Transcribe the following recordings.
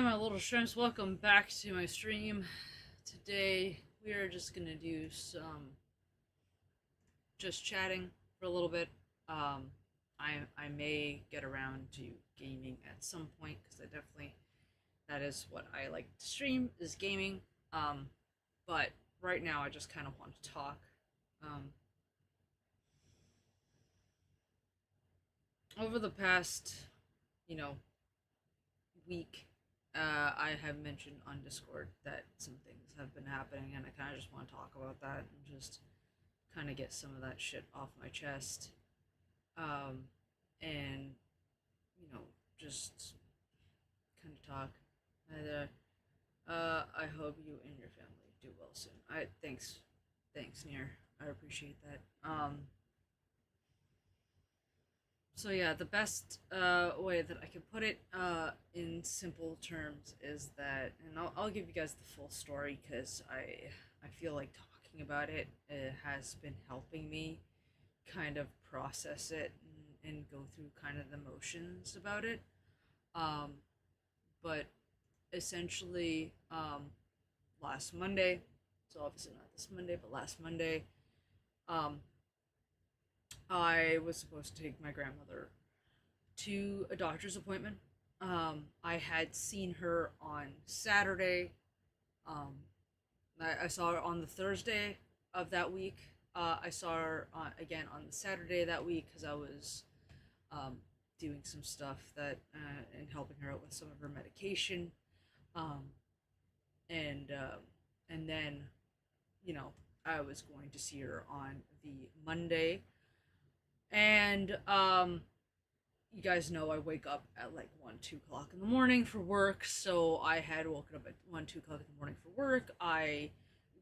Hi, my little shrimps. Welcome back to my stream. Today we are just gonna do some just chatting for a little bit. Um, I may get around to gaming at some point because I definitely that is what I like to stream is gaming. Um, but right now I just kind of want to talk. Um, Over the past, you know, week, I have mentioned on Discord that some things have been happening, and I kind of just want to talk about that and just kind of get some of that shit off my chest. Um, and, just kind of talk. Either, I hope you and your family do well soon. Thanks, Near. I appreciate that. So yeah, the best way that I can put it in simple terms is that, and I'll give you guys the full story because I feel like talking about it, it has been helping me kind of process it and go through kind of the motions about it. Um, but essentially, last Monday, so obviously not this Monday, but last Monday, um, I was supposed to take my grandmother to a doctor's appointment. I had seen her on Saturday. Um, I saw her on the Thursday of that week. I saw her again on the Saturday that week because I was um, doing some stuff that and helping her out with some of her medication. Um, and then, you know, I was going to see her on the Monday, and you guys know I wake up at like 1, 2 o'clock in the morning for work, so I had woken up at 1, 2 o'clock in the morning for work. I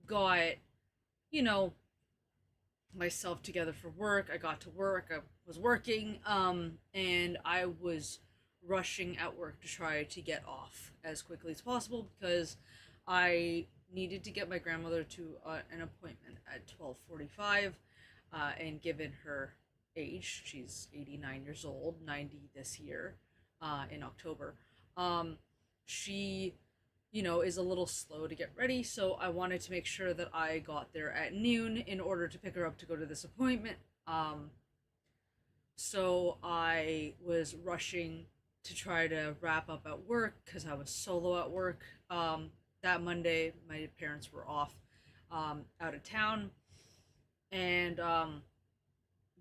got, you know, myself together for work. I got to work. I was working, and I was rushing at work to try to get off as quickly as possible because I needed to get my grandmother to an appointment at 12:45, and given her age, she's 89 years old, 90 this year, in October. She is a little slow to get ready, so I wanted to make sure that I got there at noon in order to pick her up to go to this appointment. So I was rushing to try to wrap up at work because I was solo at work. That Monday, my parents were off, out of town, and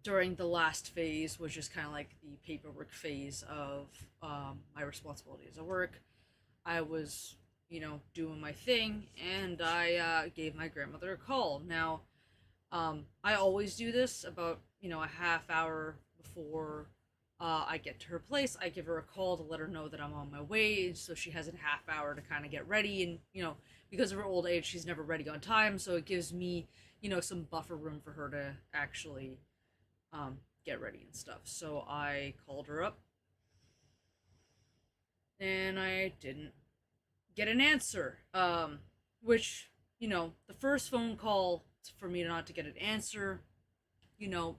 during the last phase, which is kind of like the paperwork phase of my responsibilities at work, I was, doing my thing, and I gave my grandmother a call. Now, I always do this about, a half hour before I get to her place. I give her a call to let her know that I'm on my way, so she has a half hour to kind of get ready. And, because of her old age, she's never ready on time, so it gives me, some buffer room for her to actually get ready and stuff. So I called her up, and I didn't get an answer. Which, the first phone call for me not to get an answer,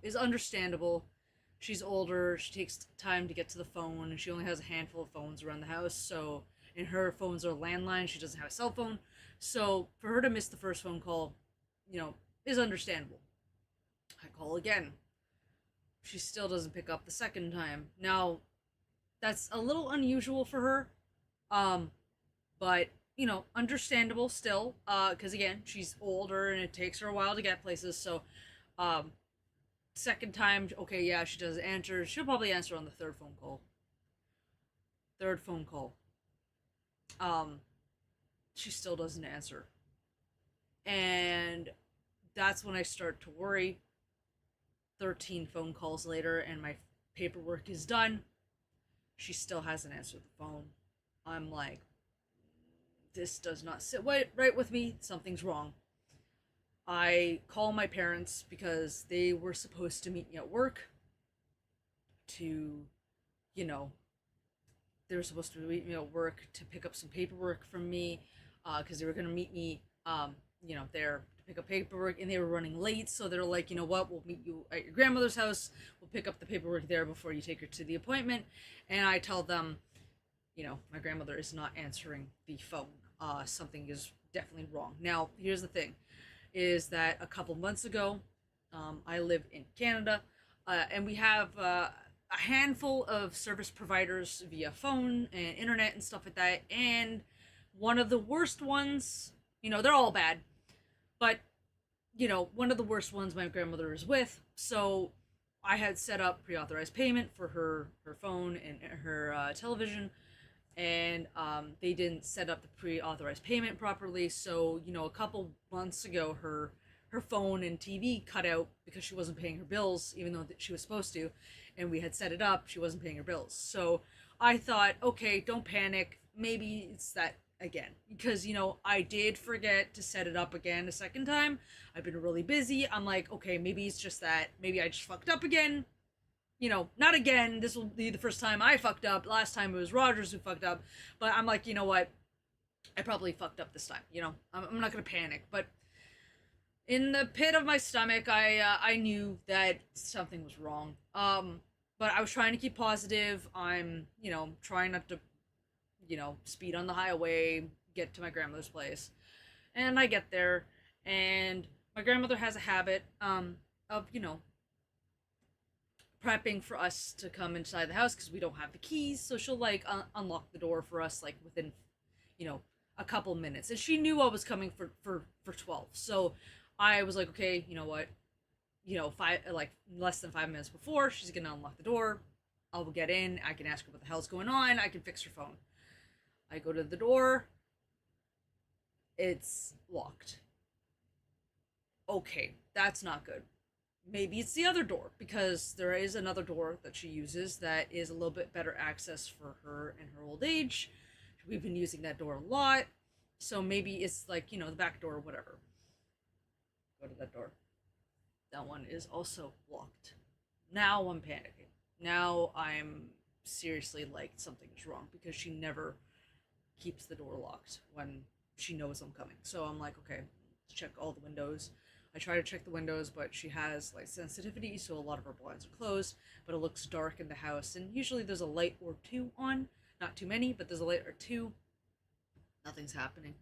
is understandable. She's older, she takes time to get to the phone, and she only has a handful of phones around the house, so, and her phones are landline, she doesn't have a cell phone. So for her to miss the first phone call, is understandable. I call again. She still doesn't pick up the second time. Now, that's a little unusual for her. But understandable still, because again, she's older and it takes her a while to get places. So, second time, okay, yeah, she doesn't answer. She'll probably answer on the third phone call. Third phone call. She still doesn't answer, and that's when I start to worry. 13 phone calls later, and my paperwork is done. She still hasn't answered the phone. I'm like, this does not sit right with me. Something's wrong. I call my parents because they were supposed to meet me at work to, you know, they were supposed to meet me at work to pick up some paperwork from me, because they were going to meet me, there to pick up paperwork, and they were running late. So they're like, you know what, we'll meet you at your grandmother's house. We'll pick up the paperwork there before you take her to the appointment. And I tell them, my grandmother is not answering the phone. Something is definitely wrong. Now, here's the thing, is that a couple months ago, I live in Canada, and we have a handful of service providers via phone and internet and stuff like that. And one of the worst ones, they're all bad, but one of the worst ones my grandmother is with. So I had set up pre-authorized payment for her phone and her television, and they didn't set up the pre-authorized payment properly. So a couple months ago, her phone and TV cut out because she wasn't paying her bills, even though she was supposed to, and we had set it up. She wasn't paying her bills, so I thought, okay, don't panic. Maybe it's that again, because I did forget to set it up again a second time. I've been really busy. I'm like, okay, maybe it's just that. Maybe I just fucked up again. Not again. This will be the first time I fucked up. Last time it was Rogers who fucked up. But I'm like, you know what? I probably fucked up this time. I'm not gonna panic. But in the pit of my stomach, I knew that something was wrong. But I was trying to keep positive. I'm trying not to speed on the highway, get to my grandmother's place, and I get there, and my grandmother has a habit of prepping for us to come inside the house because we don't have the keys. So she'll like unlock the door for us like within, a couple minutes. And she knew I was coming for 12. So I was like, okay, you know what? Five like less than 5 minutes before she's gonna unlock the door. I'll get in. I can ask her what the hell's going on. I can fix her phone. I go to the door. It's locked. Okay, that's not good. Maybe it's the other door, because there is another door that she uses that is a little bit better access for her in her old age. We've been using that door a lot, so maybe it's like the back door or whatever. Go to that door. That one is also locked. Now I'm panicking. Now I'm seriously like something's wrong, because she never keeps the door locked when she knows I'm coming. So I'm like, okay, let's check all the windows. I try to check the windows, but she has light sensitivity, so a lot of her blinds are closed, but it looks dark in the house, and usually there's a light or two on. Not too many, but there's a light or two. Nothing's happening.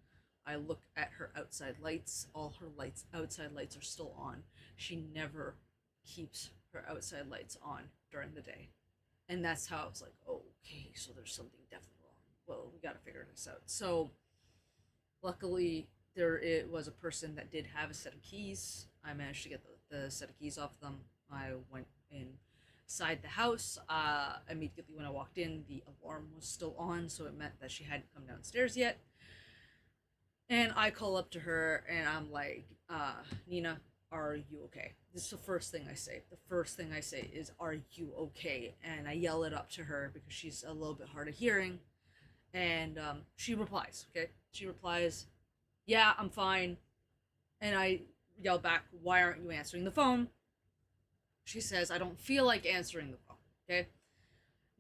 I look at her outside lights. All her outside lights are still on. She never keeps her outside lights on during the day. And that's how I was like, oh, okay, so there's something definitely wrong. Well, we gotta figure this out. So luckily, it was a person that did have a set of keys. I managed to get the set of keys off them. I went inside the house. Immediately when I walked in, the alarm was still on, so it meant that she hadn't come downstairs yet. And I call up to her, and I'm like, Nina, are you okay? This is the first thing I say. The first thing I say is, are you okay? And I yell it up to her because she's a little bit hard of hearing. And she replies, okay? She replies, yeah, I'm fine. And I yell back, why aren't you answering the phone? She says, I don't feel like answering the phone, okay?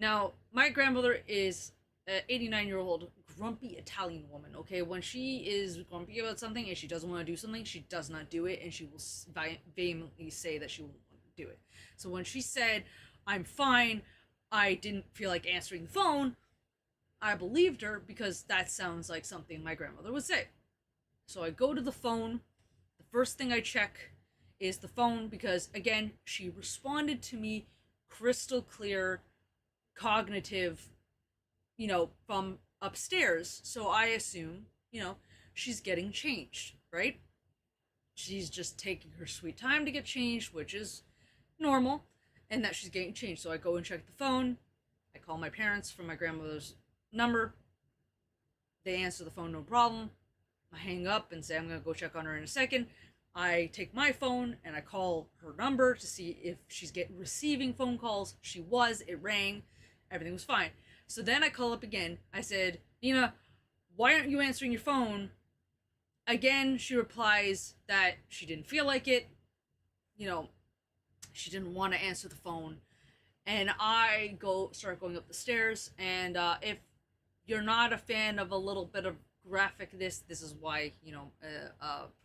Now, my grandmother is an 89-year-old grumpy Italian woman, okay? When she is grumpy about something and she doesn't want to do something, she does not do it, and she will vehemently say that she won't want to do it. So when she said, I'm fine, I didn't feel like answering the phone, I believed her, because that sounds like something my grandmother would say. So I go to the phone. The first thing I check is the phone, because again, she responded to me crystal clear, cognitive, from upstairs. So I assume, she's getting changed, right? She's just taking her sweet time to get changed, which is normal, and that she's getting changed. So I go and check the phone. I call my parents from my grandmother's number. They answer the phone, no problem. I hang up and say I'm going to go check on her in a second. I take my phone and I call her number to see if she's receiving phone calls. She was. It rang. Everything was fine. So then I call up again. I said, Nina, why aren't you answering your phone? Again, she replies that she didn't feel like it. She didn't want to answer the phone. And I start going up the stairs. And if you're not a fan of a little bit of graphic, this is why,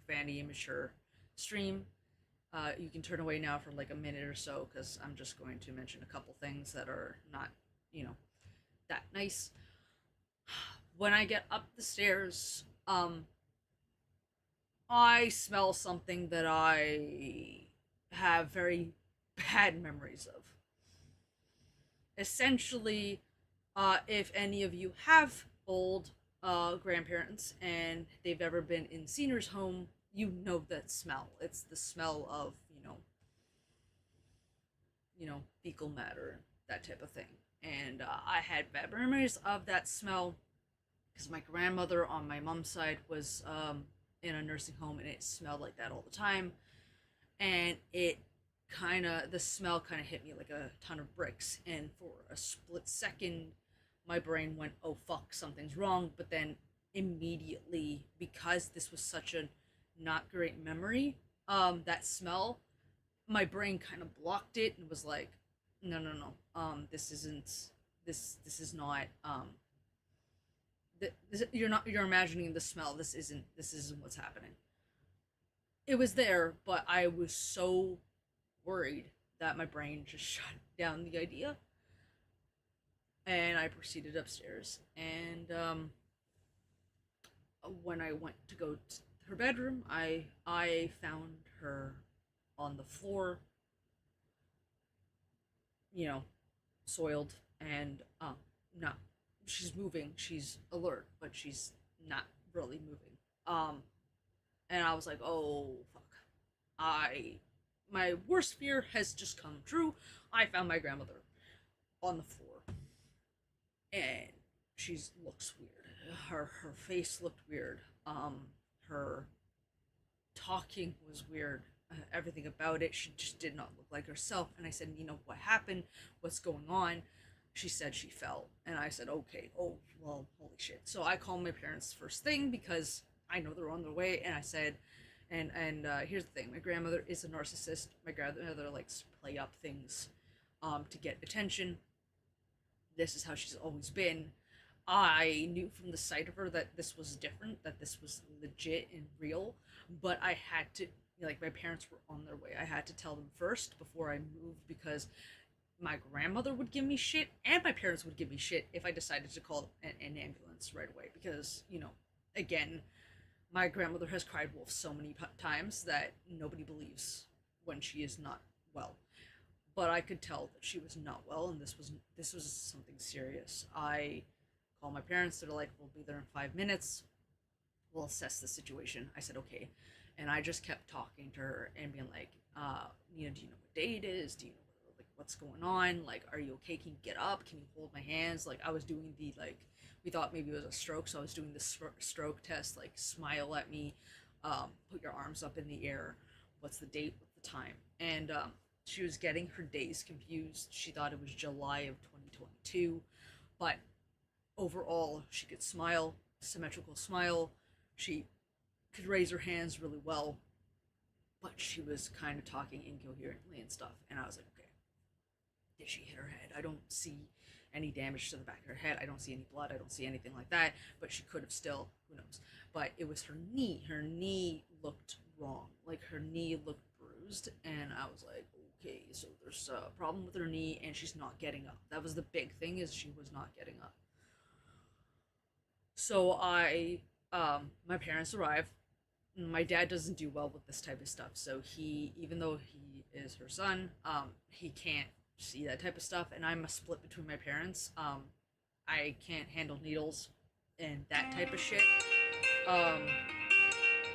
profanity immature stream. You can turn away now for like a minute or so, because I'm just going to mention a couple things that are not, that nice. When I get up the stairs, I smell something that I have very bad memories of. Essentially, if any of you have old grandparents and they've ever been in seniors' home, you know that smell. It's the smell of fecal matter, that type of thing. And I had bad memories of that smell because my grandmother on my mom's side was in a nursing home, and it smelled like that all the time. And the smell kind of hit me like a ton of bricks. And for a split second, my brain went, oh fuck, something's wrong. But then immediately, because this was such a not great memory, that smell, my brain kind of blocked it and was like, no, no, no, this isn't, this is not, you're imagining the smell. This isn't what's happening. It was there, but I was so worried that my brain just shut down the idea, and I proceeded upstairs. And when I went to go to her bedroom, I found her on the floor, you know, soiled, and not. She's moving. She's alert, but she's not really moving. And I was like, oh fuck. I My worst fear has just come true. I found my grandmother on the floor, and she looks weird. Her face looked weird. Her talking was weird. Everything about it, she just did not look like herself. And I said, what happened? What's going on? She said she fell, and I said, okay. Oh well, holy shit. So I called my parents first thing because I know they're on their way, and I said, and here's the thing: my grandmother is a narcissist. My grandmother likes to play up things, to get attention. This is how she's always been. I knew from the sight of her that this was different, that this was legit and real, but I had to, like, my parents were on their way. I had to tell them first before I moved because my grandmother would give me shit and my parents would give me shit if I decided to call an ambulance right away because, again, my grandmother has cried wolf so many times that nobody believes when she is not well. But I could tell that she was not well, and this was something serious. I called my parents. They're like, "We'll be there in 5 minutes. We'll assess the situation." I said, "Okay," and I just kept talking to her and being like, do you know what day it is? Do you know like what's going on? Like, are you okay? Can you get up? Can you hold my hands? Like, I was doing the like, we thought maybe it was a stroke, so I was doing the stroke test. Like, smile at me, put your arms up in the air. What's the date? What's the time? And she was getting her days confused. She thought it was July of 2022, but overall, she could smile, symmetrical smile. She could raise her hands really well, but she was kind of talking incoherently and stuff. And I was like, okay, did she hit her head? I don't see any damage to the back of her head. I don't see any blood. I don't see anything like that. But she could have still, who knows? But it was her knee. Her knee looked wrong. Like, her knee looked bruised. And I was like, okay, so there's a problem with her knee and she's not getting up. That was the big thing, is she was not getting up. So my parents arrive. My dad doesn't do well with this type of stuff, so even though he is her son, he can't see that type of stuff, and I'm a split between my parents. I can't handle needles and that type of shit. Um,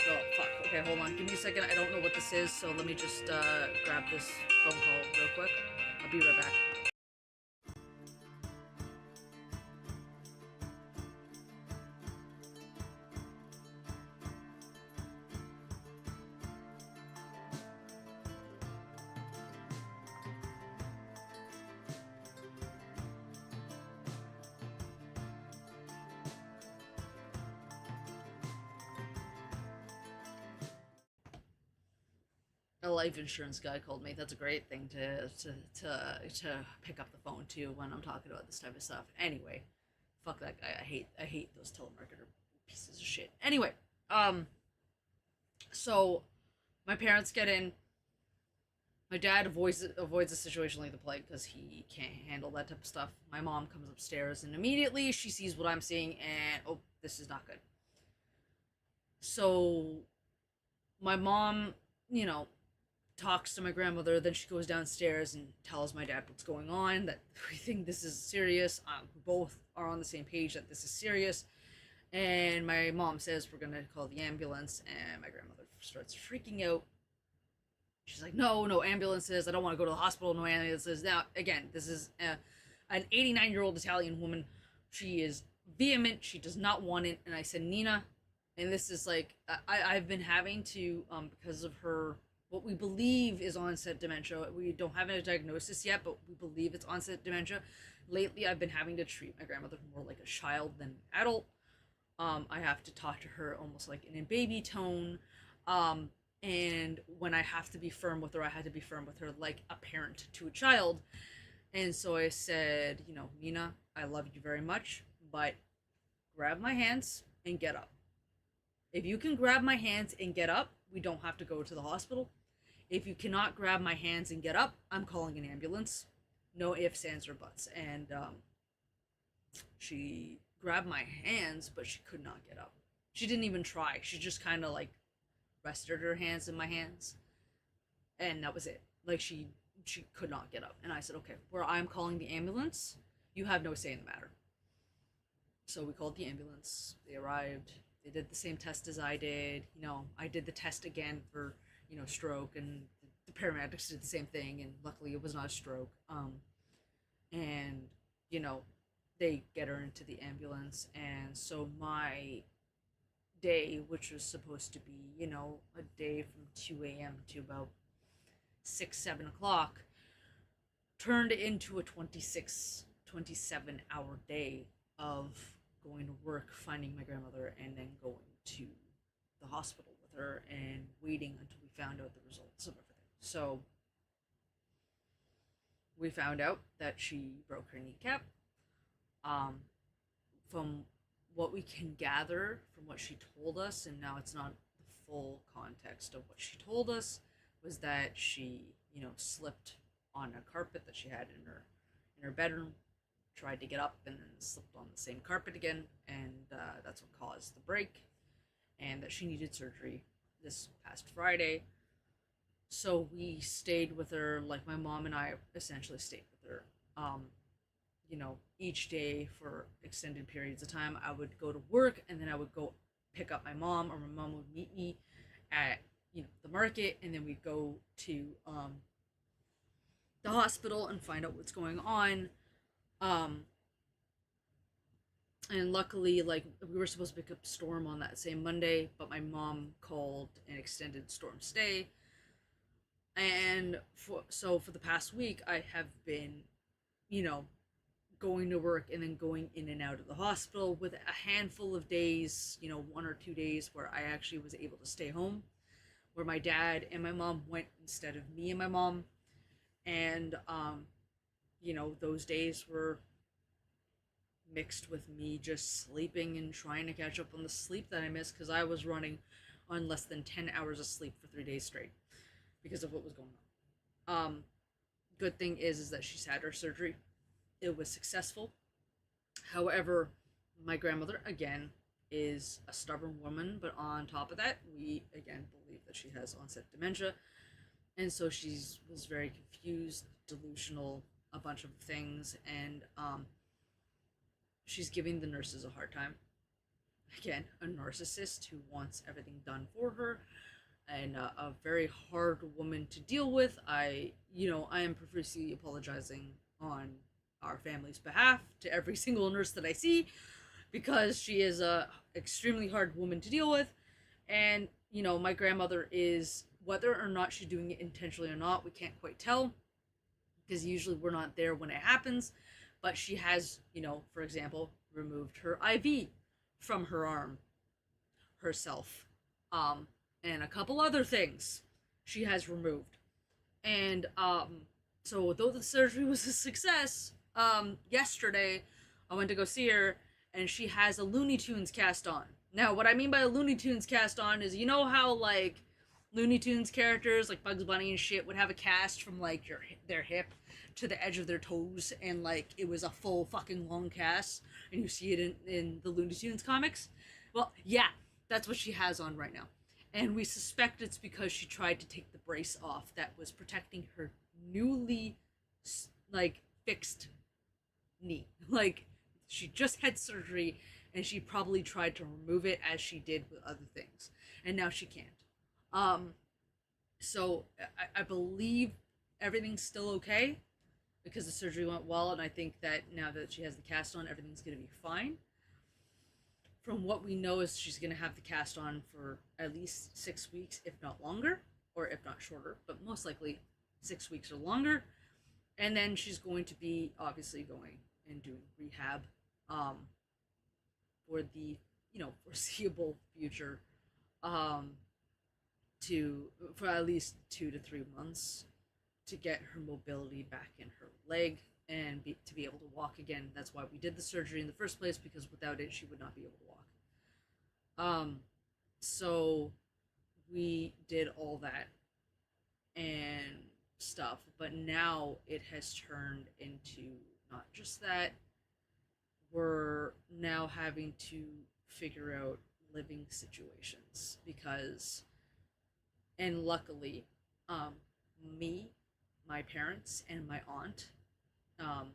oh fuck. Okay, hold on. Give me a second. I don't know what this is, so let me just grab this phone call real quick. I'll be right back. A life insurance guy called me. That's a great thing to pick up the phone to when I'm talking about this type of stuff. Anyway, fuck that guy. I hate those telemarketer pieces of shit. Anyway, so my parents get in. My dad avoids a situation like the plague because he can't handle that type of stuff. My mom comes upstairs and immediately she sees what I'm seeing and oh, this is not good. So my mom, you know, talks to my grandmother. Then she goes downstairs and tells my dad what's going on. That we think this is serious. We both are on the same page that this is serious. And my mom says we're gonna call the ambulance, and my grandmother starts freaking out. She's like, "No, no ambulances! I don't want to go to the hospital. No ambulances." Now, again, this is an 89-year-old Italian woman. She is vehement. She does not want it. And I said, Nina, and this is like I've been having to because of her what we believe is onset dementia. We don't have a diagnosis yet, but we believe it's onset dementia. Lately, I've been having to treat my grandmother more like a child than an adult. I have to talk to her almost like in a baby tone. And when I have to be firm with her, I had to be firm with her like a parent to a child. And so I said, Nina, I love you very much, but grab my hands and get up. If you can grab my hands and get up, we don't have to go to the hospital. If you cannot grab my hands and get up, I'm calling an ambulance. No ifs, ands, or buts. And she grabbed my hands, but she could not get up. She didn't even try. She just kind of like rested her hands in my hands, and that was it. Like she could not get up. And I said, okay, where I'm calling the ambulance, you have no say in the matter. So we called the ambulance. They arrived. They did the same test as I did. I did the test again for stroke, and the paramedics did the same thing. And luckily, it was not a stroke. And you know, they get her into the ambulance, and so my day, which was supposed to be a day from 2 a.m. to about 6, 7 o'clock, turned into a 27 hour day of going to work, finding my grandmother, and then going to the hospital with her and waiting until we found out the results of everything. So we found out that she broke her kneecap. From what we can gather from what she told us, and now it's not the full context of what she told us, was that she, slipped on a carpet that she had in her bedroom, tried to get up, and then slipped on the same carpet again, and that's what caused the break, and that she needed surgery this past Friday. So we stayed with her, like my mom and I essentially stayed with her. Each day for extended periods of time. I would go to work and then I would go pick up my mom, or my mom would meet me at, the market, and then we'd go to the hospital and find out what's going on. And luckily, like, we were supposed to pick up Storm on that same Monday, but my mom called an extended Storm stay. And for the past week, I have been, going to work and then going in and out of the hospital, with a handful of days, 1 or 2 days where I actually was able to stay home, where my dad and my mom went instead of me and my mom. And those days were mixed with me just sleeping and trying to catch up on the sleep that I missed, because I was running on less than 10 hours of sleep for 3 days straight because of what was going on. Good thing is that she's had her surgery. It was successful. However, my grandmother, again, is a stubborn woman, but on top of that, we, again, believe that she has onset dementia. And so she was very confused, delusional, a bunch of things, and she's giving the nurses a hard time. Again, a narcissist who wants everything done for her, and a very hard woman to deal with. I am profusely apologizing on our family's behalf to every single nurse that I see, because she is a extremely hard woman to deal with. And my grandmother is, whether or not she's doing it intentionally or not, we can't quite tell, because usually we're not there when it happens. But she has, for example, removed her IV from her arm herself, and a couple other things she has removed. And so though the surgery was a success, yesterday I went to go see her, and she has a Looney Tunes cast on. Now, what I mean by a Looney Tunes cast on is, how, like, Looney Tunes characters like Bugs Bunny and shit would have a cast from like their hip to the edge of their toes, and like it was a full fucking long cast, and you see it in the Looney Tunes comics. Well, yeah, that's what she has on right now, and we suspect it's because she tried to take the brace off that was protecting her newly like fixed knee. Like she just had surgery, and she probably tried to remove it as she did with other things, and now she can't. Um, so I believe everything's still okay because the surgery went well, and I think that now that she has the cast on, everything's gonna be fine. From what we know, is she's gonna have the cast on for at least 6 weeks, if not longer, or if not shorter, but most likely 6 weeks or longer. And then she's going to be obviously going and doing rehab, um, for the foreseeable future, um, to for at least 2 to 3 months to get her mobility back in her leg and to be able to walk again. That's why we did the surgery in the first place, because without it, she would not be able to walk. So we did all that and stuff, but now it has turned into not just that. We're now having to figure out living situations because, and luckily, um, me, my parents, and my aunt um,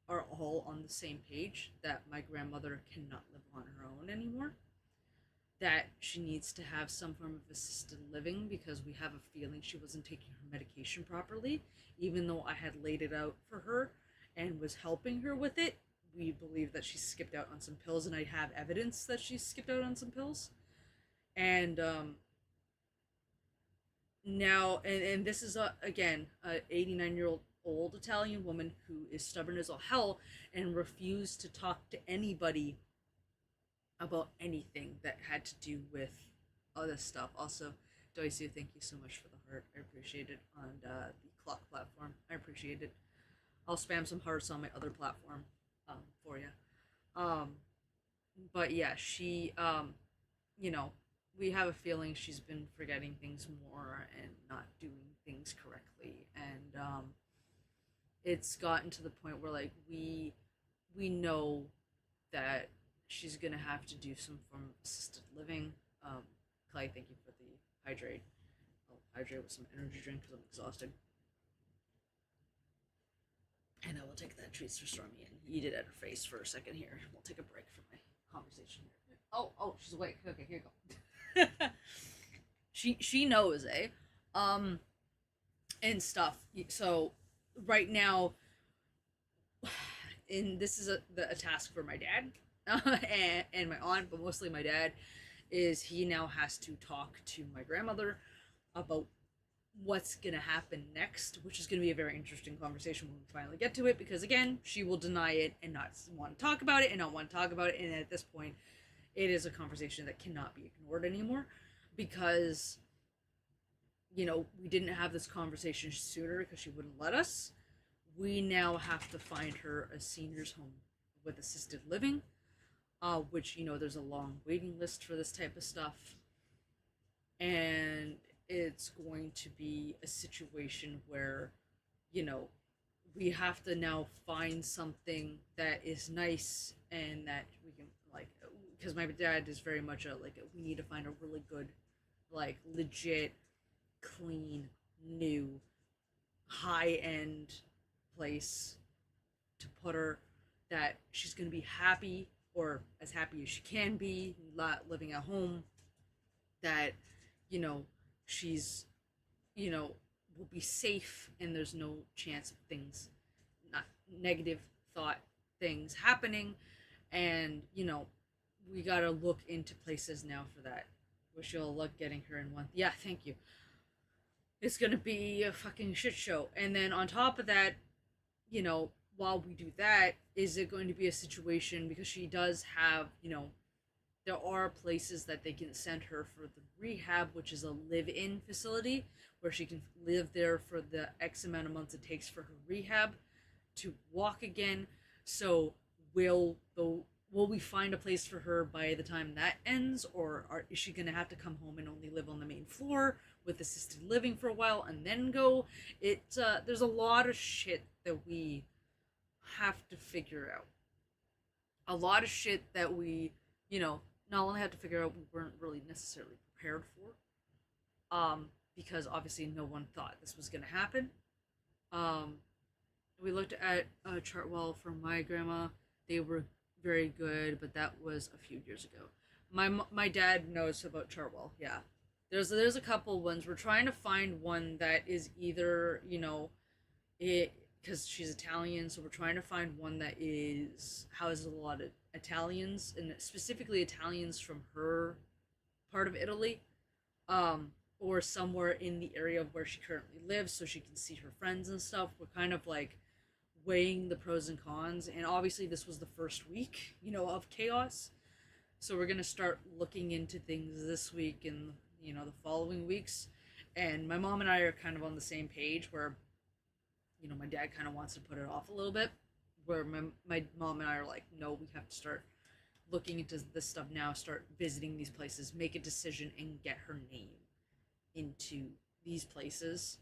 are all on the same page that my grandmother cannot live on her own anymore. That she needs to have some form of assisted living because we have a feeling she wasn't taking her medication properly, even though I had laid it out for her and was helping her with it. We believe that she skipped out on some pills, and I have evidence that she skipped out on some pills. And now, and this is again a 89-year-old Italian woman who is stubborn as all hell and refused to talk to anybody about anything that had to do with other stuff. Also, Doisy, thank you so much for the heart. I appreciate it on the clock platform. I appreciate it. I'll spam some hearts on my other platform for you. Um, but yeah, she, you know, we have a feeling she's been forgetting things more and not doing things correctly, and it's gotten to the point where like we know that she's gonna have to do some form of assisted living. Clay, thank you for the hydrate. I'll hydrate with some energy drink because I'm exhausted. And I will take that treats for Stormy and eat it at her face for a second here. We'll take a break from my conversation here. Oh, she's awake. Okay, here you go. she knows, eh? And stuff. So right now, and this is a task for my dad and my aunt, but mostly my dad, is he now has to talk to my grandmother about what's gonna happen next, which is gonna be a very interesting conversation when we finally get to it, because again, she will deny it and not want to talk about it and not want to talk about it, and at this point, it is a conversation that cannot be ignored anymore, because we didn't have this conversation sooner because she wouldn't let us. We now have to find her a senior's home with assisted living, which there's a long waiting list for this type of stuff, and it's going to be a situation where we have to now find something that is nice and that we can like, because my dad is very much we need to find a really good, like, legit, clean, new, high end place to put her, that she's going to be happy, or as happy as she can be, not living at home, that she's will be safe, and there's no chance of things, not negative thought things happening. And we gotta look into places now for that. Wish you all luck getting her in one. Yeah, thank you. It's gonna be a fucking shit show. And then on top of that, while we do that, is it going to be a situation, because she does have, there are places that they can send her for the rehab, which is a live-in facility where she can live there for the X amount of months it takes for her rehab to walk again. So will will we find a place for her by the time that ends, or is she going to have to come home and only live on the main floor with assisted living for a while and then go? There's a lot of shit that we have to figure out. A lot of shit that we, you know, not only had to figure out, we weren't really necessarily prepared for. Because obviously no one thought this was going to happen. Um, we looked at Chartwell for my grandma. They were very good, but that was a few years ago. My dad knows about Chartwell. Yeah, there's a couple ones. We're trying to find one that is either, it, because she's Italian, so we're trying to find one that is houses a lot of Italians, and specifically Italians from her part of Italy, or somewhere in the area of where she currently lives, so she can see her friends and stuff. We're kind of like weighing the pros and cons, and obviously this was the first week, of chaos. So we're gonna start looking into things this week and the following weeks. And my mom and I are kind of on the same page where, my dad kind of wants to put it off a little bit, where my mom and I are like, no, we have to start looking into this stuff now, start visiting these places, make a decision, and get her name into these places.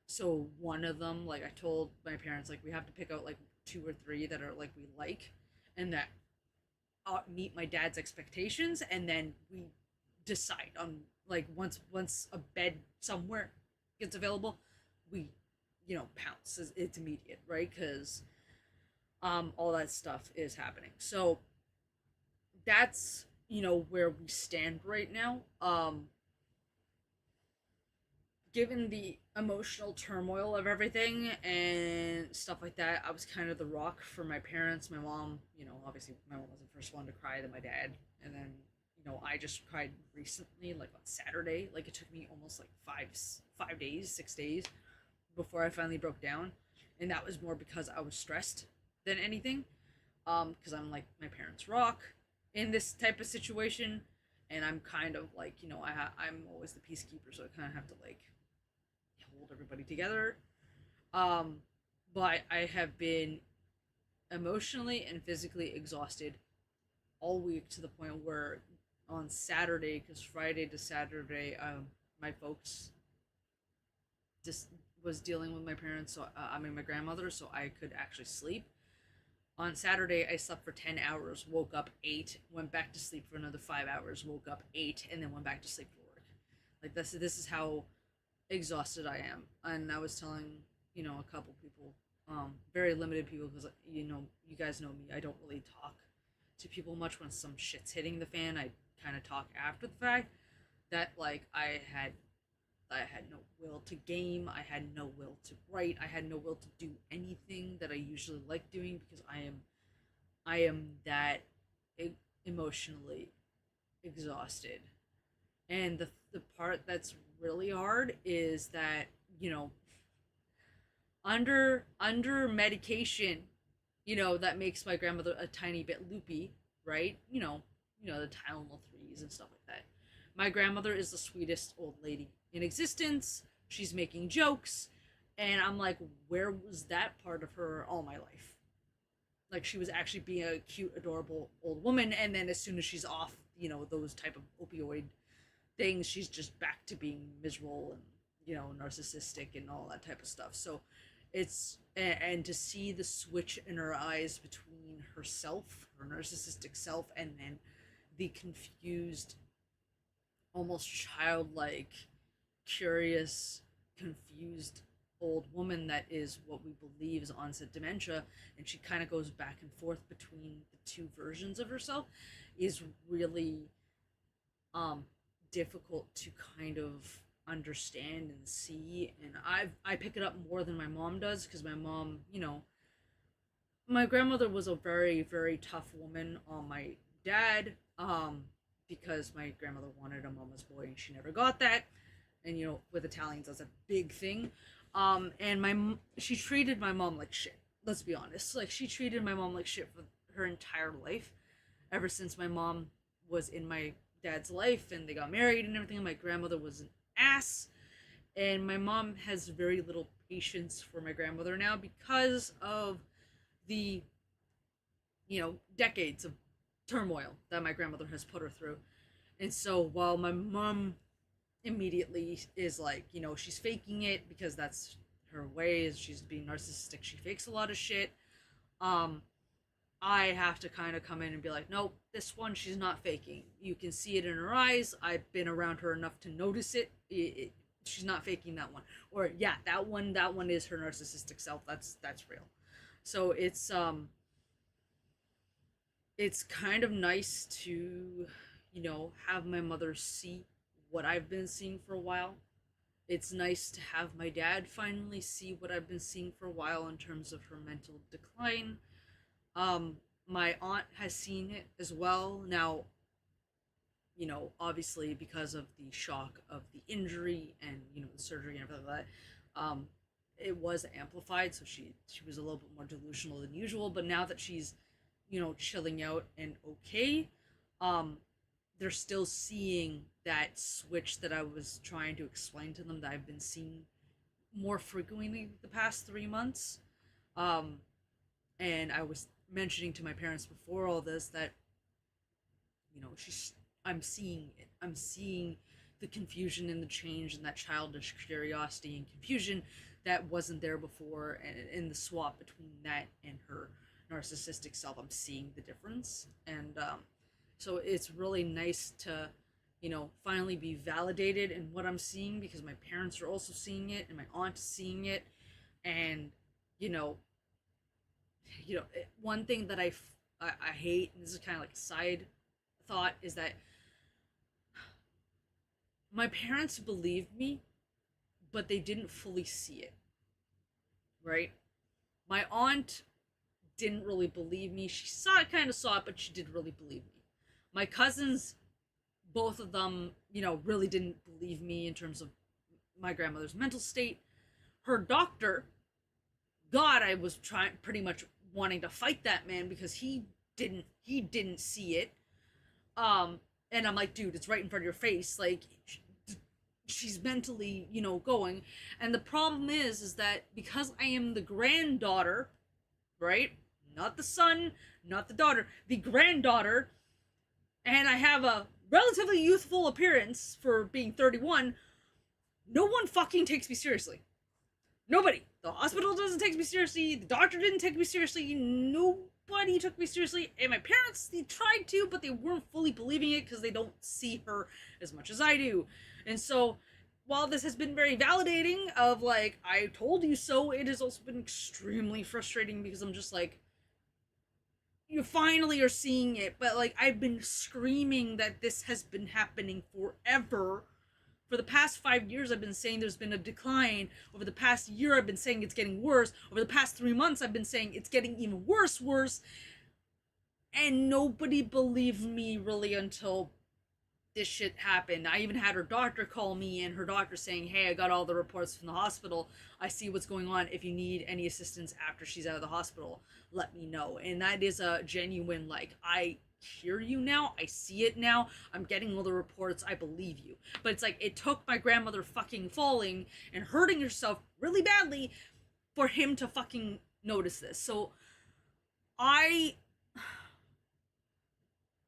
So one of them, like I told my parents, like we have to pick out like two or three that are like we like, and that meet my dad's expectations, and then we decide on like once a bed somewhere gets available, we pounce. It's immediate, right? Because all that stuff is happening. So that's where we stand right now. Given the emotional turmoil of everything and stuff like that, I was kind of the rock for my parents. My mom, obviously my mom was the first one to cry, then my dad, and then I just cried recently, like on Saturday. Like it took me almost like 5 days, 6 days before I finally broke down, and that was more because I was stressed than anything. Because I'm like my parents rock in this type of situation, and I'm kind of like I'm always the peacekeeper, so I kind of have to like hold everybody together. Um, but I have been emotionally and physically exhausted all week, to the point where on Saturday, because Friday to Saturday, my folks just was dealing with my parents, so my grandmother, so I could actually sleep. On Saturday, I slept for 10 hours, woke up 8, went back to sleep for another 5 hours, woke up 8, and then went back to sleep for work. Like this is how exhausted I am. And I was telling, a couple people, very limited people, because, you guys know me, I don't really talk to people much when some shit's hitting the fan. I kind of talk after the fact, that, like, I had no will to game, I had no will to write, I had no will to do anything that I usually like doing, because I am that emotionally exhausted. And the part that's really hard is that, under medication, that makes my grandmother a tiny bit loopy, right? The Tylenol threes and stuff like that. My grandmother is the sweetest old lady in existence. She's making jokes, and I'm like, where was that part of her all my life? Like, she was actually being a cute, adorable old woman, and then as soon as she's off, those type of opioid things, she's just back to being miserable and narcissistic and all that type of stuff. So it's and to see the switch in her eyes between herself, her narcissistic self, and then the confused, almost childlike, curious, confused old woman that is what we believe is onset dementia, and she kind of goes back and forth between the two versions of herself, is really difficult to kind of understand and see. And I pick it up more than my mom does, because my mom, my grandmother was a very, very tough woman on my dad, because my grandmother wanted a mama's boy and she never got that. And with Italians, that's a big thing. And she treated my mom like shit. Let's be honest. Like, she treated my mom like shit for her entire life, ever since my mom was in my dad's life and they got married and everything. My grandmother was an ass, and my mom has very little patience for my grandmother now, because of the decades of turmoil that my grandmother has put her through. And so while my mom immediately is like, you know, she's faking it because that's her way, she's being narcissistic, she fakes a lot of shit. um I have to kind of come in and be like, nope, this one she's not faking. You can see it in her eyes. I've been around her enough to notice it. She's not faking that one. Or yeah, that one is her narcissistic self. That's real. So it's kind of nice to, you know, have my mother see what I've been seeing for a while. It's nice to have my dad finally see what I've been seeing for a while in terms of her mental decline. um my aunt has seen it as well. Now, you know, obviously because of the shock of the injury and, you know, the surgery and everything like that, it was amplified, so she was a little bit more delusional than usual. But now that she's, you know, chilling out and okay, um they're still seeing that switch that I was trying to explain to them that I've been seeing more frequently the past 3 months. um and I was mentioning to my parents before all this that, you know, she's I'm seeing it. I'm seeing the confusion and the change and that childish curiosity and confusion that wasn't there before, and in the swap between that and her narcissistic self, I'm seeing the difference. And so it's really nice to, you know, finally be validated in what I'm seeing, because my parents are also seeing it and my aunt is seeing it. And you know, one thing that I hate, and this is kind of like a side thought, is that my parents believed me, but they didn't fully see it, right? My aunt didn't really believe me. She saw it, kind of saw it, but she didn't really believe me. My cousins, both of them, you know, really didn't believe me in terms of my grandmother's mental state. Her doctor, God, I was trying pretty much wanting to fight that man because he didn't see it. And I'm like, dude, it's right in front of your face. Like, she's mentally, you know, going. And the problem is that because I am the granddaughter, right? Not the son, not the daughter, the granddaughter, and I have a relatively youthful appearance for being 31, no one fucking takes me seriously. Nobody. The hospital doesn't take me seriously. The doctor didn't take me seriously. Nobody took me seriously. And my parents, they tried to, but they weren't fully believing it because they don't see her as much as I do. And so, while this has been very validating of like, I told you so, it has also been extremely frustrating because I'm just like, you finally are seeing it. But like, I've been screaming that this has been happening forever. For the past 5 years, I've been saying there's been a decline. Over the past year, I've been saying it's getting worse. Over the past 3 months, I've been saying it's getting even worse. And nobody believed me really until this shit happened. I even had her doctor call me, and her doctor saying, hey, I got all the reports from the hospital. I see what's going on. If you need any assistance after she's out of the hospital, let me know. And that is a genuine, like, I hear you now. I see it now. I'm getting all the reports. I believe you. But it's like, it took my grandmother fucking falling and hurting herself really badly for him to fucking notice this. So I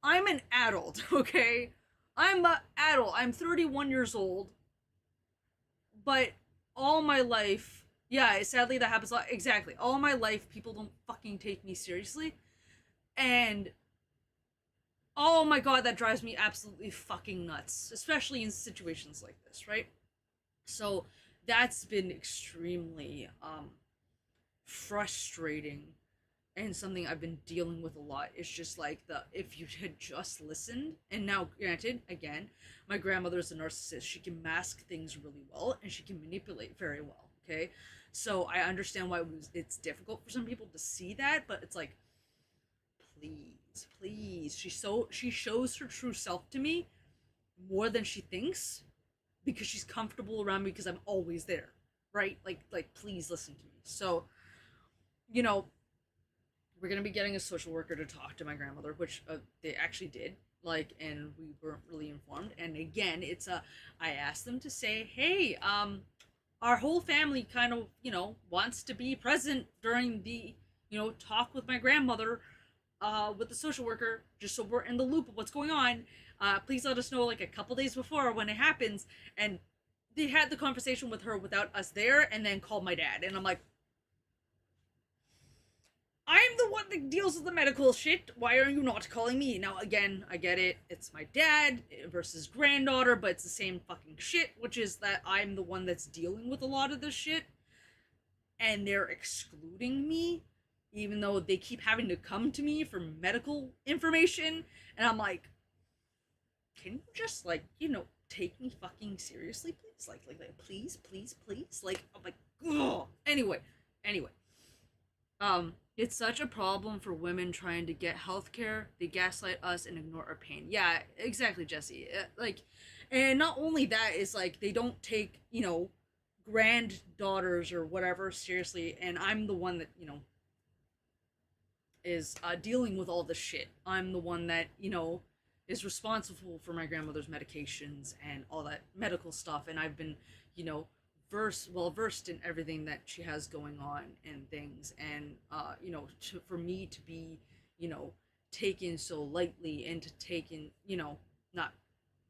I'm an adult, okay? I'm an adult. I'm 31 years old. But all my life, yeah, sadly that happens a lot. Exactly. All my life, people don't fucking take me seriously. And oh my god, that drives me absolutely fucking nuts, especially in situations like this, right? So that's been extremely frustrating, and something I've been dealing with a lot. It's just like, the if you had just listened. And now, granted, again, my grandmother's a narcissist. She can mask things really well and she can manipulate very well, okay? So I understand why it's difficult for some people to see that, but it's like, please, she shows her true self to me more than she thinks, because she's comfortable around me because I'm always there, right? Like please listen to me. So, you know, we're gonna be getting a social worker to talk to my grandmother, which they actually did, like, and we weren't really informed. And again, I asked them to say, hey, our whole family kind of, you know, wants to be present during the, you know, talk with my grandmother. with the social worker, just so we're in the loop of what's going on. Please let us know like a couple days before when it happens. And they had the conversation with her without us there, and then called my dad. And I'm like, I'm the one that deals with the medical shit. Why are you not calling me? Now, again, I get it. It's my dad versus granddaughter, but it's the same fucking shit, which is that I'm the one that's dealing with a lot of this shit. And they're excluding me, even though they keep having to come to me for medical information. And I'm like, can you just, like, take me fucking seriously, please? Like, please, please, please. Like, I'm like, ugh. Anyway. It's such a problem for women trying to get healthcare. They gaslight us and ignore our pain. Yeah, exactly, Jesse. Like, and not only that is like they don't take granddaughters or whatever seriously, and I'm the one that is dealing with all this shit. I'm the one that is responsible for my grandmother's medications and all that medical stuff, and I've been you know well versed in everything that she has going on and things, and for me to be taken so lightly and to taken not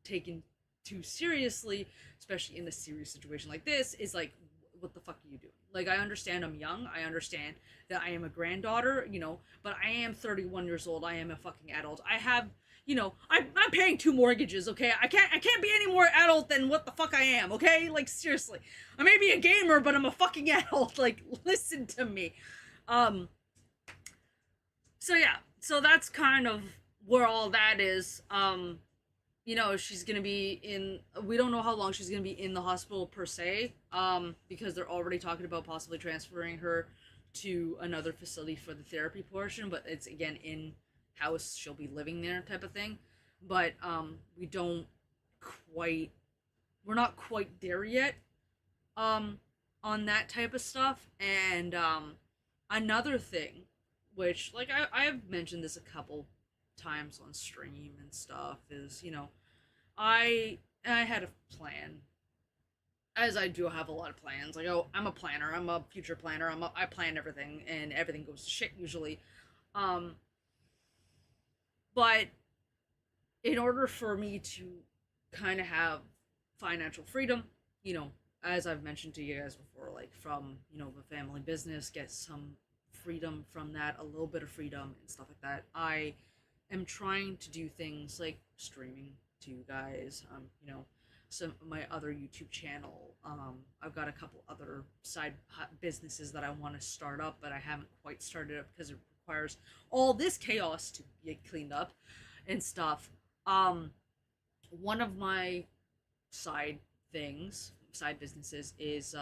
taken too seriously, especially in a serious situation like this, is like, what the fuck are you doing? Like, I understand I'm young, I understand that I am a granddaughter, but I am 31 years old. I am a fucking adult. I have I'm paying 2 mortgages, okay? I can't be any more adult than what the fuck I am, okay? Like, seriously. I may be a gamer, but I'm a fucking adult. Like, listen to me. So yeah, so that's kind of where all that is. She's gonna be in, we don't know how long she's gonna be in the hospital per se, because they're already talking about possibly transferring her to another facility for the therapy portion, but it's again in house, she'll be living there type of thing. But we don't quite we're not quite there yet on that type of stuff. And another thing, which, like, I have mentioned this a couple times on stream and stuff, is I had a plan, as I do have a lot of plans. Like, oh, I'm a planner, I'm a future planner, I plan everything, and everything goes to shit usually. But in order for me to kind of have financial freedom, as I've mentioned to you guys before, like, from the family business, get some freedom from that, a little bit of freedom and stuff like that, I am trying to do things like streaming to you guys, some of my other YouTube channel. I've got a couple other side businesses that I want to start up, but I haven't quite started up because it requires all this chaos to get cleaned up and stuff. One of my side businesses is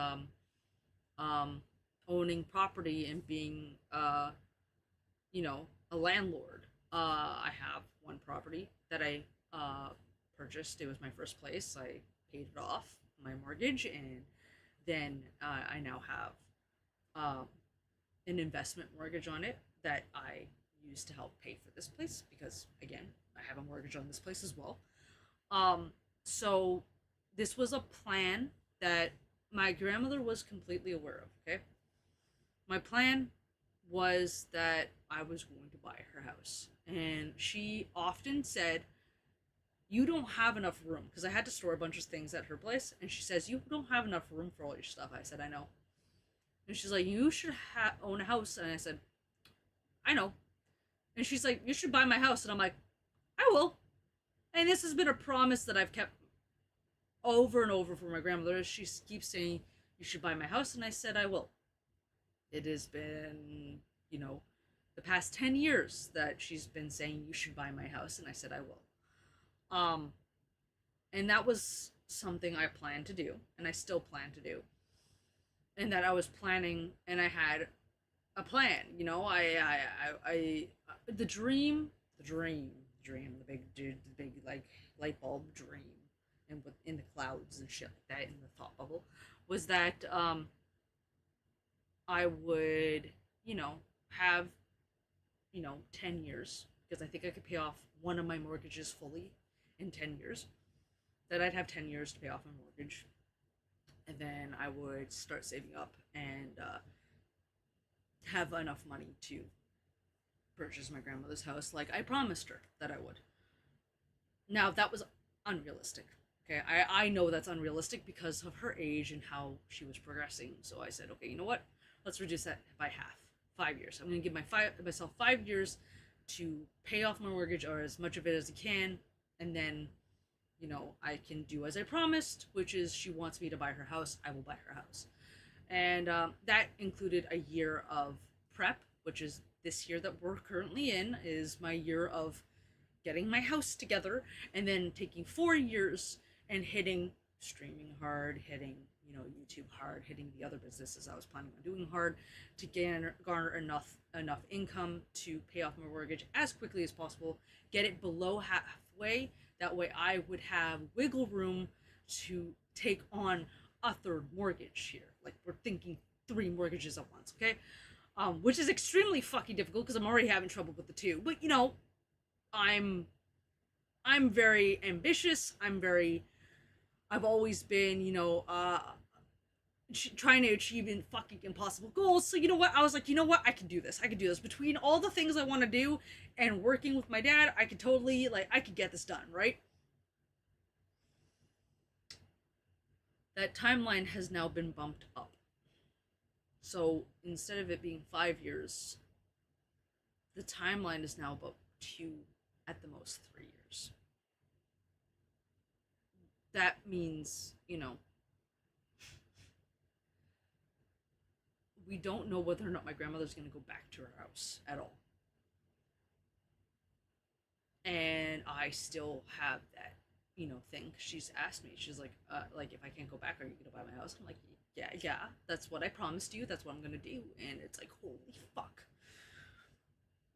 owning property and being a landlord. I have one property that I purchased. It was my first place. I paid it off, my mortgage, and then I now have an investment mortgage on it that I use to help pay for this place, because again, I have a mortgage on this place as well. So this was a plan that my grandmother was completely aware of. Okay, my plan was that I was going to buy her house, and she often said, you don't have enough room, because I had to store a bunch of things at her place, and she says, you don't have enough room for all your stuff. I said, I know. And she's like, you should own a house. And I said, I know. And she's like, you should buy my house. And I'm like, I will. And this has been a promise that I've kept over and over for my grandmother. She keeps saying, you should buy my house. And I said, I will. It has been, the past 10 years that she's been saying, you should buy my house. And I said, I will. And that was something I planned to do, and I still plan to do. And that I was planning, and I had a plan. The dream, the big like light bulb dream, and in the clouds and shit like that, in the thought bubble, was that I would, have 10 years, because I think I could pay off one of my mortgages fully in 10 years. That I'd have 10 years to pay off my mortgage, and then I would start saving up and have enough money to purchase my grandmother's house like I promised her that I would. Now, that was unrealistic. Okay, I know that's unrealistic because of her age and how she was progressing. So I said, okay, you know what? Let's reduce that by half. 5 years. I'm going to give myself 5 years to pay off my mortgage or as much of it as I can. And then, I can do as I promised, which is she wants me to buy her house. I will buy her house. And that included a year of prep, which is this year that we're currently in, is my year of getting my house together, and then taking 4 years and hitting streaming hard, hitting YouTube hard, hitting the other businesses I was planning on doing hard to garner enough income to pay off my mortgage as quickly as possible, get it below halfway. That way I would have wiggle room to take on a third mortgage here. Like, we're thinking 3 mortgages at once, okay? Which is extremely fucking difficult because I'm already having trouble with the 2. But I'm very ambitious. I've always been, trying to achieve in fucking impossible goals. So you know what? I was like, you know what? I can do this. Between all the things I want to do and working with my dad, I could totally, I could get this done, right? That timeline has now been bumped up. So instead of it being 5 years, the timeline is now about 2, at the most 3 years. That means, we don't know whether or not my grandmother's going to go back to her house at all. And I still have that, thing. She's asked me, she's like, if I can't go back, are you going to buy my house? I'm like, yeah, that's what I promised you. That's what I'm going to do. And it's like, holy fuck.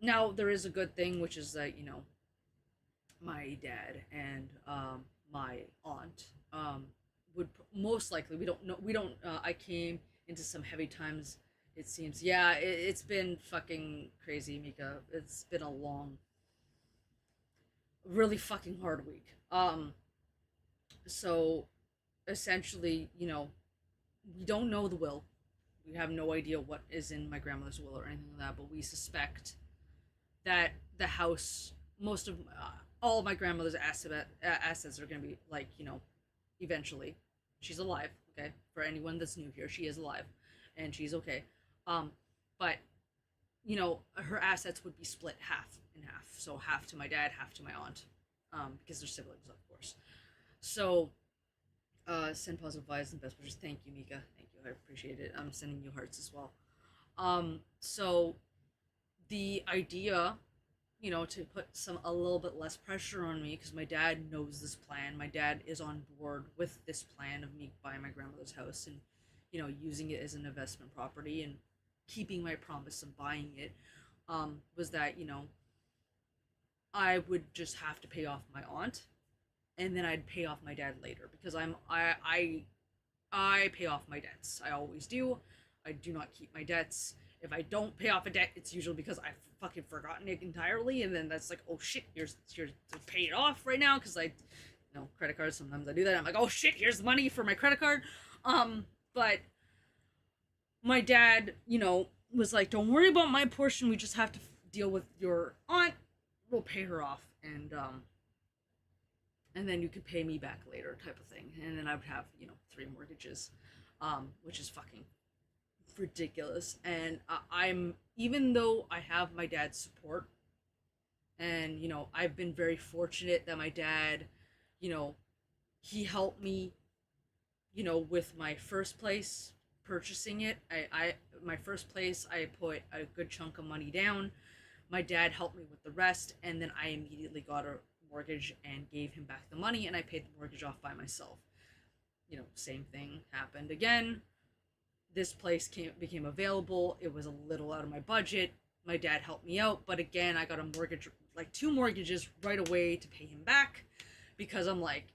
Now, there is a good thing, which is that, my dad and my aunt would most likely, I came into some heavy times, it seems. Yeah, it's been fucking crazy, Mika. It's been a long, really fucking hard week. So essentially, we don't know the will. We have no idea what is in my grandmother's will or anything like that, but we suspect that the house, all of my grandmother's assets are going to be, eventually. She's alive, okay? For anyone that's new here, she is alive, and she's okay. But, her assets would be split half in half. So half to my dad, half to my aunt, because they're siblings, of course. So, send positive vibes and best wishes. Thank you, Mika. Thank you. I appreciate it. I'm sending you hearts as well. So the idea, to put a little bit less pressure on me, because my dad knows this plan. My dad is on board with this plan of me buying my grandmother's house and, using it as an investment property and keeping my promise of buying it, was that, I would just have to pay off my aunt, and then I'd pay off my dad later, because I pay off my debts. I always do. I do not keep my debts. If I don't pay off a debt, it's usually because I've fucking forgotten it entirely, and then that's like, oh shit, here's to pay it off right now, because credit cards, sometimes I do that. I'm like, oh shit, here's the money for my credit card. But my dad, was like, don't worry about my portion, we just have to deal with your aunt. We'll pay her off, and then you could pay me back later, type of thing. And then I would have, 3 mortgages, which is fucking ridiculous. And even though I have my dad's support, and I've been very fortunate that my dad, he helped me, with my first place, purchasing it. My first place, I put a good chunk of money down. My dad helped me with the rest, and then I immediately got a mortgage and gave him back the money, and I paid the mortgage off by myself. Same thing happened again. This place became available. It was a little out of my budget. My dad helped me out, but again, I got a mortgage, 2 mortgages right away to pay him back, because I'm like,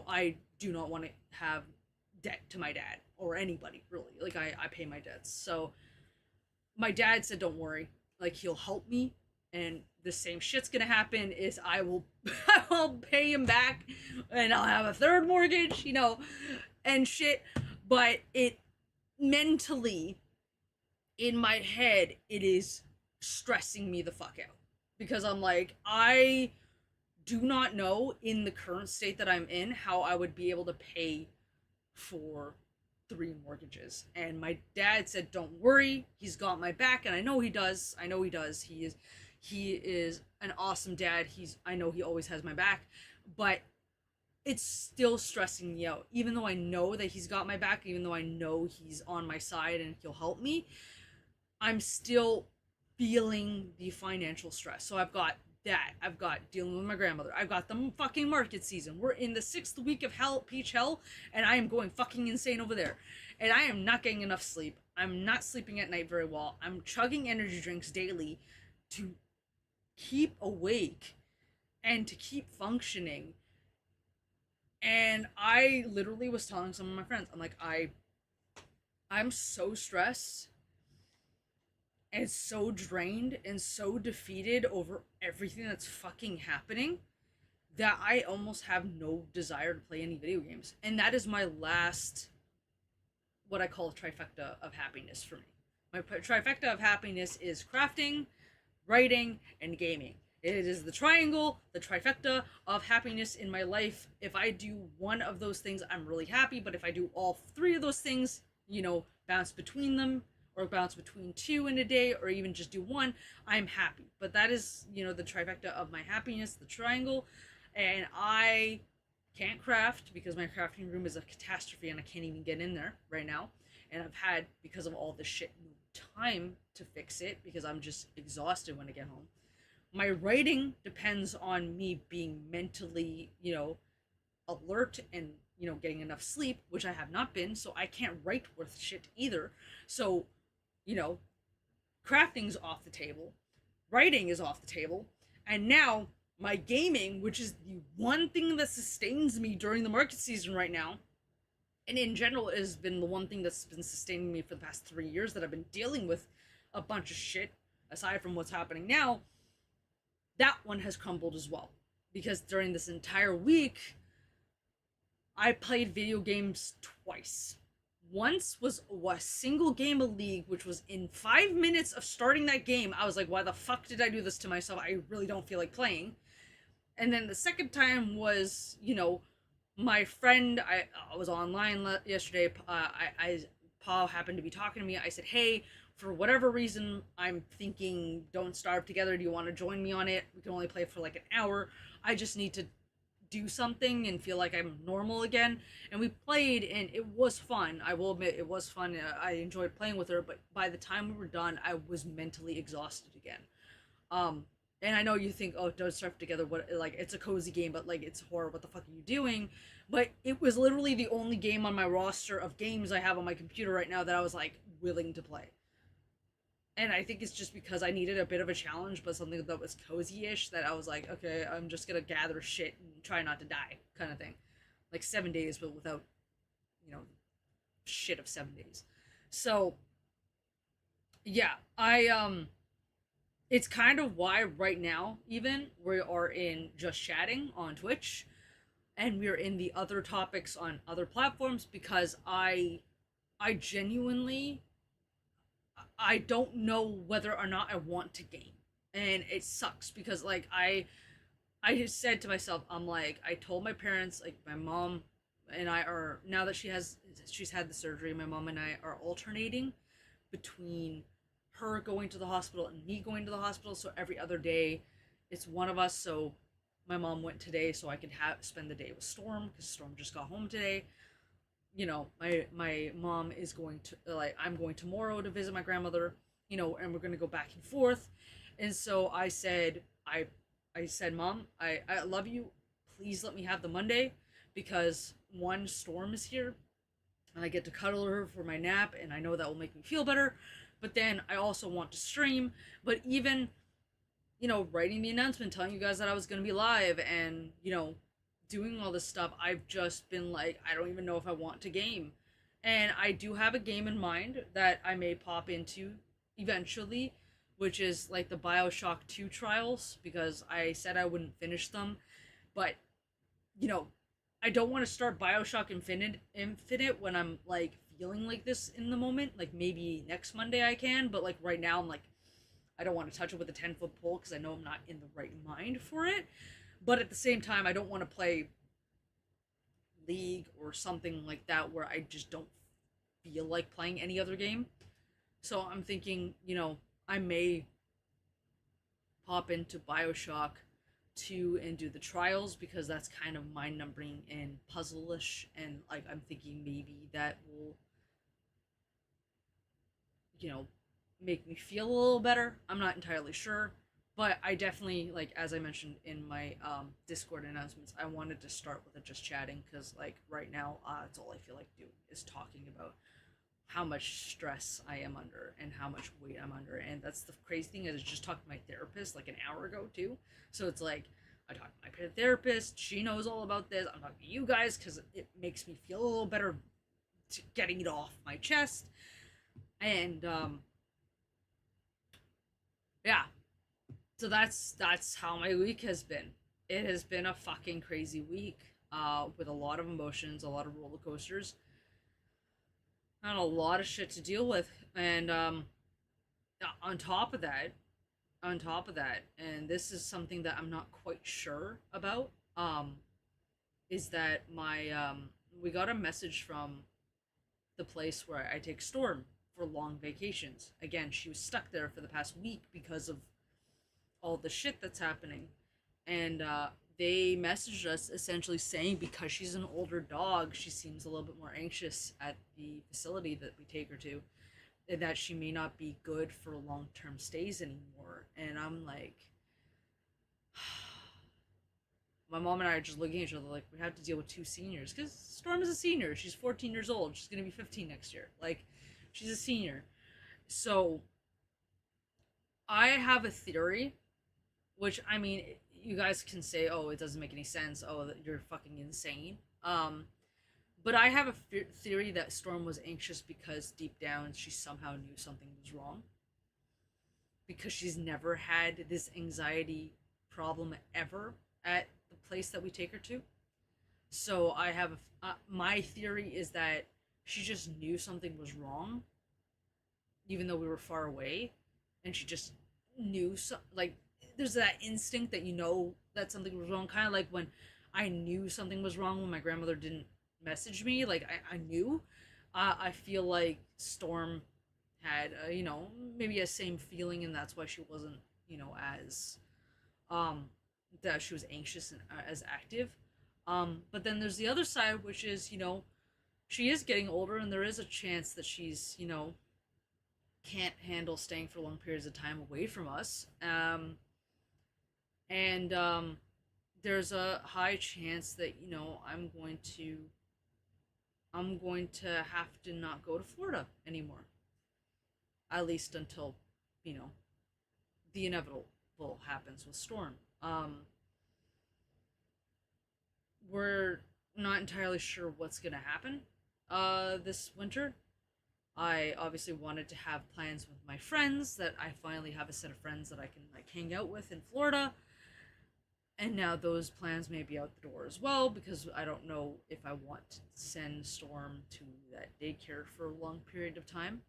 I do not want to have debt to my dad or anybody, really. I pay my debts. So my dad said, don't worry, he'll help me, and the same shit's gonna happen is I will pay him back, and I'll have a 3rd mortgage, and shit. But it mentally, in my head, it is stressing me the fuck out. because I'm like, I do not know in the current state that I'm in how I would be able to pay for 3 mortgages. And my dad said, "Don't worry, he's got my back," and I know he does. I know he does. He is an awesome dad. I know he always has my back, but it's still stressing me out. Even though I know that he's got my back, even though I know he's on my side and he'll help me, I'm still feeling the financial stress. So I've got that. I've got dealing with my grandmother. I've got the fucking market season. We're in the 6th week of hell, peach hell, and I am going fucking insane over there. And I am not getting enough sleep. I'm not sleeping at night very well. I'm chugging energy drinks daily to keep awake and to keep functioning. And I literally was telling some of my friends, I'm like, I'm so stressed and so drained and so defeated over everything that's fucking happening that I almost have no desire to play any video games. And that is my last, what I call a trifecta of happiness for me. My trifecta of happiness is crafting, writing, and gaming. It is the triangle, the trifecta of happiness in my life. If I do one of those things, I'm really happy. But if I do all 3 of those things, bounce between them, or bounce between 2 in a day, or even just do 1, I'm happy. But that is, the trifecta of my happiness, the triangle. And I can't craft because my crafting room is a catastrophe and I can't even get in there right now. And I've had, because of all this shit, no time to fix it because I'm just exhausted when I get home. My writing depends on me being mentally, alert and, getting enough sleep, which I have not been, so I can't write worth shit either. So, you know, crafting's off the table, writing is off the table, and now my gaming, which is the one thing that sustains me during the market season right now, and in general has been the one thing that's been sustaining me for the past 3 years that I've been dealing with a bunch of shit aside from what's happening now, that one has crumbled as well. Because during this entire week, I played video games twice. Once was a single game of League, which was in 5 minutes of starting that game. I was like, why the fuck did I do this to myself? I really don't feel like playing. And then the second time was, my friend, I was online yesterday. Paul happened to be talking to me. I said, hey, for whatever reason, I'm thinking Don't Starve Together. Do you want to join me on it? We can only play for like an hour. I just need to do something and feel like I'm normal again. And we played, and it was fun. I will admit, it was fun. I enjoyed playing with her, but by the time we were done, I was mentally exhausted again. Um, and I know you think, oh, Don't Starve Together, what, like, it's a cozy game, but like, it's horror. What the fuck are you doing? But it was literally the only game on my roster of games I have on my computer right now that I was like willing to play. And I think it's just because I needed a bit of a challenge, but something that was cozy-ish, that I was like, okay, I'm just gonna gather shit and try not to die, kind of thing. Like 7 days, but without, you know, shit of 7 days. So yeah, it's kind of why right now even we are in just chatting on Twitch, and we're in the other topics on other platforms because I genuinely, I don't know whether or not I want to game. And it sucks because like I just said to myself, I'm like, I told my parents, like my mom and I are, now that she's had the surgery, my mom and I are alternating between her going to the hospital and me going to the hospital. So every other day it's one of us. So my mom went today so I could spend the day with Storm because Storm just got home today. My mom is going to, like, I'm going tomorrow to visit my grandmother, and we're going to go back and forth. And so I said, Mom, I love you. Please let me have the Monday because one, Storm is here and I get to cuddle her for my nap, and I know that will make me feel better. But then I also want to stream. But even, writing the announcement, telling you guys that I was going to be live, and, doing all this stuff, I've just been like, I don't even know if I want to game. And I do have a game in mind that I may pop into eventually, which is like the BioShock 2 trials, because I said I wouldn't finish them. But, you know, I don't want to start BioShock Infinite when I'm like feeling like this in the moment. Like maybe next Monday I can, but like right now I'm like, I don't want to touch it with a 10-foot pole because I know I'm not in the right mind for it. But at the same time, I don't want to play League or something like that where I just don't feel like playing any other game. So I'm thinking, I may pop into Bioshock 2 and do the trials because that's kind of mind numbing and puzzle-ish, and like I'm thinking maybe that will, you know, make me feel a little better. I'm not entirely sure. But I definitely, like, as I mentioned in my Discord announcements, I wanted to start with it just chatting because, like, right now, that's all I feel like doing is talking about how much stress I am under and how much weight I'm under. And that's the crazy thing is I just talked to my therapist like an hour ago too. So it's like I talked to my therapist. She knows all about this. I'm talking to you guys because it makes me feel a little better getting it off my chest. And yeah, so that's how my week has been. It has been a fucking crazy week with a lot of emotions, a lot of roller coasters, and a lot of shit to deal with. And on top of that, and this is something that I'm not quite sure about, is that my we got a message from the place where I take Storm for long vacations. Again, she was stuck there for the past week because of all the shit that's happening, and they messaged us essentially saying because she's an older dog, she seems a little bit more anxious at the facility that we take her to, and that she may not be good for long-term stays anymore. And I'm like, my mom and I are just looking at each other like we have to deal with two seniors because Storm is a senior. She's 14 years old. She's gonna be 15 next year. Like, she's a senior. So I have a theory, which I mean, you guys can say, "Oh, it doesn't make any sense. Oh, you're fucking insane." But I have a theory that Storm was anxious because deep down she somehow knew something was wrong. Because she's never had this anxiety problem ever at the place that we take her to. So I have my theory is that she just knew something was wrong, even though we were far away, and she just knew like there's that instinct that you know that something was wrong, kind of like when I knew something was wrong when my grandmother didn't message me. Like I knew. I feel like Storm had maybe a same feeling, and that's why she wasn't as um that she was anxious and as active. But then there's the other side, which is she is getting older, and there is a chance that she's can't handle staying for long periods of time away from us. And there's a high chance that I'm going to have to not go to Florida anymore, at least until you know the inevitable happens with Storm. We're not entirely sure what's gonna happen this winter. I obviously wanted to have plans with my friends, that I finally have a set of friends that I can like hang out with in Florida. And now those plans may be out the door as well because I don't know if I want to send Storm to that daycare for a long period of time.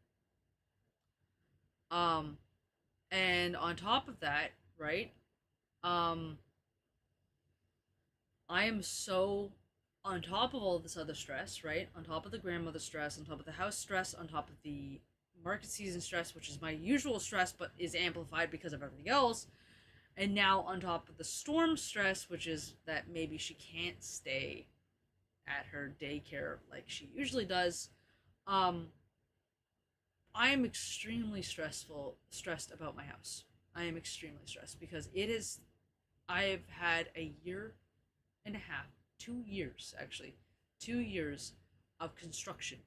Um and on top of that, right? Um I am so on top of all this other stress, right? On top of the grandmother stress, on top of the house stress, on top of the market season stress, which is my usual stress but is amplified because of everything else. And now on top of the Storm stress, which is that maybe she can't stay at her daycare like she usually does. Um I am extremely stressed about my house. I am extremely stressed because I've had a year and a half, 2 years actually, 2 years of construction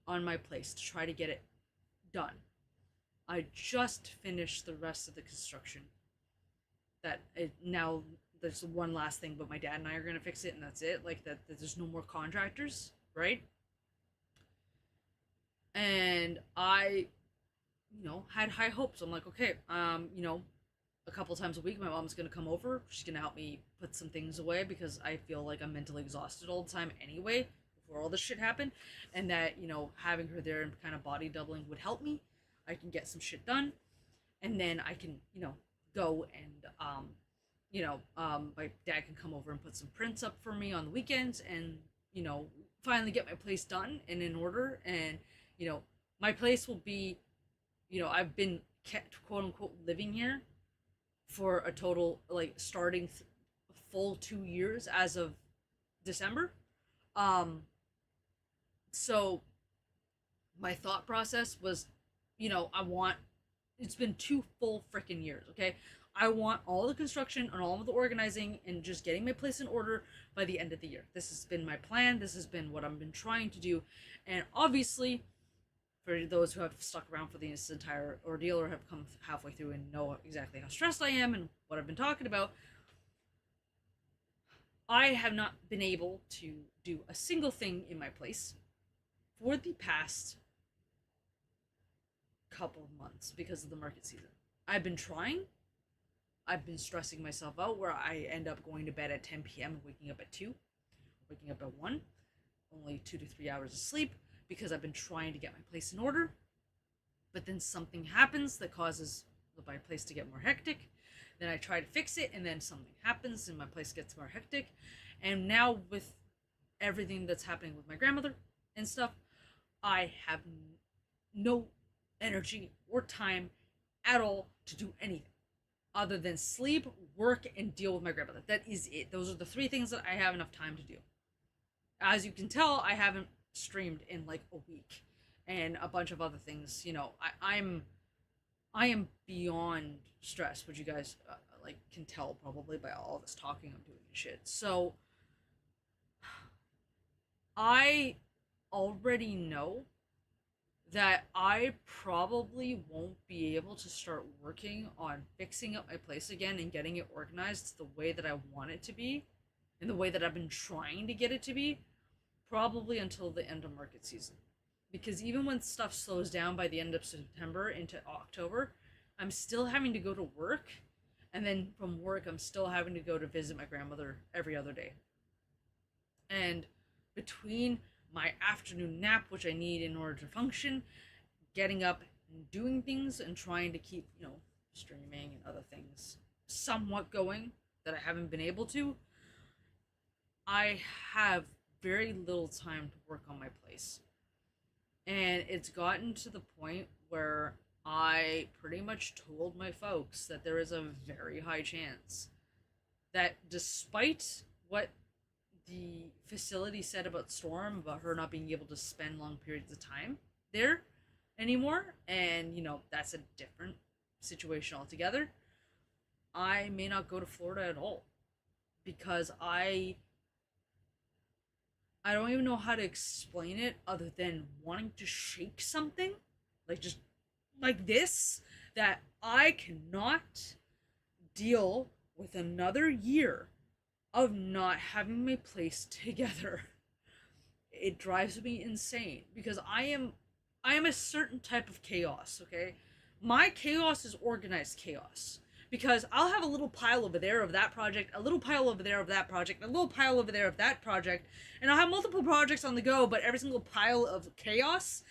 on my place to try to get it done. I just finished the rest of the construction. Now there's one last thing, but my dad and I are gonna fix it, and that's it. Like that there's no more contractors, right? And I, had high hopes. I'm like, okay, a couple times a week my mom's gonna come over, she's gonna help me put some things away because I feel like I'm mentally exhausted all the time anyway before all this shit happened, and that having her there and kind of body doubling would help me. I can get some shit done. and then I can, go and my dad can come over and put some prints up for me on the weekends, and finally get my place done and in order. And you know my place will be, I've been kept, quote unquote, living here for a total, like, starting full 2 years as of December. um so my thought process was, I want, it's been 2 full freaking years, okay? I want all the construction and all of the organizing and just getting my place in order by the end of the year. This has been my plan. This has been what I've been trying to do. And obviously, for those who have stuck around for this entire ordeal or have come halfway through and know exactly how stressed I am and what I've been talking about, I have not been able to do a single thing in my place for the past couple of months because of the market season. I've been trying. I've been stressing myself out where I end up going to bed at 10 p.m. and waking up at 2, waking up at 1, only 2 to 3 hours of sleep because I've been trying to get my place in order. But then something happens that causes my place to get more hectic. Then I try to fix it, and then something happens and my place gets more hectic. And now, with everything that's happening with my grandmother and stuff, I have no energy or time at all to do anything other than sleep, work, and deal with my grandmother. That is it. Those are the 3 things that I have enough time to do. As you can tell, I haven't streamed in like a week, and a bunch of other things. I am beyond stressed, which you guys can tell probably by all this talking I'm doing and shit. So I already know that I probably won't be able to start working on fixing up my place again and getting it organized the way that I want it to be, and the way that I've been trying to get it to be, probably until the end of market season. Because even when stuff slows down by the end of September into October, I'm still having to go to work, and then from work I'm still having to go to visit my grandmother every other day. And between my afternoon nap, which I need in order to function, getting up and doing things, and trying to keep, streaming and other things somewhat going that I haven't been able to, I have very little time to work on my place. And it's gotten to the point where I pretty much told my folks that there is a very high chance that, despite what the facility said about Storm, about her not being able to spend long periods of time there anymore, and that's a different situation altogether, I may not go to Florida at all, because I don't even know how to explain it other than wanting to shake something, like just like this, that I cannot deal with another year of not having my place together. It drives me insane because I am a certain type of chaos, okay? My chaos is organized chaos. Because I'll have a little pile over there of that project, a little pile over there of that project, a little pile over there of that project, and I'll have multiple projects on the go, but every single pile of chaos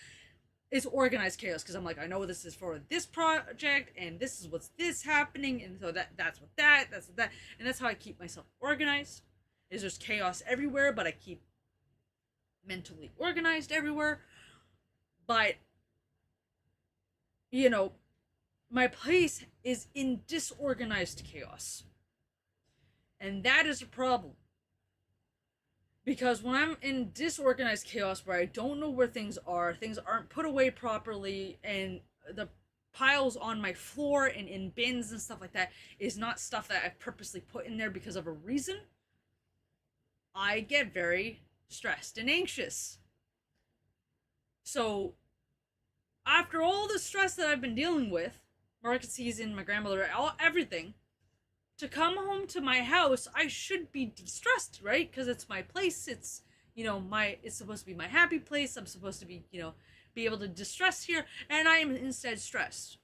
is organized chaos, because I'm like, I know this is for this project, and this is what's this happening, and so that's what that's what that, and that's how I keep myself organized. Is there's chaos everywhere, but I keep mentally organized everywhere. But my place is in disorganized chaos. And that is a problem. Because when I'm in disorganized chaos where I don't know where things aren't put away properly, and the piles on my floor and in bins and stuff like that is not stuff that I've purposely put in there because of a reason, I get very stressed and anxious. So, after all the stress that I've been dealing with, market season, my grandmother, everything, to come home to my house, I should be de-stressed, right? Because it's my place. It's it's supposed to be my happy place. I'm supposed to be be able to distress here, and I am instead stressed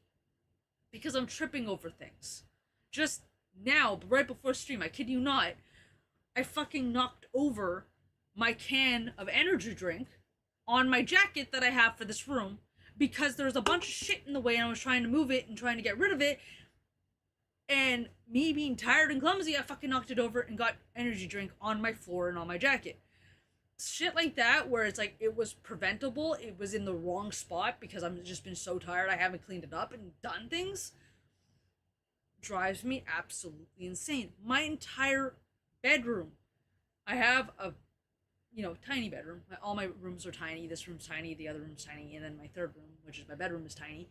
because I'm tripping over things. Just now, right before stream, I kid you not, I fucking knocked over my can of energy drink on my jacket that I have for this room, because there was a bunch of shit in the way and I was trying to move it and trying to get rid of it. And me being tired and clumsy, I fucking knocked it over and got energy drink on my floor and on my jacket. Shit like that, where it's like it was preventable, it was in the wrong spot because I've just been so tired, I haven't cleaned it up and done things, drives me absolutely insane. My entire bedroom, I have a tiny bedroom. All my rooms are tiny. This room's tiny, the other room's tiny, and then my third room, which is my bedroom, is tiny.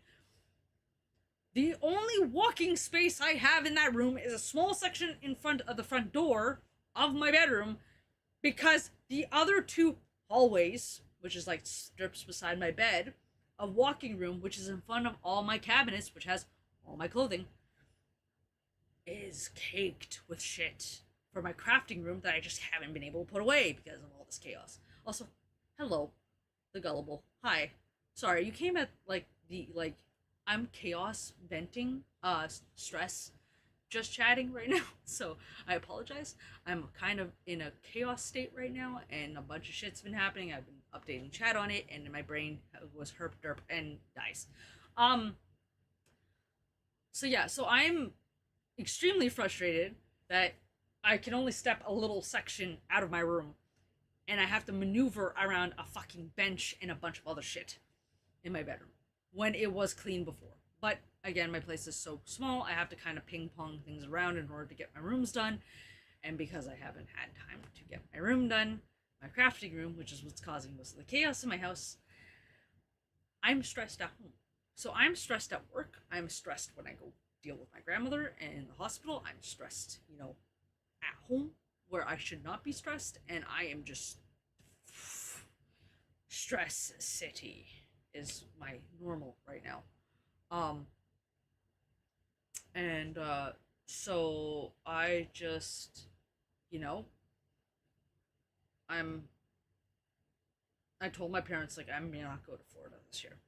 The only walking space I have in that room is a small section in front of the front door of my bedroom, because the other two hallways, which is like strips beside my bed, a walking room, which is in front of all my cabinets, which has all my clothing, is caked with shit for my crafting room that I just haven't been able to put away because of all this chaos. Also, hello, the gullible. Hi. Sorry, you came at I'm chaos venting, stress, just chatting right now, so I apologize. I'm kind of in a chaos state right now, and a bunch of shit's been happening. I've been updating chat on it, and my brain was herp derp and dies. So yeah, so I'm extremely frustrated that I can only step a little section out of my room, and I have to maneuver around a fucking bench and a bunch of other shit in my bedroom when it was clean before. But again, my place is so small, I have to kind of ping pong things around in order to get my rooms done. And because I haven't had time to get my room done, my crafting room, which is what's causing most of the chaos in my house, I'm stressed at home. So I'm stressed at work. I'm stressed when I go deal with my grandmother in the hospital. I'm stressed, at home where I should not be stressed. And I am just stress city is my normal right now. And so I just, you know, I'm I told my parents like I may not go to Florida this year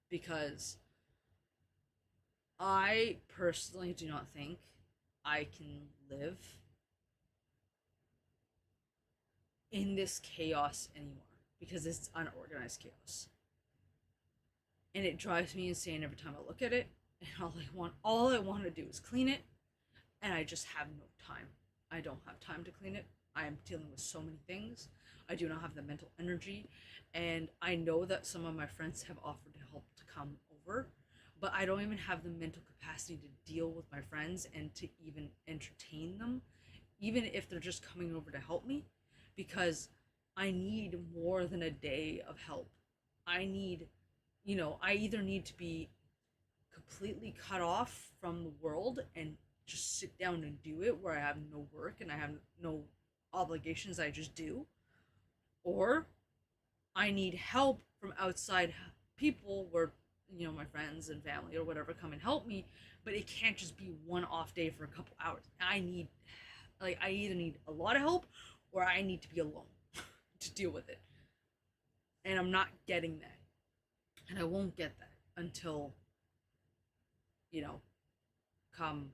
because I personally do not think I can live in this chaos anymore because it's unorganized chaos. And it drives me insane every time I look at it. And all I want to do is clean it, and I just have no time. I don't have time to clean it. I am dealing with so many things. I do not have the mental energy, and I know that some of my friends have offered to help to come over, but I don't even have the mental capacity to deal with my friends and to even entertain them, even if they're just coming over to help me, because I need more than a day of help. I need, I either need to be completely cut off from the world and just sit down and do it where I have no work and I have no obligations, I just do, or I need help from outside people where, my friends and family or whatever come and help me, but it can't just be one off day for a couple hours. I either need a lot of help or I need to be alone to deal with it. And I'm not getting that. And I won't get that until, come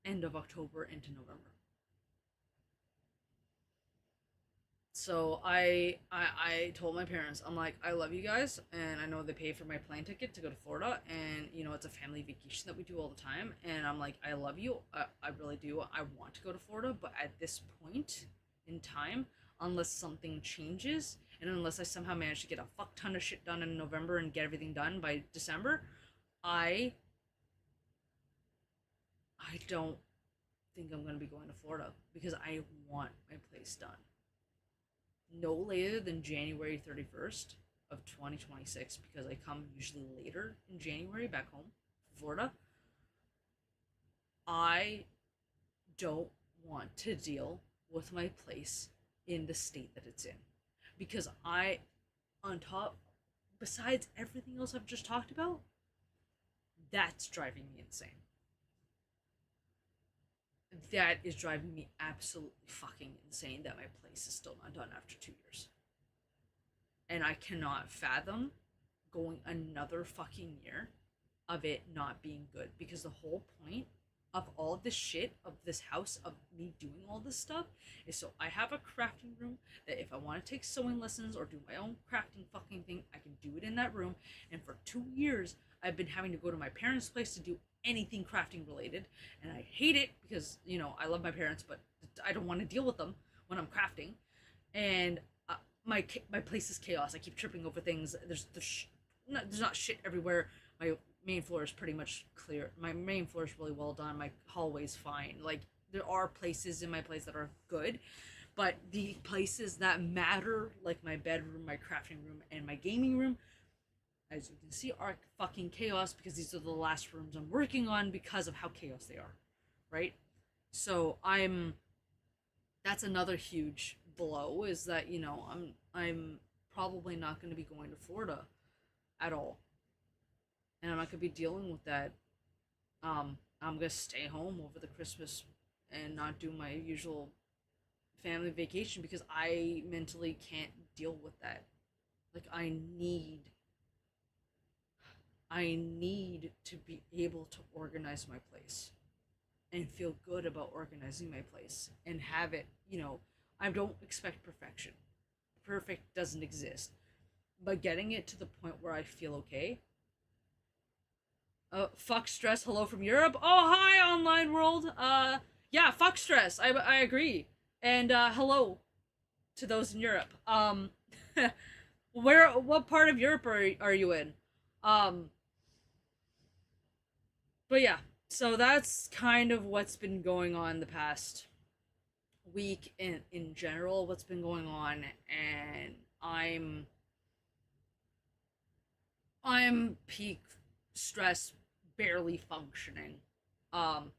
end of October into November. So I told my parents, I'm like, I love you guys, and I know they pay for my plane ticket to go to Florida, and it's a family vacation that we do all the time, and I'm like, I love you, I really do, I want to go to Florida, but at this point in time, unless something changes, and unless I somehow manage to get a fuck ton of shit done in November and get everything done by December, I don't think I'm gonna be going to Florida because I want my place done no later than January 31st of 2026, because I come usually later in January back home, Florida. I don't want to deal with my place in the state that it's in, because on top, besides everything else I've just talked about, that's driving me insane. That is driving me absolutely fucking insane that my place is still not done after 2 years. And I cannot fathom going another fucking year of it not being good, because the whole point of all of this shit, of this house, of me doing all this stuff, is so I have a crafting room that if I want to take sewing lessons or do my own crafting fucking thing, I can do it in that room. And for 2 years, I've been having to go to my parents' place to do anything crafting related, and I hate it because I love my parents, but I don't want to deal with them when I'm crafting. And my place is chaos. I keep tripping over things. There's not shit everywhere. My main floor is pretty much clear. My main floor is really well done. My hallway's fine. Like, there are places in my place that are good, but the places that matter, like my bedroom, my crafting room, and my gaming room, as you can see, are fucking chaos because these are the last rooms I'm working on because of how chaos they are, right? So that's another huge blow, is that I'm probably not going to be going to Florida at all, and I'm not going to be dealing with that. I'm going to stay home over the Christmas and not do my usual family vacation because I mentally can't deal with that. Like, I need to be able to organize my place and feel good about organizing my place and have it, I don't expect perfection. Perfect doesn't exist. But getting it to the point where I feel okay. Fuck stress, hello from Europe. Oh, hi, online world. Yeah, fuck stress. I agree. And, hello to those in Europe. What part of Europe are you in? Um, but yeah, so that's kind of what's been going on the past week in general, what's been going on, and I'm peak stress, barely functioning. Um,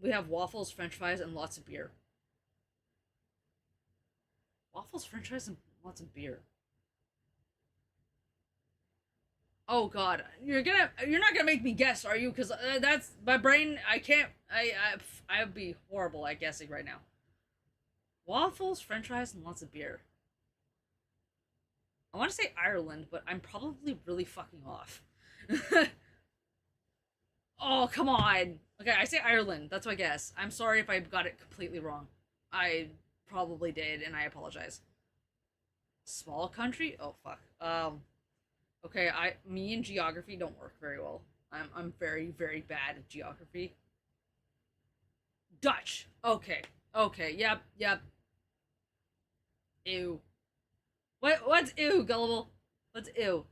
we have waffles, french fries, and lots of beer. Waffles, french fries, and lots of beer. Oh God, you're not gonna make me guess, are you? Because that's my brain. I can't. I'd be horrible at guessing right now. Waffles, French fries, and lots of beer. I want to say Ireland, but I'm probably really fucking off. Oh, come on. Okay, I say Ireland. That's my guess. I'm sorry if I got it completely wrong. I probably did, and I apologize. Small country? Oh fuck. Okay, me and geography don't work very well. I'm very very bad at geography. Dutch. Okay. Okay. Yep. Yep. Ew. What's ew, gullible? What's ew?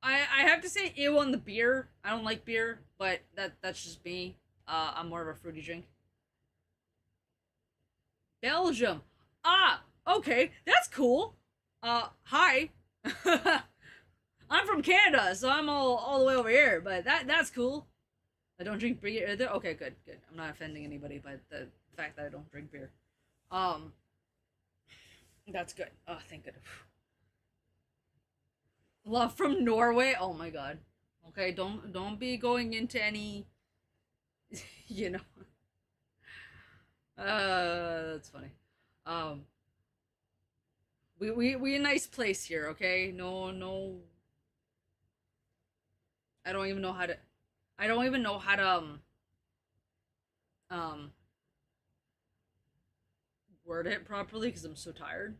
I have to say ew on the beer. I don't like beer, but that's just me. I'm more of a fruity drink. Belgium. Ah, okay, that's cool. Hi. I'm from Canada, so I'm all the way over here, but that's cool. I don't drink beer either. Okay, good, good. I'm not offending anybody by the fact that I don't drink beer. Um, that's good. Oh, thank goodness. Love from Norway. Oh my god. Okay, don't be going into any, you know. That's funny. Um, we a nice place here. Okay, no. I don't even know how to. I don't even know how to um word it properly because I'm so tired.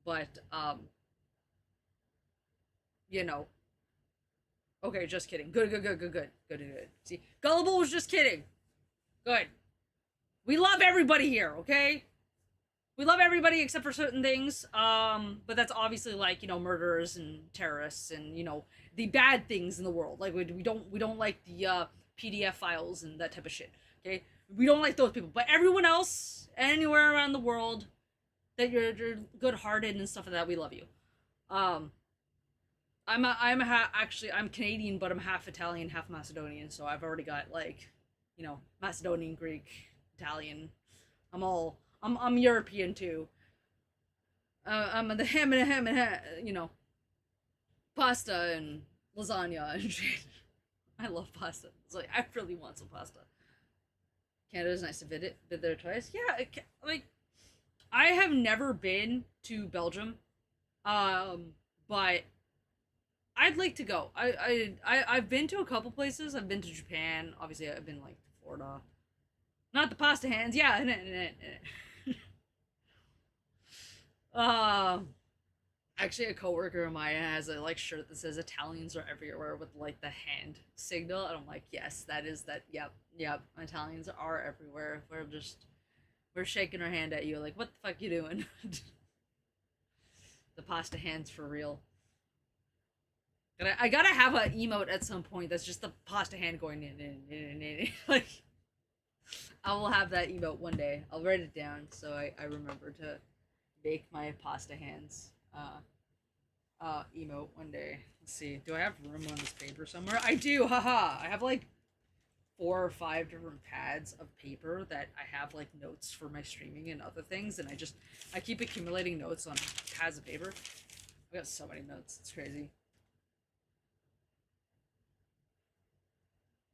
But you know. Okay, just kidding. Good. See, Gullible was just kidding. Good. We love everybody here, okay? We love everybody except for certain things. But that's obviously like, murderers and terrorists and, the bad things in the world. Like we don't like the PDF files and that type of shit. Okay? We don't like those people. But everyone else, anywhere around the world, that you're good hearted and stuff like that, we love you. Um actually I'm Canadian, but I'm half Italian, half Macedonian, so I've already got like, Macedonian, Greek, Italian. I'm European too. I'm the ham, pasta and lasagna and shit. I love pasta. It's like I really want some pasta. Canada's nice to visit. Been there twice. Yeah, like I have never been to Belgium, but I'd like to go. I've been to a couple places. I've been to Japan. Obviously, I've been like to Florida. Not the pasta hands. Yeah. uh, Actually, a coworker of mine has a like shirt that says "Italians are everywhere" with like the hand signal, and I'm like, yes, that is that. Yep, yep. Italians are everywhere. We're shaking our hand at you, like, what the fuck you doing? The pasta hands for real. And I gotta have an emote at some point that's just the pasta hand going in. Like, I will have that emote one day. I'll write it down so I remember to make my pasta hands emote one day. Let's see. Do I have room on this paper somewhere? I do. Haha. I have like 4 or 5 different pads of paper that I have like notes for my streaming and other things, and I keep accumulating notes on pads of paper. I got so many notes. It's crazy.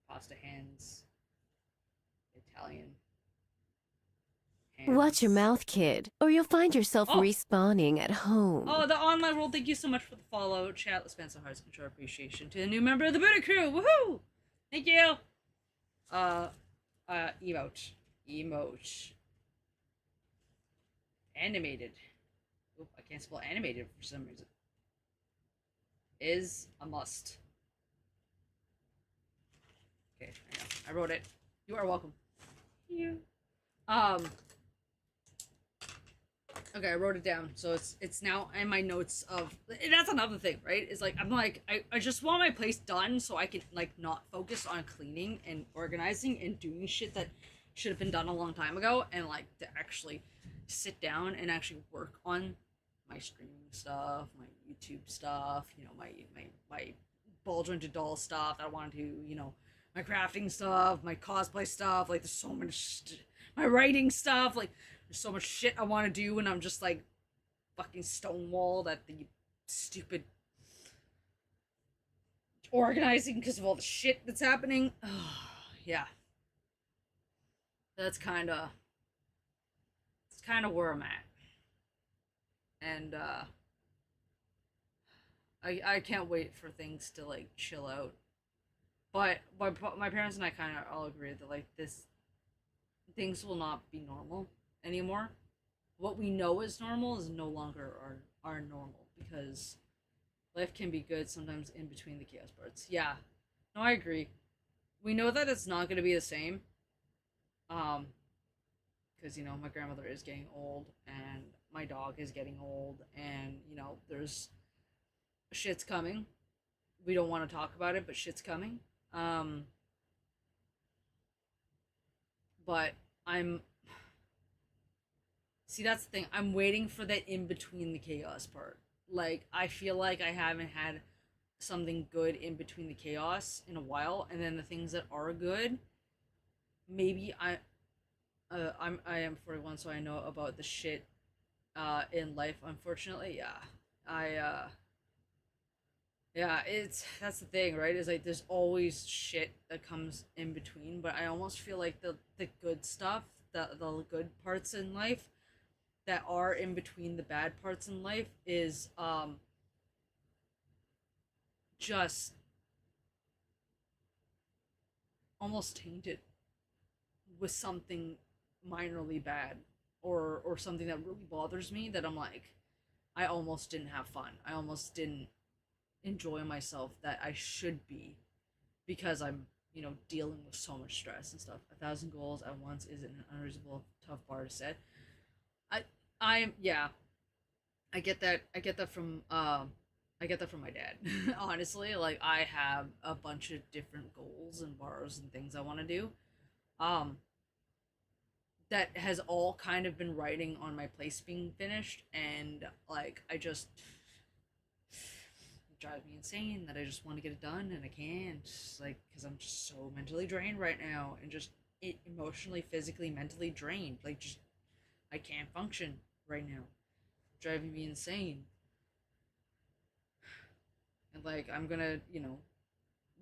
Pasta hands. Italian Watch your hands. mouth, kid, or you'll find yourself Oh, respawning at home. oh, the online world. Thank you so much for the follow, chat. Let's spend some hearts and show appreciation to a new member of the Buddha crew. Woohoo! Thank you. Uh, emote, emote, animated. Oop, I can't spell animated for some reason. Is a must. Okay, I wrote it. You are welcome. You. Um. Okay, I wrote it down, so it's now in my notes of. And that's another thing, right? Is like I'm like I just want my place done so I can like not focus on cleaning and organizing and doing shit that should have been done a long time ago, and like to actually sit down and actually work on my streaming stuff, my YouTube stuff, my ball jointed doll stuff that I want to do, my crafting stuff, my cosplay stuff. Like there's so much, my writing stuff. Like there's so much shit I want to do, and I'm just like fucking stonewalled at the stupid organizing because of all the shit that's happening. Yeah, that's kind of where I'm at, and I can't wait for things to like chill out. But my parents and I kind of all agree that like this things will not be normal anymore. What we know is normal is no longer our normal, because life can be good sometimes in between the chaos parts. Yeah, no, I agree. We know that it's not going to be the same, um, because my grandmother is getting old and my dog is getting old, and there's shit's coming. We don't want to talk about it, but shit's coming. Um, but I'm See, that's the thing. I'm waiting for that in between the chaos part. Like, I feel like I haven't had something good in between the chaos in a while, and then the things that are good, maybe I am 41, so I know about the shit in life. Unfortunately, yeah, I yeah, it's that's the thing, right? Is like there's always shit that comes in between, but I almost feel like the good stuff, the good parts in life that are in between the bad parts in life is just almost tainted with something minorly bad, or something that really bothers me, that I'm like, I almost didn't have fun. I almost didn't enjoy myself that I should be, because I'm dealing with so much stress and stuff. 1,000 goals at once is an unreasonable tough bar to set. I I'm yeah, I get that. I get that from my dad. Honestly, like I have a bunch of different goals and bars and things I want to do. Um, that has all kind of been writing on my place being finished, and like I just it drives me insane that I just want to get it done and I can't. Like because I'm just so mentally drained right now, and just emotionally, physically, mentally drained. Like just I can't function right now, driving me insane. And like I'm gonna,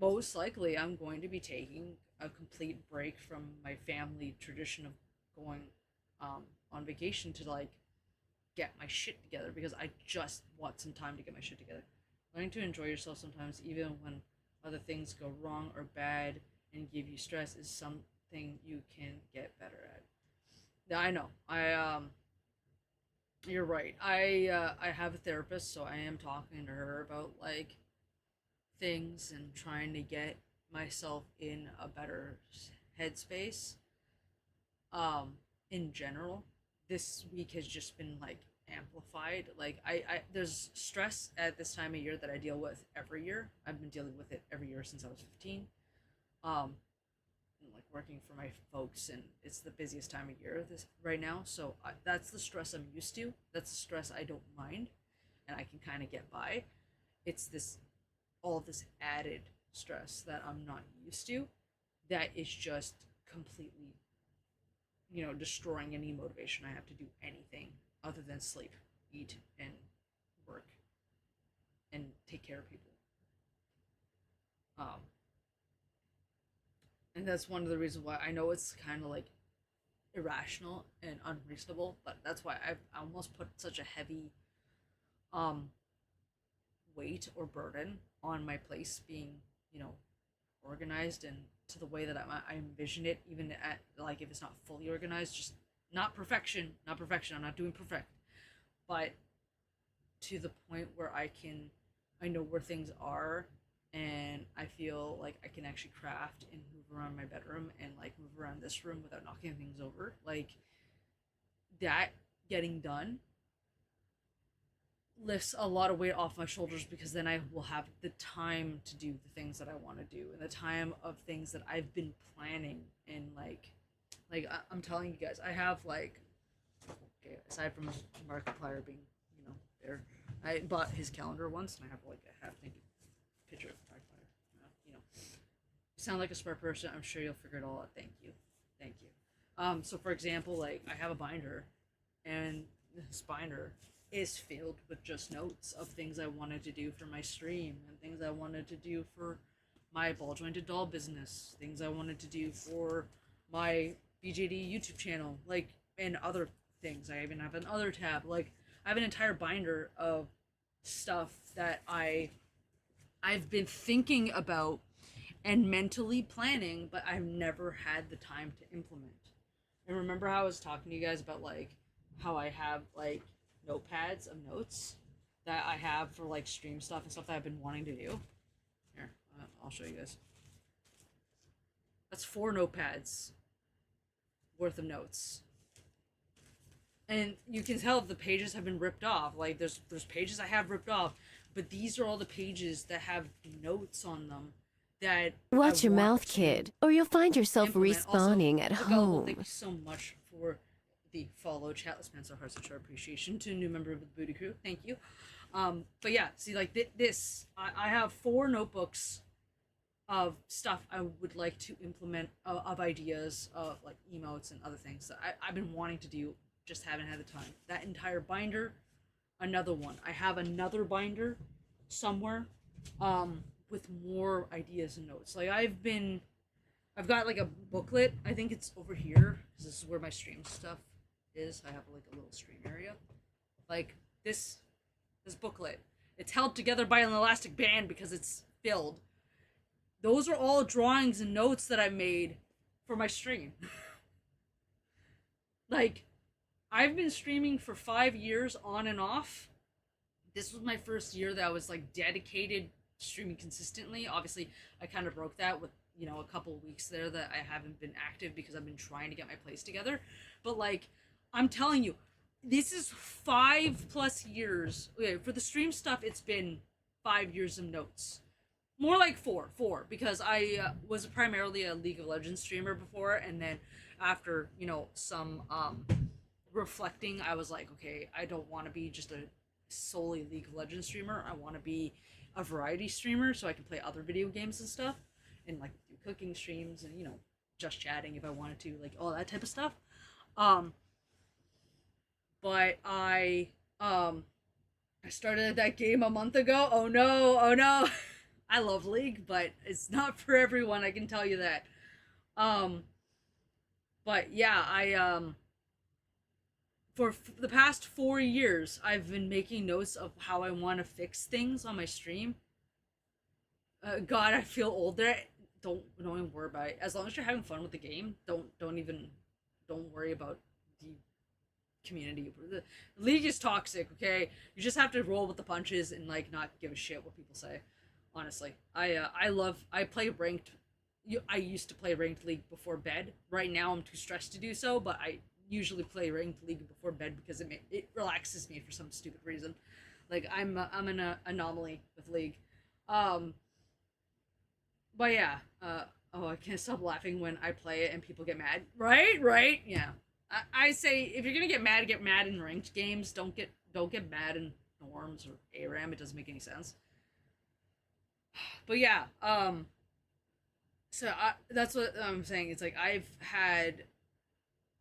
most likely I'm going to be taking a complete break from my family tradition of going on vacation to like get my shit together, because I just want some time to get my shit together. Learning to enjoy yourself sometimes, even when other things go wrong or bad and give you stress, is something you can get better at. Yeah, I know. You're right. I have a therapist, so I am talking to her about like things and trying to get myself in a better headspace. Um, in general, this week has just been like amplified. Like I there's stress at this time of year that I deal with every year. I've been dealing with it every year since I was 15. Um, like working for my folks, and it's the busiest time of year this right now. So that's the stress I'm used to. That's the stress I don't mind, and I can kind of get by. It's this all of this added stress that I'm not used to. That is just completely, destroying any motivation I have to do anything other than sleep, eat, and work, and take care of people. Um, and that's one of the reasons why I know it's kind of like irrational and unreasonable, but that's why I've almost put such a heavy um weight or burden on my place being, you know, organized and to the way that I envision it, even at like if it's not fully organized, just not perfection, not perfection. I'm not doing perfect, but to the point where I know where things are, and I feel like I can actually craft and move around my bedroom and like move around this room without knocking things over. Like that getting done lifts a lot of weight off my shoulders because then I will have the time to do the things that I want to do and the time of things that I've been planning and I'm telling you guys, I have like, okay, aside from Markiplier being, there, I bought his calendar once and I have like a half naked picture of Markiplier. You sound like a smart person. I'm sure you'll figure it all out. Thank you, thank you. So for example, like I have a binder, and this binder is filled with just notes of things I wanted to do for my stream and things I wanted to do for my ball jointed doll business, things I wanted to do for my BJD YouTube channel, like, and other things. I even have another tab. Like, I have an entire binder of stuff that I've been thinking about and mentally planning, but I've never had the time to implement. And remember how I was talking to you guys about like how I have like notepads of notes that I have for like stream stuff and stuff that I've been wanting to do. Here, I'll show you guys. That's 4 notepads worth of notes. And you can tell the pages have been ripped off. Like there's pages I have ripped off, but these are all the pages that have notes on them that Watch your mouth, kid, or you'll find yourself respawning at home. Thank you so much for the follow, chat. Spencer Hearts of appreciation to a new member of the Booty Crew. Thank you. But yeah, see, like this, I have 4 notebooks of stuff I would like to implement, of ideas of like emotes and other things that I've been wanting to do, just haven't had the time. That entire binder, another one. I have another binder somewhere, with more ideas and notes. Like I've got like a booklet. I think it's over here. This is where my stream stuff is. I have like a little stream area. Like this booklet. It's held together by an elastic band because it's filled. Those are all drawings and notes that I made for my stream. Like, I've been streaming for 5 years on and off. This was my first year that I was like dedicated streaming consistently. Obviously, I kind of broke that with, a couple of weeks there that I haven't been active because I've been trying to get my place together. But like, I'm telling you, this is 5+ years. Okay, for the stream stuff, it's been 5 years of notes. More like four, because I was primarily a League of Legends streamer before, and then after, some reflecting, I was like, okay, I don't want to be just a solely League of Legends streamer. I want to be a variety streamer so I can play other video games and stuff, and like do cooking streams and just chatting if I wanted to, like all that type of stuff. But I started that game a month ago. Oh no. I love League, but it's not for everyone, I can tell you that. But yeah, I for the past 4 years, I've been making notes of how I want to fix things on my stream. God, I feel older. Don't even worry about it. As long as you're having fun with the game, don't worry about the community. The league is toxic. Okay, you just have to roll with the punches and like not give a shit what people say. Honestly, I play ranked. I used to play ranked league before bed. Right now, I'm too stressed to do so, but I usually play ranked league before bed because it relaxes me for some stupid reason. Like I'm an anomaly with league. Um, but yeah, oh, I can't stop laughing when I play it and people get mad. Right, yeah. I say if you're gonna get mad in ranked games. Don't get mad in norms or ARAM. It doesn't make any sense. But yeah, that's what I'm saying. It's like I've had,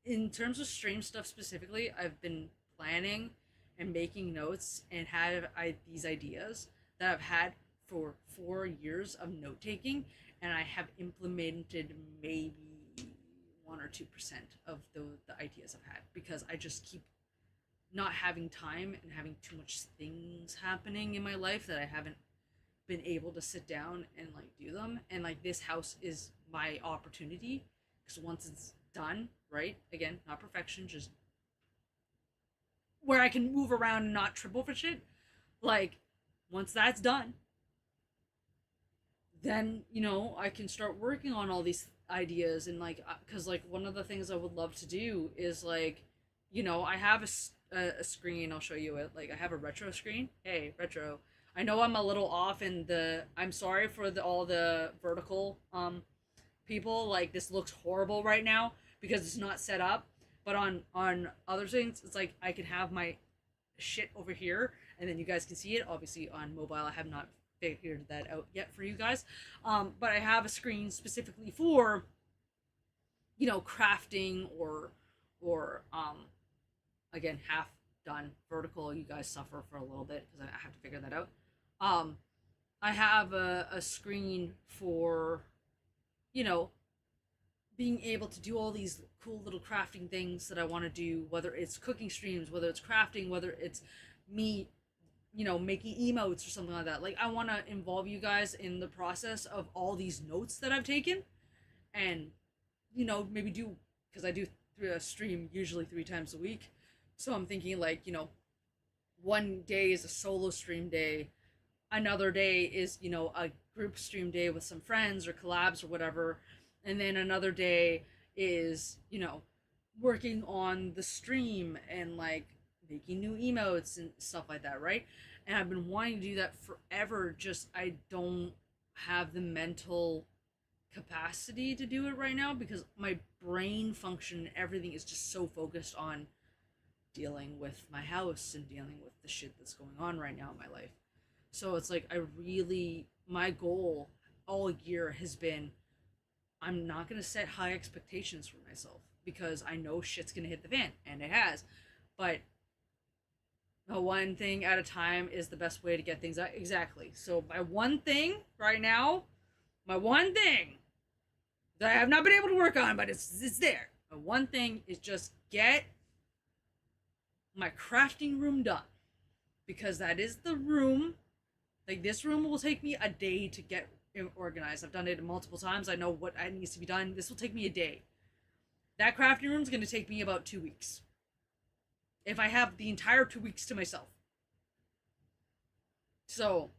in terms of stream stuff specifically, I've been planning and making notes and have these ideas that I've had for 4 years of note taking, and I have implemented maybe 1 or 2% of the ideas I've had because I just keep not having time and having too much things happening in my life that I haven't been able to sit down and like do them. And like this house is my opportunity because once it's done, right? Again, not perfection, just where I can move around and not triple for shit. Like once that's done, then I can start working on all these ideas and like because like one of the things I would love to do is like I have a screen. I'll show you it. Like I have a retro screen. Hey, retro. I know I'm a little off in I'm sorry for all the vertical people. Like this looks horrible right now because it's not set up. But on other things, it's like I can have my shit over here, and then you guys can see it. Obviously on mobile, I have not figured that out yet for you guys. But I have a screen specifically for crafting or again half done vertical. You guys suffer for a little bit because I have to figure that out. I have a screen for being able to do all these cool little crafting things that I want to do, whether it's cooking streams, whether it's crafting, whether it's me making emotes or something like that. Like I want to involve you guys in the process of all these notes that I've taken, and maybe do, because I do a stream usually 3 times a week. So I'm thinking like one day is a solo stream day, another day is a group stream day with some friends or collabs or whatever, and then another day is working on the stream and like making new emotes and stuff like that, right? And I've been wanting to do that forever, just I don't have the mental capacity to do it right now because my brain function and everything is just so focused on dealing with my house and dealing with the shit that's going on right now in my life. So it's like my goal all year has been, I'm not going to set high expectations for myself because I know shit's going to hit the fan, and it has. But one thing at a time is the best way to get things out. Exactly. So my one thing right now, my one thing that I have not been able to work on, but it's there. My one thing is just get my crafting room done, because that is the room. Like this room will take me a day to get organized. I've done it multiple times. I know what needs to be done. This will take me a day. That crafting room is going to take me about 2 weeks if I have the entire 2 weeks to myself. So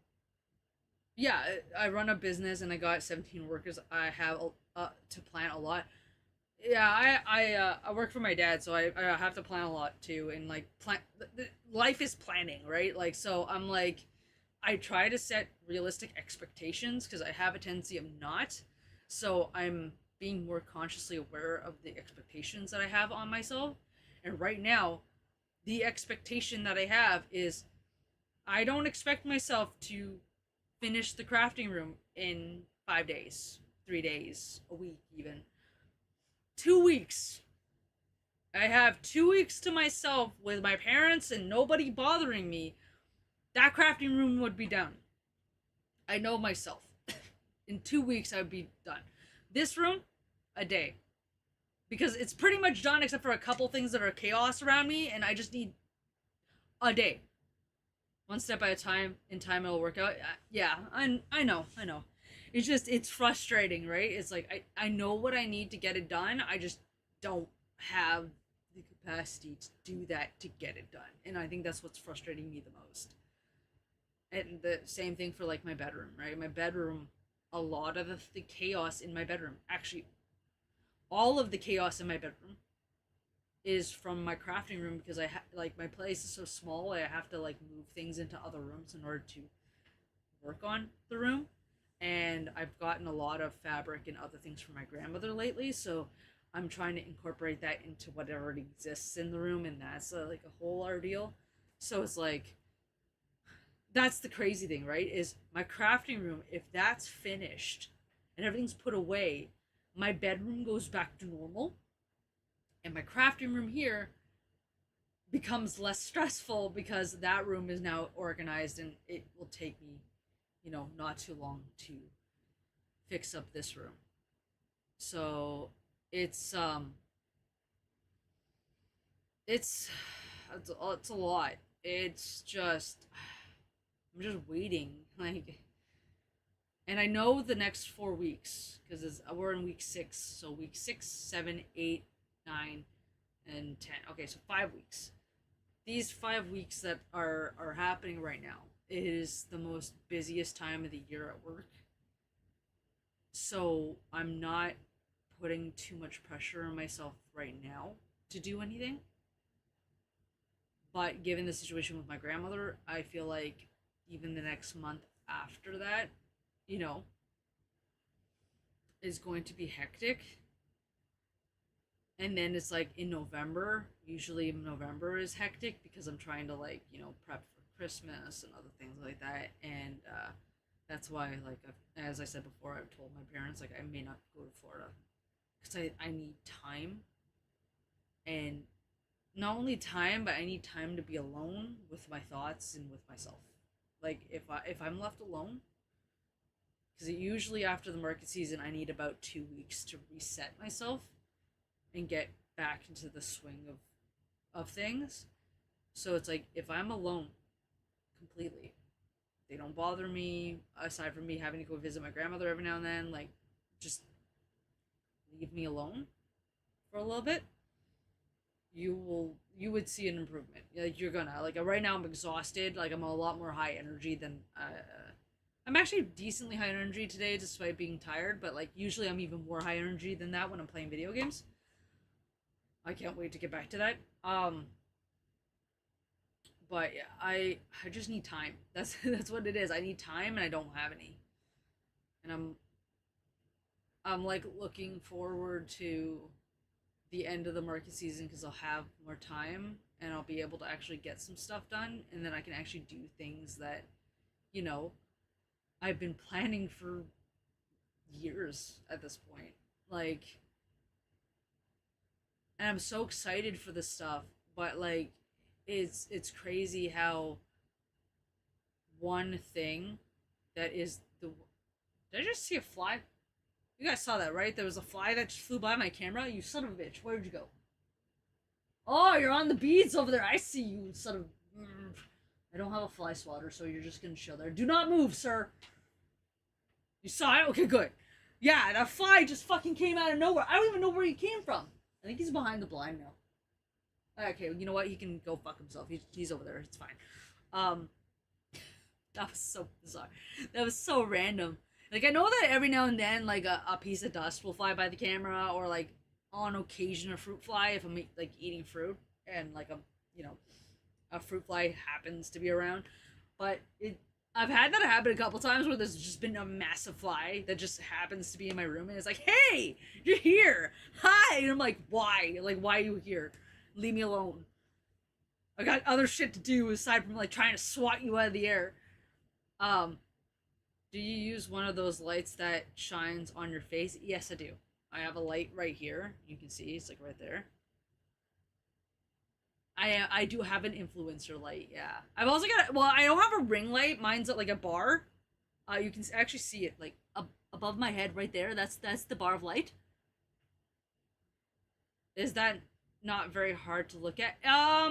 yeah, I run a business and I got 17 workers. I have to plan a lot. Yeah, I work for my dad, so I have to plan a lot too, and like life is planning, right? Like so I'm like, I try to set realistic expectations because I have a tendency of not. So I'm being more consciously aware of the expectations that I have on myself. And right now, the expectation that I have is I don't expect myself to finish the crafting room in 5 days, 3 days, a week even. 2 weeks. I have 2 weeks to myself with my parents and nobody bothering me. That crafting room would be done. I know myself. In 2 weeks, I would be done. This room, a day. because it's pretty much done except for a couple things that are chaos around me, and I just need a day. One step at a time. In time, it'll work out. Yeah, I know. It's just, it's frustrating, right? It's like I know what I need to get it done. I just don't have the capacity to do that to get it done, and I think that's what's frustrating me the most. And the same thing for like my bedroom, right? My bedroom, a lot of the chaos in my bedroom, actually, all of the chaos in my bedroom is from my crafting room because like my place is so small. I have to like move things into other rooms in order to work on the room, and I've gotten a lot of fabric and other things from my grandmother lately, so I'm trying to incorporate that into whatever exists in the room, and that's like a whole ordeal. So it's like, that's the crazy thing, right? Is my crafting room, if that's finished and everything's put away, my bedroom goes back to normal, and my crafting room here becomes less stressful because that room is now organized, and it will take me, not too long to fix up this room. So it's it's it's a lot. It's just, I'm just waiting, like, and I know the next 4 weeks because we're in week 6, so week 6, 7, 8, 9, and 10. Okay, so 5 weeks. These 5 weeks that are happening right now is the most busiest time of the year at work. So I'm not putting too much pressure on myself right now to do anything. But given the situation with my grandmother, I feel like even the next month after that, you know, is going to be hectic. And then it's like in November, usually November is hectic because I'm trying to, like, prep for Christmas and other things like that. And that's why, like, as I said before, I've told my parents, like, I may not go to Florida because I need time. And not only time, but I need time to be alone with my thoughts and with myself. Like, if I'm left alone, because usually after the market season, I need about 2 weeks to reset myself and get back into the swing of things. So it's like, if I'm alone completely, they don't bother me aside from me having to go visit my grandmother every now and then. Like, just leave me alone for a little bit. You would see an improvement. Like, you're gonna, like, right now I'm exhausted. Like, I'm a lot more high energy than I'm actually decently high energy today despite being tired. But like, usually I'm even more high energy than that when I'm playing video games. I can't wait to get back to that. But yeah, I just need time. That's what it is. I need time, and I don't have any. And I'm like looking forward to the end of the market season because I'll have more time and I'll be able to actually get some stuff done, and then I can actually do things that, you know, I've been planning for years at this point. Like, and I'm so excited for this stuff, but like, it's crazy how one thing that is the, did I just see a fly? You guys saw that, right? There was a fly that just flew by my camera. You son of a bitch. Where'd you go? Oh, you're on the beads over there. I see you, son of. I don't have a fly swatter, so you're just gonna chill there. Do not move, sir. You saw it? Okay, good. Yeah, that fly just fucking came out of nowhere. I don't even know where he came from. I think he's behind the blind now. Okay, you know what? He can go fuck himself. He's over there. It's fine. Um, that was so bizarre. That was so random. Like, I know that every now and then, like, a piece of dust will fly by the camera, or like on occasion a fruit fly if I'm like eating fruit and like a fruit fly happens to be around. But I've had that happen a couple times where there's just been a massive fly that just happens to be in my room, and it's like, hey, you're here, hi, and I'm like, why? Like, why are you here? Leave me alone. I got other shit to do aside from like trying to swat you out of the air. Um, do you use one of those lights that shines on your face? Yes, I do. I have a light right here. You can see it's like right there. I do have an influencer light. Yeah, I've also got. Well, I don't have a ring light. Mine's at like a bar. You can actually see it like above my head right there. That's the bar of light. Is that not very hard to look at? No,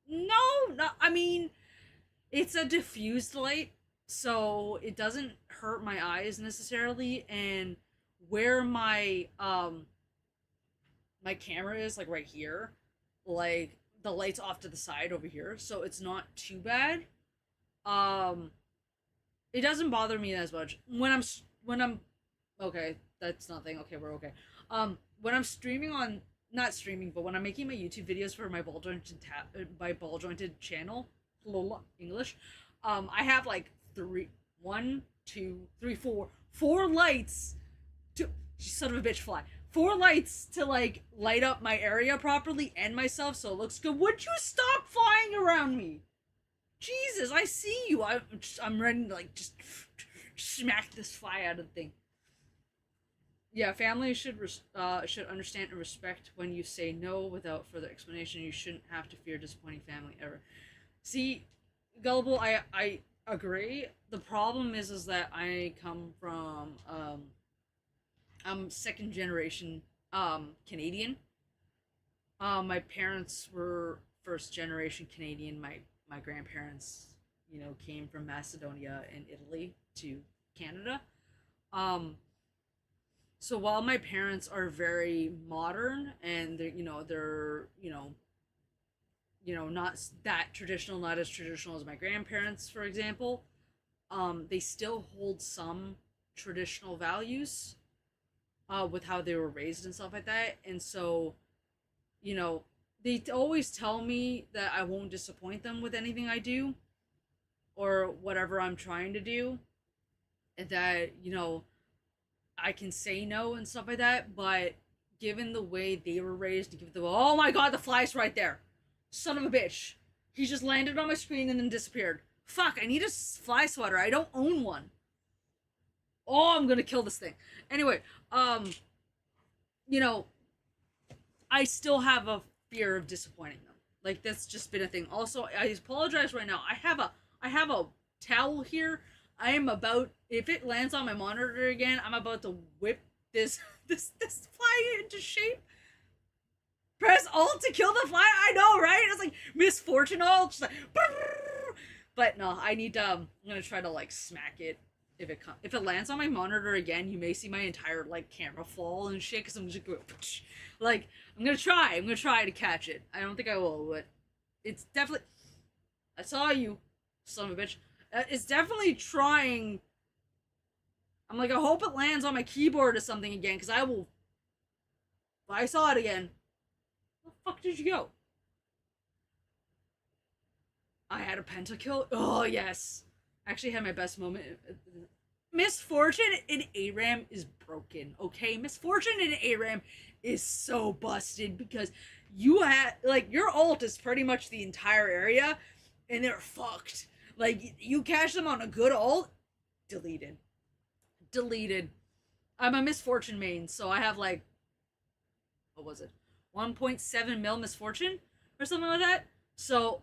no. I mean, it's a diffused light, so it doesn't hurt my eyes necessarily. And where my camera is, like right here, like the light's off to the side over here, so it's not too bad. Um, it doesn't bother me as much when I'm okay. That's nothing. Okay, we're okay. When I'm streaming on not streaming, but when I'm making my YouTube videos for my ball jointed channel, English, I have like one, two, three, four lights to son of a bitch fly. Four lights to like light up my area properly and myself so it looks good. Would you stop flying around me? Jesus, I see you. I'm ready to like just smack this fly out of the thing. Yeah, family should understand and respect when you say no without further explanation. You shouldn't have to fear disappointing family ever. See, gullible, I agree. The problem is that I come from I'm second generation Canadian. My parents were first generation Canadian. My grandparents, came from Macedonia and Italy to Canada. Um, so while my parents are very modern and they're not that traditional, not as traditional as my grandparents, for example, they still hold some traditional values with how they were raised and stuff like that. And so, you know, they always tell me that I won't disappoint them with anything I do or whatever I'm trying to do, and that, I can say no and stuff like that. But given the way they were raised, oh my god, the fly's right there. Son of a bitch. He just landed on my screen and then disappeared. Fuck, I need a fly swatter. I don't own one. Oh, I'm gonna kill this thing. Anyway, you know, I still have a fear of disappointing them. Like that's just been a thing. Also, I apologize right now. I have a towel here. I am about, if it lands on my monitor again, I'm about to whip this this fly into shape. Press Alt to kill the fly. I know, right? It's like misfortune Alt. Just like, but no, I need to. I'm gonna try to like smack it. If it lands on my monitor again, you may see my entire like camera fall and shit. Cause I'm just going, like I'm gonna try to catch it. I don't think I will, but it's definitely. I saw you, son of a bitch. It's definitely trying. I'm like, I hope it lands on my keyboard or something again, cause I will. I saw it again. Where the fuck did you go? I had a pentakill. Oh yes, actually had my best moment. Misfortune in ARAM is broken. Okay, Misfortune in ARAM is so busted because you had like your ult is pretty much the entire area, and they're fucked. Like you catch them on a good ult, deleted. I'm a Misfortune main, so I have like, what was it, 1.7 mil Misfortune or something like that. So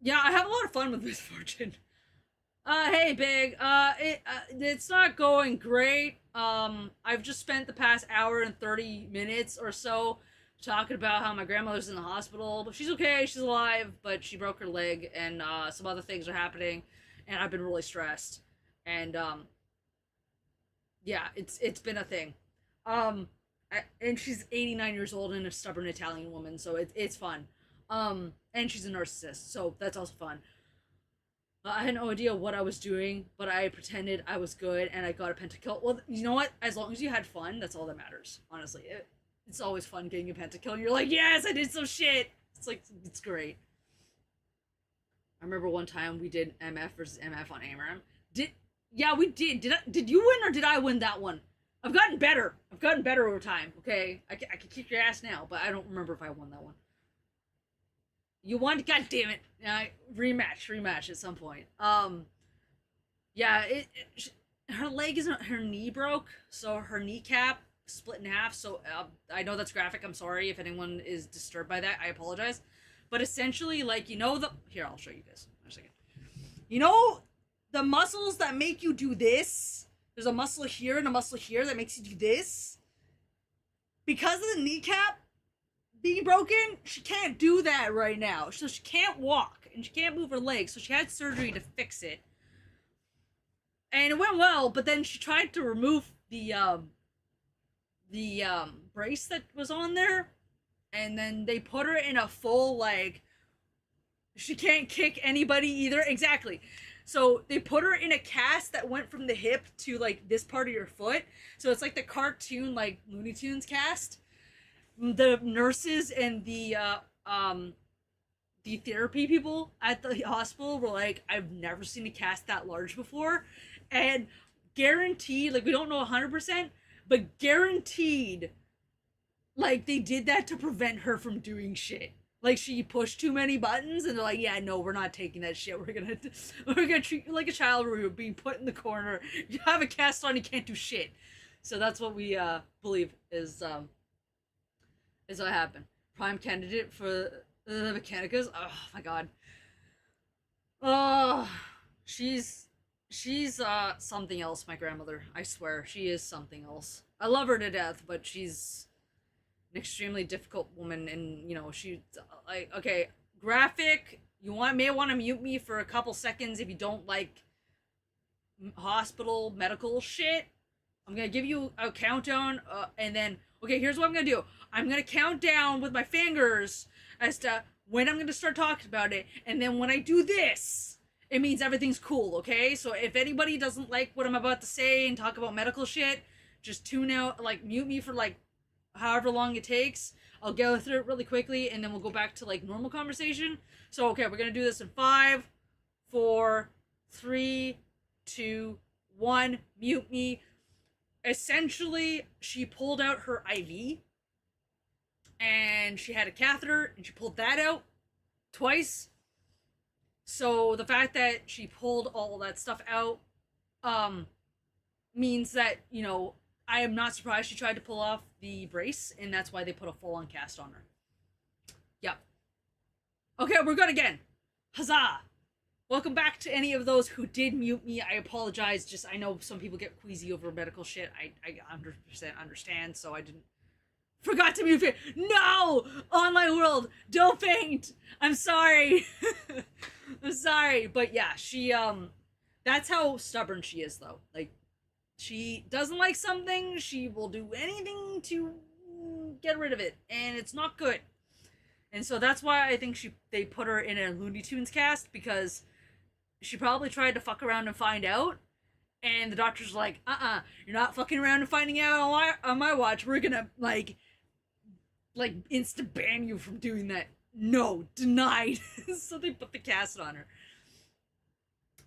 yeah, I have a lot of fun with Misfortune. Hey, Big. It's not going great. I've just spent the past hour and 30 minutes or so talking about how my grandmother's in the hospital, but she's okay, she's alive, but she broke her leg, and some other things are happening, and I've been really stressed, and yeah, it's been a thing. And she's 89 years old and a stubborn Italian woman, so it's fun. And she's a narcissist, so that's also fun. I had no idea what I was doing, but I pretended I was good, and I got a pentakill. Well, you know what? As long as you had fun, that's all that matters. Honestly, it's always fun getting a pentakill, and you're like, yes, I did some shit. It's like it's great. I remember one time we did MF versus MF on AMRAM. Yeah, we did. Did you win or did I win that one? I've gotten better. I've gotten better over time. Okay, I can kick your ass now, but I don't remember if I won that one. You won, god damn it! Rematch at some point. Yeah, her leg isn't, her knee broke, so her kneecap split in half. So I know that's graphic. I'm sorry if anyone is disturbed by that. I apologize. But essentially, like here, I'll show you guys in a second. The muscles that make you do this. There's a muscle here and a muscle here that makes you do this. because of the kneecap being broken, she can't do that right now. So she can't walk and she can't move her legs. So she had surgery to fix it. And it went well, but then she tried to remove the brace that was on there, and then they put her in a full, like, she can't kick anybody either. Exactly. So they put her in a cast that went from the hip to like this part of your foot. So it's like the cartoon, like Looney Tunes cast. The nurses and the therapy people at the hospital were like, I've never seen a cast that large before. And guaranteed, like, we don't know 100%, but guaranteed, like, they did that to prevent her from doing shit. Like, she pushed too many buttons, and they're like, yeah, no, we're not taking that shit. We're gonna treat you like a child where you're being put in the corner. You have a cast on, you can't do shit. So that's what we believe is what happened. Prime candidate for the Mechanicas. Oh my god. Oh, she's something else, my grandmother. I swear, she is something else. I love her to death, but she's an extremely difficult woman, and you know, she, like, okay, graphic, may want to mute me for a couple seconds if you don't like hospital medical shit. I'm gonna give you a countdown, and then, okay, here's what I'm gonna do. I'm gonna count down with my fingers as to when I'm gonna start talking about it, and then when I do this, it means everything's cool, okay? So if anybody doesn't like what I'm about to say and talk about medical shit, just tune out, like, mute me for, like, however long it takes. I'll go through it really quickly, and then we'll go back to, like, normal conversation. So, okay, we're gonna do this in 5, 4, 3, 2, 1. Mute me. Essentially, she pulled out her IV, and she had a catheter, and she pulled that out twice. So the fact that she pulled all that stuff out means that, you know, I am not surprised she tried to pull off the brace, and that's why they put a full-on cast on her. Yep. Okay, we're good again. Huzzah! Welcome back to any of those who did mute me. I apologize. Just, I know some people get queasy over medical shit. I 100% understand, so I didn't... Forgot to mute it. No! Online world, don't faint! I'm sorry. I'm sorry. But yeah, she, that's how stubborn she is, though. Like, she doesn't like something, she will do anything to get rid of it, and it's not good. And so that's why I think they put her in a Looney Tunes cast, because she probably tried to fuck around and find out, and the doctor's like, you're not fucking around and finding out on my watch. We're gonna, like insta ban you from doing that. No, denied. So they put the cast on her.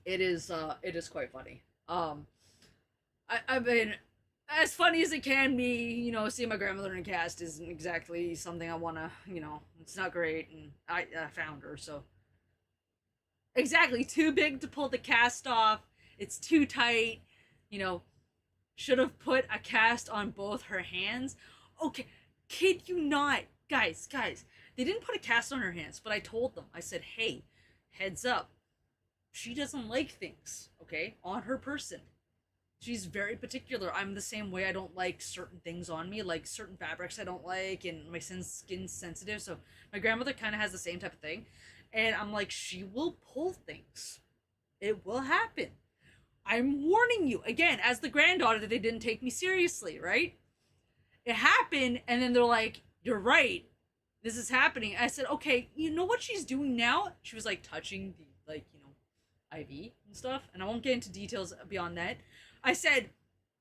It is quite funny. I mean, as funny as it can be, you know, seeing my grandmother in a cast isn't exactly something I want to, you know, it's not great, and I found her, so. Exactly, too big to pull the cast off, it's too tight, you know, should have put a cast on both her hands. Okay, kid you not, guys, they didn't put a cast on her hands, but I told them, I said, hey, heads up, she doesn't like things, okay, on her person. She's very particular. I'm the same way. I don't like certain things on me, like certain fabrics I don't like, and my skin's sensitive, so my grandmother kind of has the same type of thing, and I'm like, she will pull things. It will happen. I'm warning you, again, as the granddaughter, that they didn't take me seriously, right? It happened, and then they're like, you're right, this is happening. I said, okay, you know what she's doing now? She was, like, touching the, like, you know, IV and stuff, and I won't get into details beyond that. I said,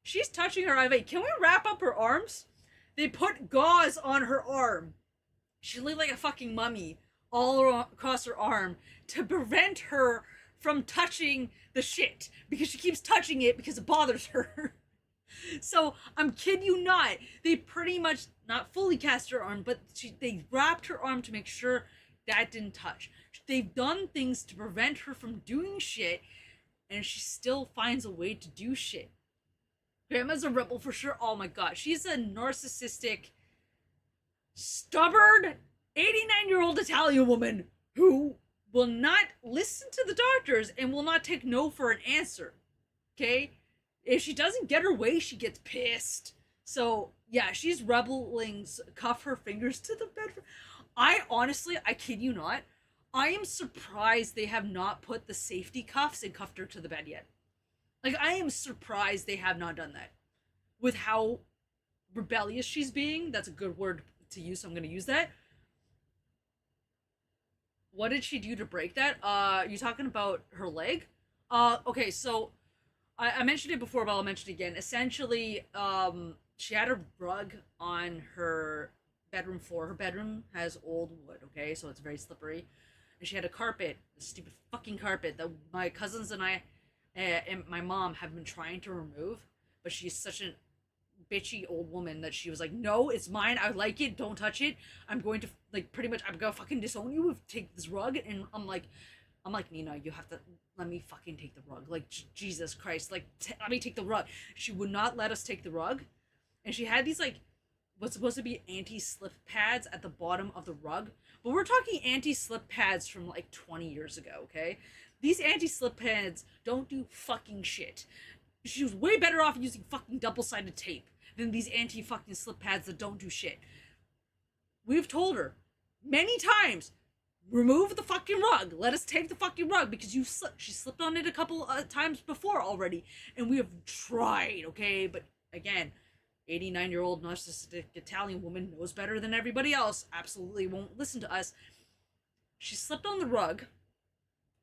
she's touching her IV. Can we wrap up her arms? They put gauze on her arm. She looked like a fucking mummy all across her arm to prevent her from touching the shit, because she keeps touching it because it bothers her. So, I'm kid you not, they pretty much, not fully cast her arm, but they wrapped her arm to make sure that didn't touch. They've done things to prevent her from doing shit, and she still finds a way to do shit. Grandma's a rebel for sure. Oh my god, she's a narcissistic, stubborn 89-year-old Italian woman who will not listen to the doctors and will not take no for an answer. Okay? If she doesn't get her way, she gets pissed. So, Yeah, she's rebelling, cuff her fingers to the bed. I honestly, I kid you not, I am surprised they have not put the safety cuffs and cuffed her to the bed yet. Like, I am surprised they have not done that. With how rebellious she's being, that's a good word to use, so I'm gonna use that. What did she do to break that? You talking about her leg? Okay, so I mentioned it before, but I'll mention it again. Essentially, she had a rug on her bedroom floor. Her bedroom has old wood, okay, so it's very slippery. And she had a carpet, a stupid fucking carpet that my cousins and I and my mom have been trying to remove, but she's such a bitchy old woman that she was like, "No, it's mine. I like it. Don't touch it. I'm going to like pretty much. I'm gonna fucking disown you if you take this rug." And I'm like, Nina, you have to let me fucking take the rug. Like, Jesus Christ, like, let me take the rug. She would not let us take the rug, and she had these like what's supposed to be anti-slip pads at the bottom of the rug, but we're talking anti-slip pads from like 20 years ago. Okay, these anti-slip pads don't do fucking shit. She was way better off using fucking double-sided tape than these anti-fucking slip pads that don't do shit. We've told her many times, remove the fucking rug. Let us take the fucking rug because she slipped on it a couple times before already, and we have tried, okay? But again, 89-year-old narcissistic Italian woman knows better than everybody else. Absolutely won't listen to us. She slipped on the rug,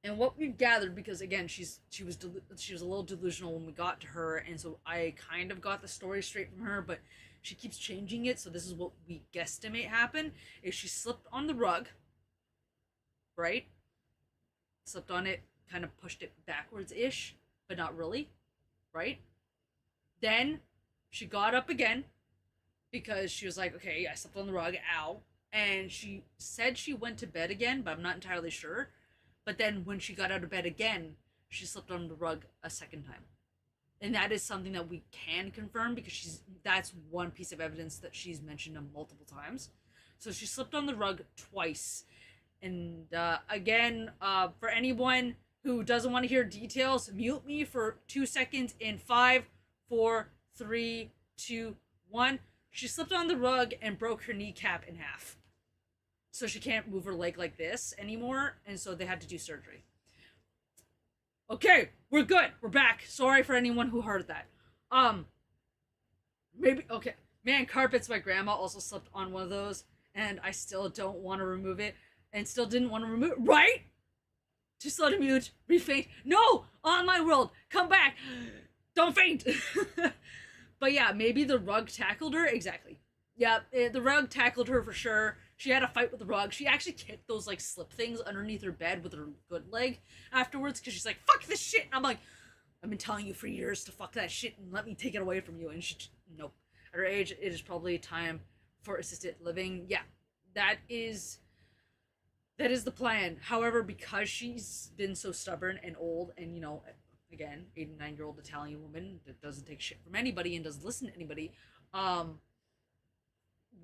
and what we've gathered, because again, she was a little delusional when we got to her, and so I kind of got the story straight from her, but she keeps changing it. So this is what we guesstimate happened: is she slipped on the rug, right? Slipped on it, kind of pushed it backwards ish, but not really, right? Then she got up again because she was like, okay, I slept on the rug, ow. And she said she went to bed again, but I'm not entirely sure. But then when she got out of bed again, she slept on the rug a second time. And that is something that we can confirm because that's one piece of evidence that she's mentioned multiple times. So she slept on the rug twice. And again, for anyone who doesn't want to hear details, mute me for 2 seconds in 5, 4, 3, 2, 1. She slipped on the rug and broke her kneecap in half. So she can't move her leg like this anymore, and so they had to do surgery. Okay, we're good. We're back. Sorry for anyone who heard that. Maybe okay. Man, carpets. My grandma also slept on one of those, and I still don't want to remove it, and still didn't want to remove it. Right? Just let him mute. Refaint. No, on my world. Come back. Don't faint. But yeah, maybe the rug tackled her. Exactly. Yeah, the rug tackled her for sure. She had a fight with the rug. She actually kicked those like slip things underneath her bed with her good leg afterwards because she's like, "Fuck this shit." And I'm like, "I've been telling you for years to fuck that shit and let me take it away from you." And she, nope. At her age, it is probably time for assisted living. Yeah, that is the plan. However, because she's been so stubborn and old, and again, 89-year-old Italian woman that doesn't take shit from anybody and doesn't listen to anybody,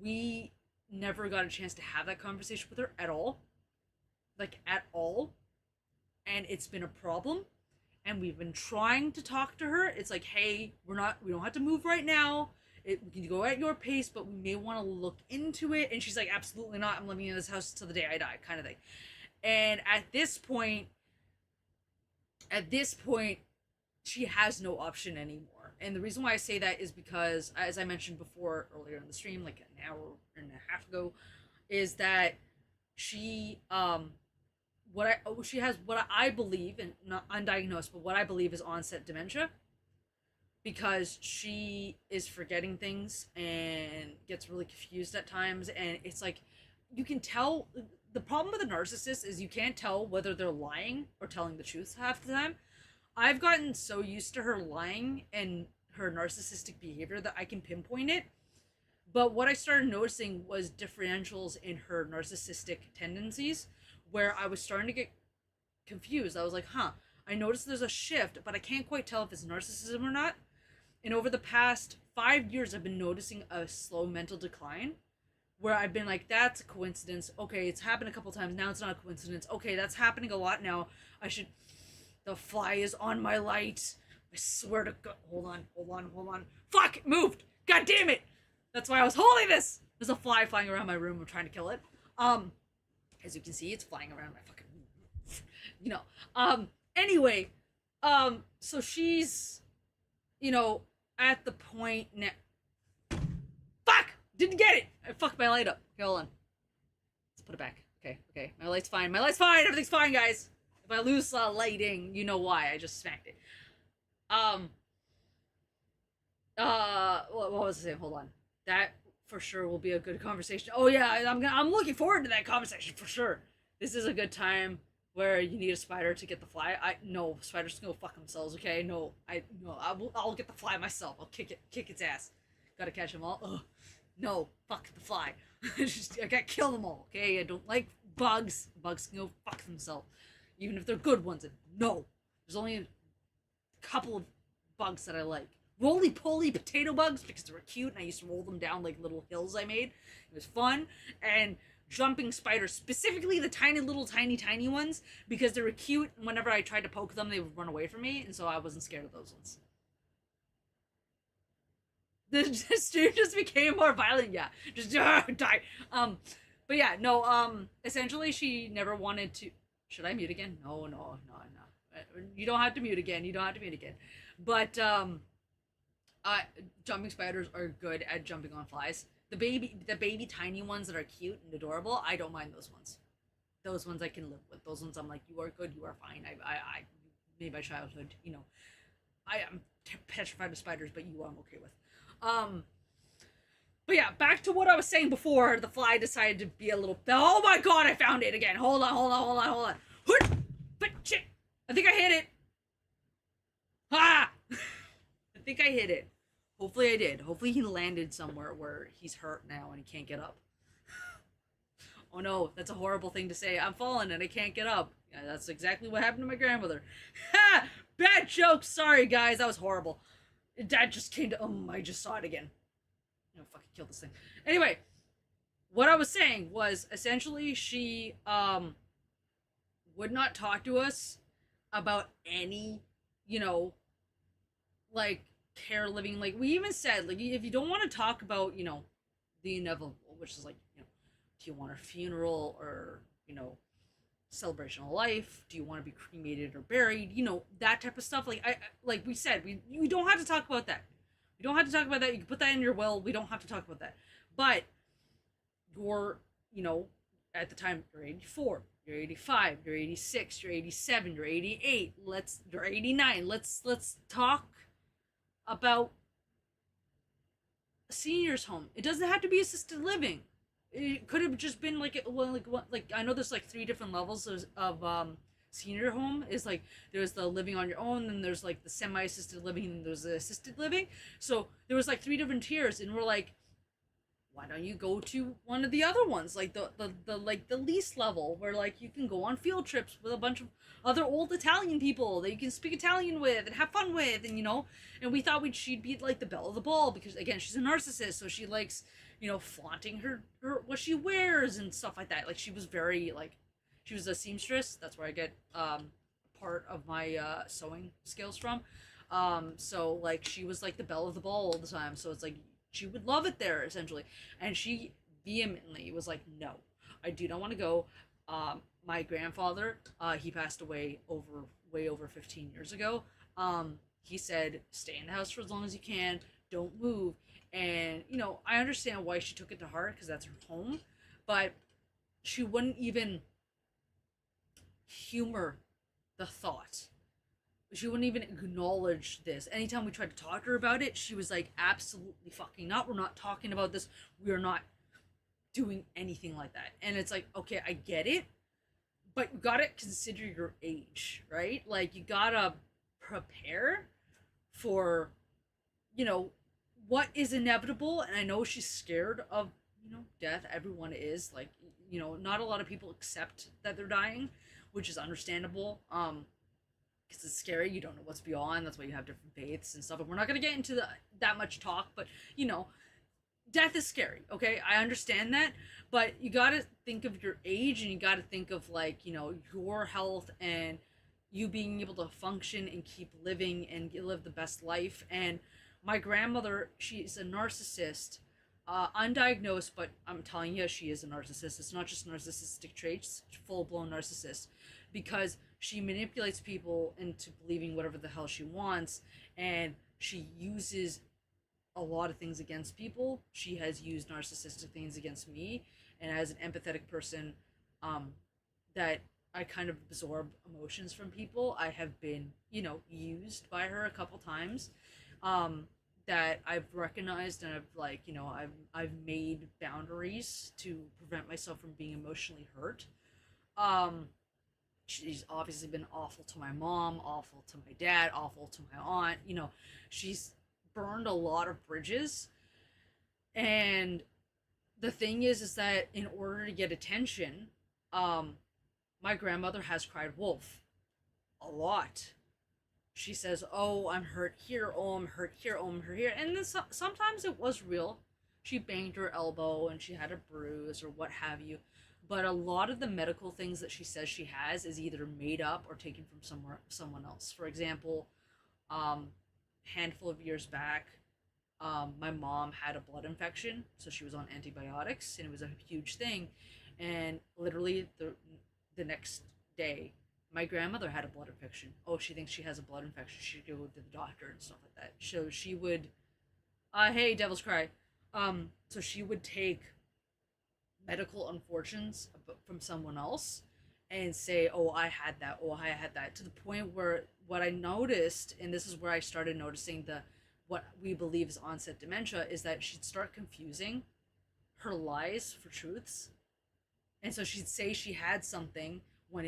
we never got a chance to have that conversation with her at all. Like, at all. And it's been a problem. And we've been trying to talk to her. It's like, hey, we don't have to move right now. We can go at your pace, but we may want to look into it. And she's like, absolutely not. I'm living in this house till the day I die, kind of thing. And at this point, she has no option anymore. And the reason why I say that is because, as I mentioned before earlier in the stream, like an hour and a half ago, is that she has what I believe, and not undiagnosed, but what I believe is onset dementia, because she is forgetting things and gets really confused at times. And it's like, you can tell. The problem with a narcissist is you can't tell whether they're lying or telling the truth half the time. I've gotten so used to her lying and her narcissistic behavior that I can pinpoint it. But what I started noticing was differentials in her narcissistic tendencies, where I was starting to get confused. I was like, I noticed there's a shift, but I can't quite tell if it's narcissism or not. And over the past 5 years, I've been noticing a slow mental decline, where I've been like, that's a coincidence. Okay, it's happened a couple times. Now it's not a coincidence. Okay, that's happening a lot now. The fly is on my light. I swear to God. Hold on. Fuck, it moved. God damn it. That's why I was holding this. There's a fly flying around my room. I'm trying to kill it. As you can see, it's flying around my fucking room. You know. Anyway, so she's, you know, at the point now. Fuck! Didn't get it! I fucked my light up. Okay, hold on. Let's put it back. Okay. My light's fine. My light's fine. Everything's fine, guys. If I lose lighting, you know why. I just smacked it. What was I saying? Hold on. That for sure will be a good conversation. Oh yeah, I'm looking forward to that conversation for sure. This is a good time where you need a spider to get the fly. No, spiders can go fuck themselves. Okay, no, I'll get the fly myself. I'll kick its ass. Gotta catch them all. Ugh. No, fuck the fly. I gotta kill them all. Okay, I don't like bugs. Bugs can go fuck themselves, even if they're good ones. And no, there's only a couple of bugs that I like. Roly-poly potato bugs because they were cute and I used to roll them down like little hills I made. It was fun. And jumping spiders, specifically the tiny ones, because they were cute and whenever I tried to poke them they would run away from me, and so I wasn't scared of those ones. The stream just became more violent, yeah. Just die. But yeah, no, essentially she never wanted to. Should I mute again? No. You don't have to mute again. But jumping spiders are good at jumping on flies. The baby tiny ones that are cute and adorable, I don't mind those ones. Those ones I can live with. Those ones I'm like, you are good, you are fine. I made my childhood, you know. I am petrified of spiders, but you I'm okay with. But yeah, back to what I was saying before. The fly decided to be a little. Oh my god, I found it again. Hold on. But shit, I think I hit it. Ah, I think I hit it. Hopefully I did. Hopefully he landed somewhere where he's hurt now and he can't get up. Oh no, that's a horrible thing to say. I'm falling and I can't get up. Yeah, that's exactly what happened to my grandmother. Ha! Bad joke. Sorry guys, that was horrible. Dad just came to. I just saw it again. No, fucking kill this thing. Anyway, what I was saying was essentially she would not talk to us about any, you know, like care living. Like we even said, like if you don't want to talk about, you know, the inevitable, which is like, you know, do you want a funeral or, you know, celebration of life? Do you want to be cremated or buried? You know, that type of stuff. Like we said, we don't have to talk about that. We don't have to talk about that. You can put that in your will. We don't have to talk about that. But you're, you know, at the time you're 84, you're 85, you're 86, you're 87, you're 88. You're 89. Let's talk about a seniors home. It doesn't have to be assisted living. It could have just been like I know there's like 3 different levels of senior home. Is like there's the living on your own, and there's like the semi-assisted living, and there's the assisted living. So there was like 3 different tiers, and we're like, why don't you go to one of the other ones, like the least level, where like you can go on field trips with a bunch of other old Italian people that you can speak Italian with and have fun with, and you know. And we thought she'd be like the belle of the ball because again she's a narcissist, so she likes, you know, flaunting her what she wears and stuff like that. Like she was very like, she was a seamstress. That's where I get part of my sewing skills from. So like she was like the belle of the ball all the time. So it's like she would love it there essentially, and she vehemently was like, no, I do not want to go. My grandfather, he passed away way over 15 years ago. He said, stay in the house for as long as you can, don't move. And you know, I understand why she took it to heart because that's her home, but she wouldn't even humor the thought. She wouldn't even acknowledge this. Anytime we tried to talk to her about it, she was like, absolutely fucking not. We're not talking about this. We are not doing anything like that. And it's like, okay, I get it, but you gotta consider your age, right? Like, you gotta prepare for, you know, what is inevitable. And I know she's scared of, you know, death. Everyone is. Like, you know, not a lot of people accept that they're dying, which is understandable. Because it's scary. You don't know what's beyond. That's why you have different faiths and stuff. And we're not going to get into that much talk, but, you know, death is scary, okay? I understand that, but you got to think of your age, and you got to think of, like, you know, your health and you being able to function and keep living and live the best life. And my grandmother, she's a narcissist, undiagnosed, but I'm telling you, she is a narcissist. It's not just narcissistic traits, full blown narcissist, because she manipulates people into believing whatever the hell she wants, and she uses a lot of things against people. She has used narcissistic things against me, and as an empathetic person, um, that I kind of absorb emotions from people. I have been, used by her a couple times. Um, that I've recognized and I've like, I've made boundaries to prevent myself from being emotionally hurt. Um, she's obviously been awful to my mom, awful to my dad, awful to my aunt. She's burned a lot of bridges. And the thing is that in order to get attention, um, my grandmother has cried wolf a lot. She says, "Oh, I'm hurt here. Oh, I'm hurt here. Oh, I'm hurt here." And then sometimes it was real. She banged her elbow and she had a bruise or what have you. But a lot of the medical things that she says she has is either made up or taken from someone else. For example, handful of years back, my mom had a blood infection, so she was on antibiotics, and it was a huge thing. And literally the next day, my grandmother had a blood infection. Oh, she thinks she has a blood infection. She'd go to the doctor and stuff like that. So she would, hey, devil's cry. So she would take medical unfortunes from someone else and say, "Oh, I had that. Oh, I had that." To the point where what I noticed, and this is where I started noticing the what we believe is onset dementia, is that she'd start confusing her lies for truths. And so she'd say she had something when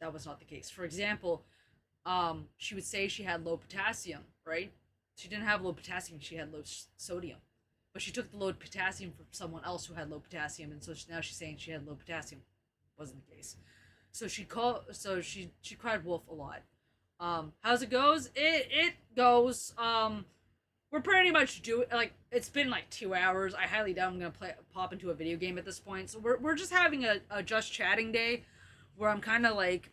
that was not the case. For example, she would say she had low potassium, right? She didn't have low potassium, she had low sodium. But she took the low potassium from someone else who had low potassium, and so now she's saying she had low potassium. Wasn't the case. So she cried wolf a lot. How's it goes? It goes. We're pretty much doing, like, it's been like 2 hours. I highly doubt I'm gonna pop into a video game at this point. So we're just having a just chatting day, where I'm kind of like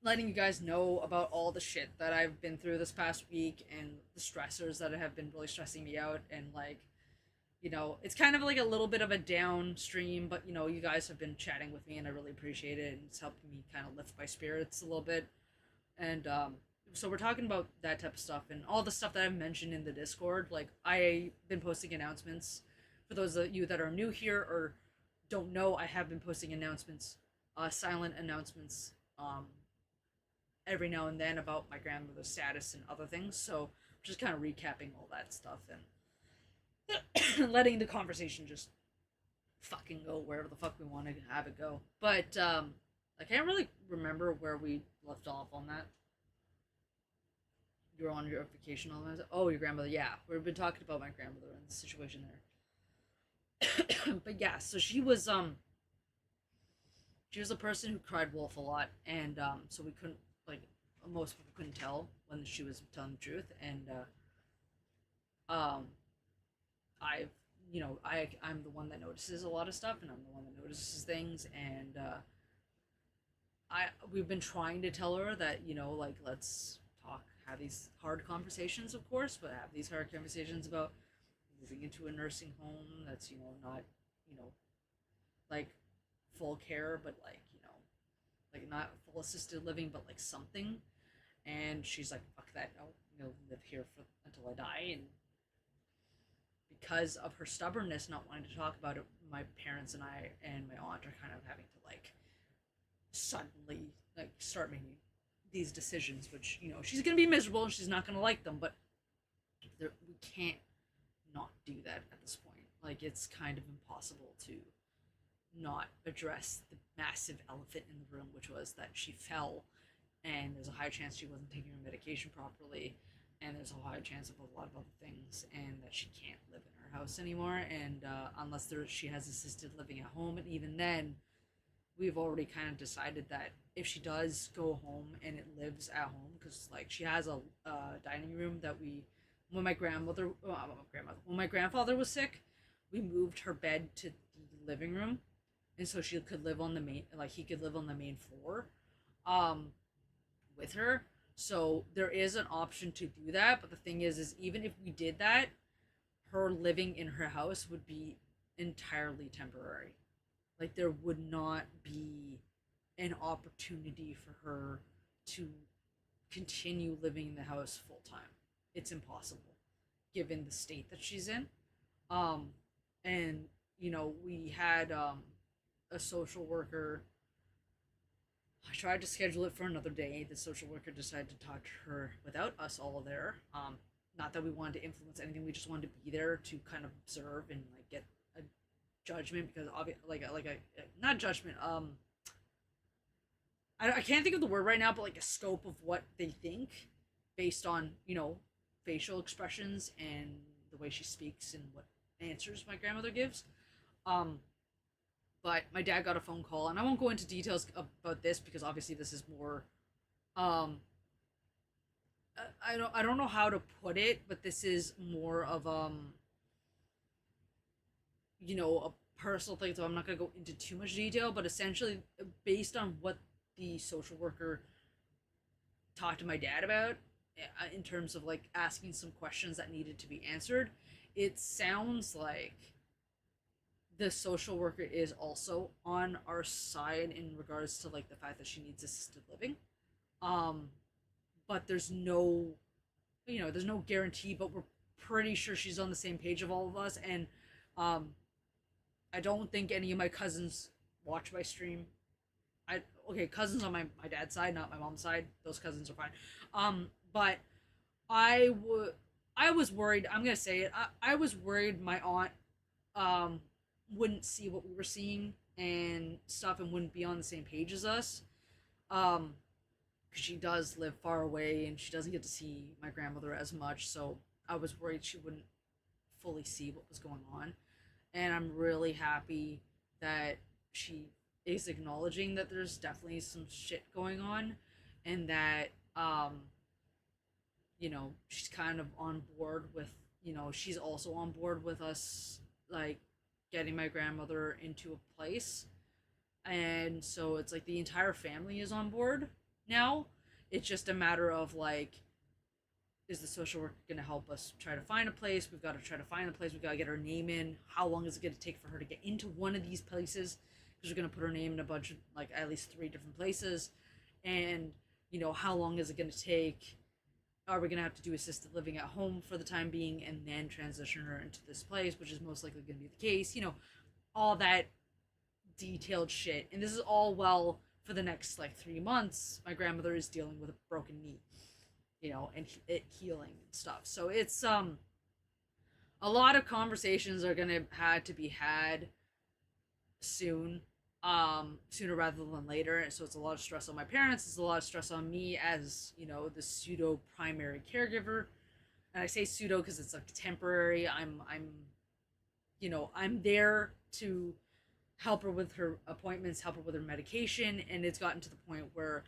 letting you guys know about all the shit that I've been through this past week and the stressors that have been really stressing me out. And like, it's kind of like a little bit of a downstream, but you guys have been chatting with me and I really appreciate it, and it's helping me kind of lift my spirits a little bit. And so we're talking about that type of stuff and all the stuff that I've mentioned in the Discord. Like, I've been posting announcements. For those of you that are new here or don't know, I have been posting announcements, silent announcements, every now and then about my grandmother's status and other things. So just kind of recapping all that stuff and letting the conversation just fucking go wherever the fuck we want to have it go. But I can't really remember where we left off on that. You were on your vacation all the time. Oh, your grandmother. Yeah, we've been talking about my grandmother and the situation there. But yeah, so she was a person who cried wolf a lot, and so we couldn't, like, most people couldn't tell when she was telling the truth. And um, I've I'm the one that notices a lot of stuff, and I'm the one that notices things. And we've been trying to tell her that, like, let's talk, have these hard conversations, of course, but have these hard conversations about moving into a nursing home that's, not, you know like, full care, but like, like, not full assisted living, but like something. And she's like, fuck that, no, live here until I die. And because of her stubbornness, not wanting to talk about it, my parents and I and my aunt are kind of having to, like, suddenly, like, start making these decisions, which, she's gonna be miserable and she's not gonna like them, but we can't not do that at this point. Like, it's kind of impossible to not address the massive elephant in the room, which was that she fell, and there's a high chance she wasn't taking her medication properly, and there's a high chance of a lot of other things, and that she can't live in her house anymore, and unless she has assisted living at home. And even then, we've already kind of decided that if she does go home and it lives at home, because, like, she has a dining room that when my when my grandfather was sick, we moved her bed to the living room, and so she could live on the main, like, he could live on the main floor, with her. So there is an option to do that, but the thing is even if we did that, her living in her house would be entirely temporary. Like there would not be an opportunity for her to continue living in the house full time. It's impossible given the state that she's in. Um and we had a social worker. I tried to schedule it for another day. The social worker decided to talk to her without us all there. Not that we wanted to influence anything. We just wanted to be there to kind of observe and like get a judgment because obviously, like a not judgment. I can't think of the word right now, but like a scope of what they think based on facial expressions and the way she speaks and what answers my grandmother gives. Um, but my dad got a phone call, and I won't go into details about this because obviously this is more. Um, I don't know how to put it, but this is more of a personal thing, so I'm not gonna go into too much detail. But essentially, based on what the social worker talked to my dad about, in terms of like asking some questions that needed to be answered, it sounds like the social worker is also on our side in regards to like the fact that she needs assisted living. Um, but there's no guarantee, but we're pretty sure she's on the same page of all of us. And um, I don't think any of my cousins watch my stream. Okay, cousins on my dad's side, not my mom's side. Those cousins are fine. But I would I was worried. I'm gonna say it. I was worried my aunt um wouldn't see what we were seeing and stuff and wouldn't be on the same page as us. Um, because she does live far away and she doesn't get to see my grandmother as much. So I was worried she wouldn't fully see what was going on. And I'm really happy that she is acknowledging that there's definitely some shit going on and that she's kind of on board with, she's also on board with us like getting my grandmother into a place. And so it's like the entire family is on board now. It's just a matter of like, is the social worker going to help us try to find a place? We've got to try to find a place. We've got to get her name in. How long is it going to take for her to get into one of these places? Because we're going to put her name in a bunch of, like, at least 3 different places. And, how long is it going to take? Are we going to have to do assisted living at home for the time being and then transition her into this place, which is most likely going to be the case? All that detailed shit. And this is all well for the next, like, 3 months. My grandmother is dealing with a broken knee, and it healing and stuff. So it's a lot of conversations are gonna have to be had soon, sooner rather than later. So it's a lot of stress on my parents. It's a lot of stress on me as the pseudo primary caregiver. And I say pseudo because it's like temporary. I'm there to help her with her appointments, help her with her medication, and it's gotten to the point where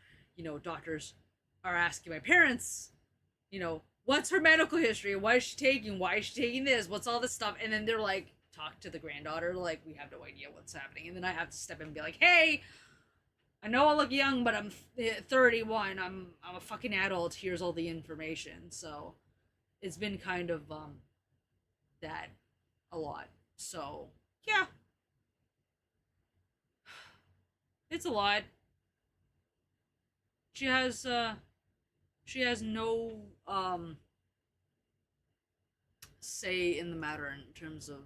doctors are asking my parents, what's her medical history? Why is she taking this? What's all this stuff? And then they're like, talk to the granddaughter, like, we have no idea what's happening. And then I have to step in and be like, hey, I know I look young, but I'm 31. I'm a fucking adult. Here's all the information. So it's been kind of that a lot. So yeah, it's a lot. She has no say in the matter in terms of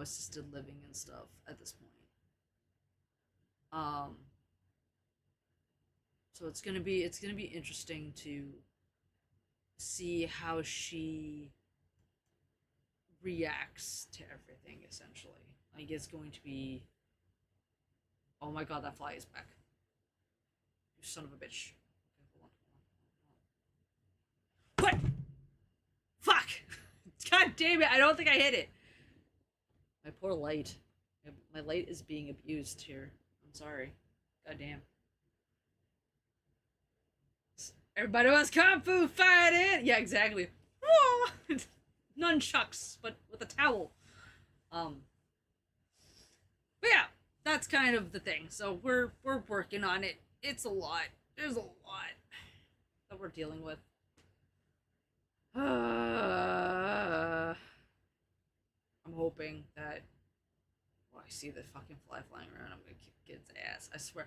assisted living and stuff at this point. Um, so it's gonna be interesting to see how she reacts to everything. Essentially, like it's going to be. Oh my god, that fly is back! You son of a bitch! Okay, hold on. What? Fuck! God damn it! I don't think I hit it. My poor light. My light is being abused here. I'm sorry. God damn. Everybody wants kung fu fighting. Yeah, exactly. Nunchucks, but with a towel. But yeah, that's kind of the thing. So we're working on it. It's a lot. There's a lot that we're dealing with. hoping that. Well, I see the fucking fly flying around. I'm gonna kick its ass. I swear.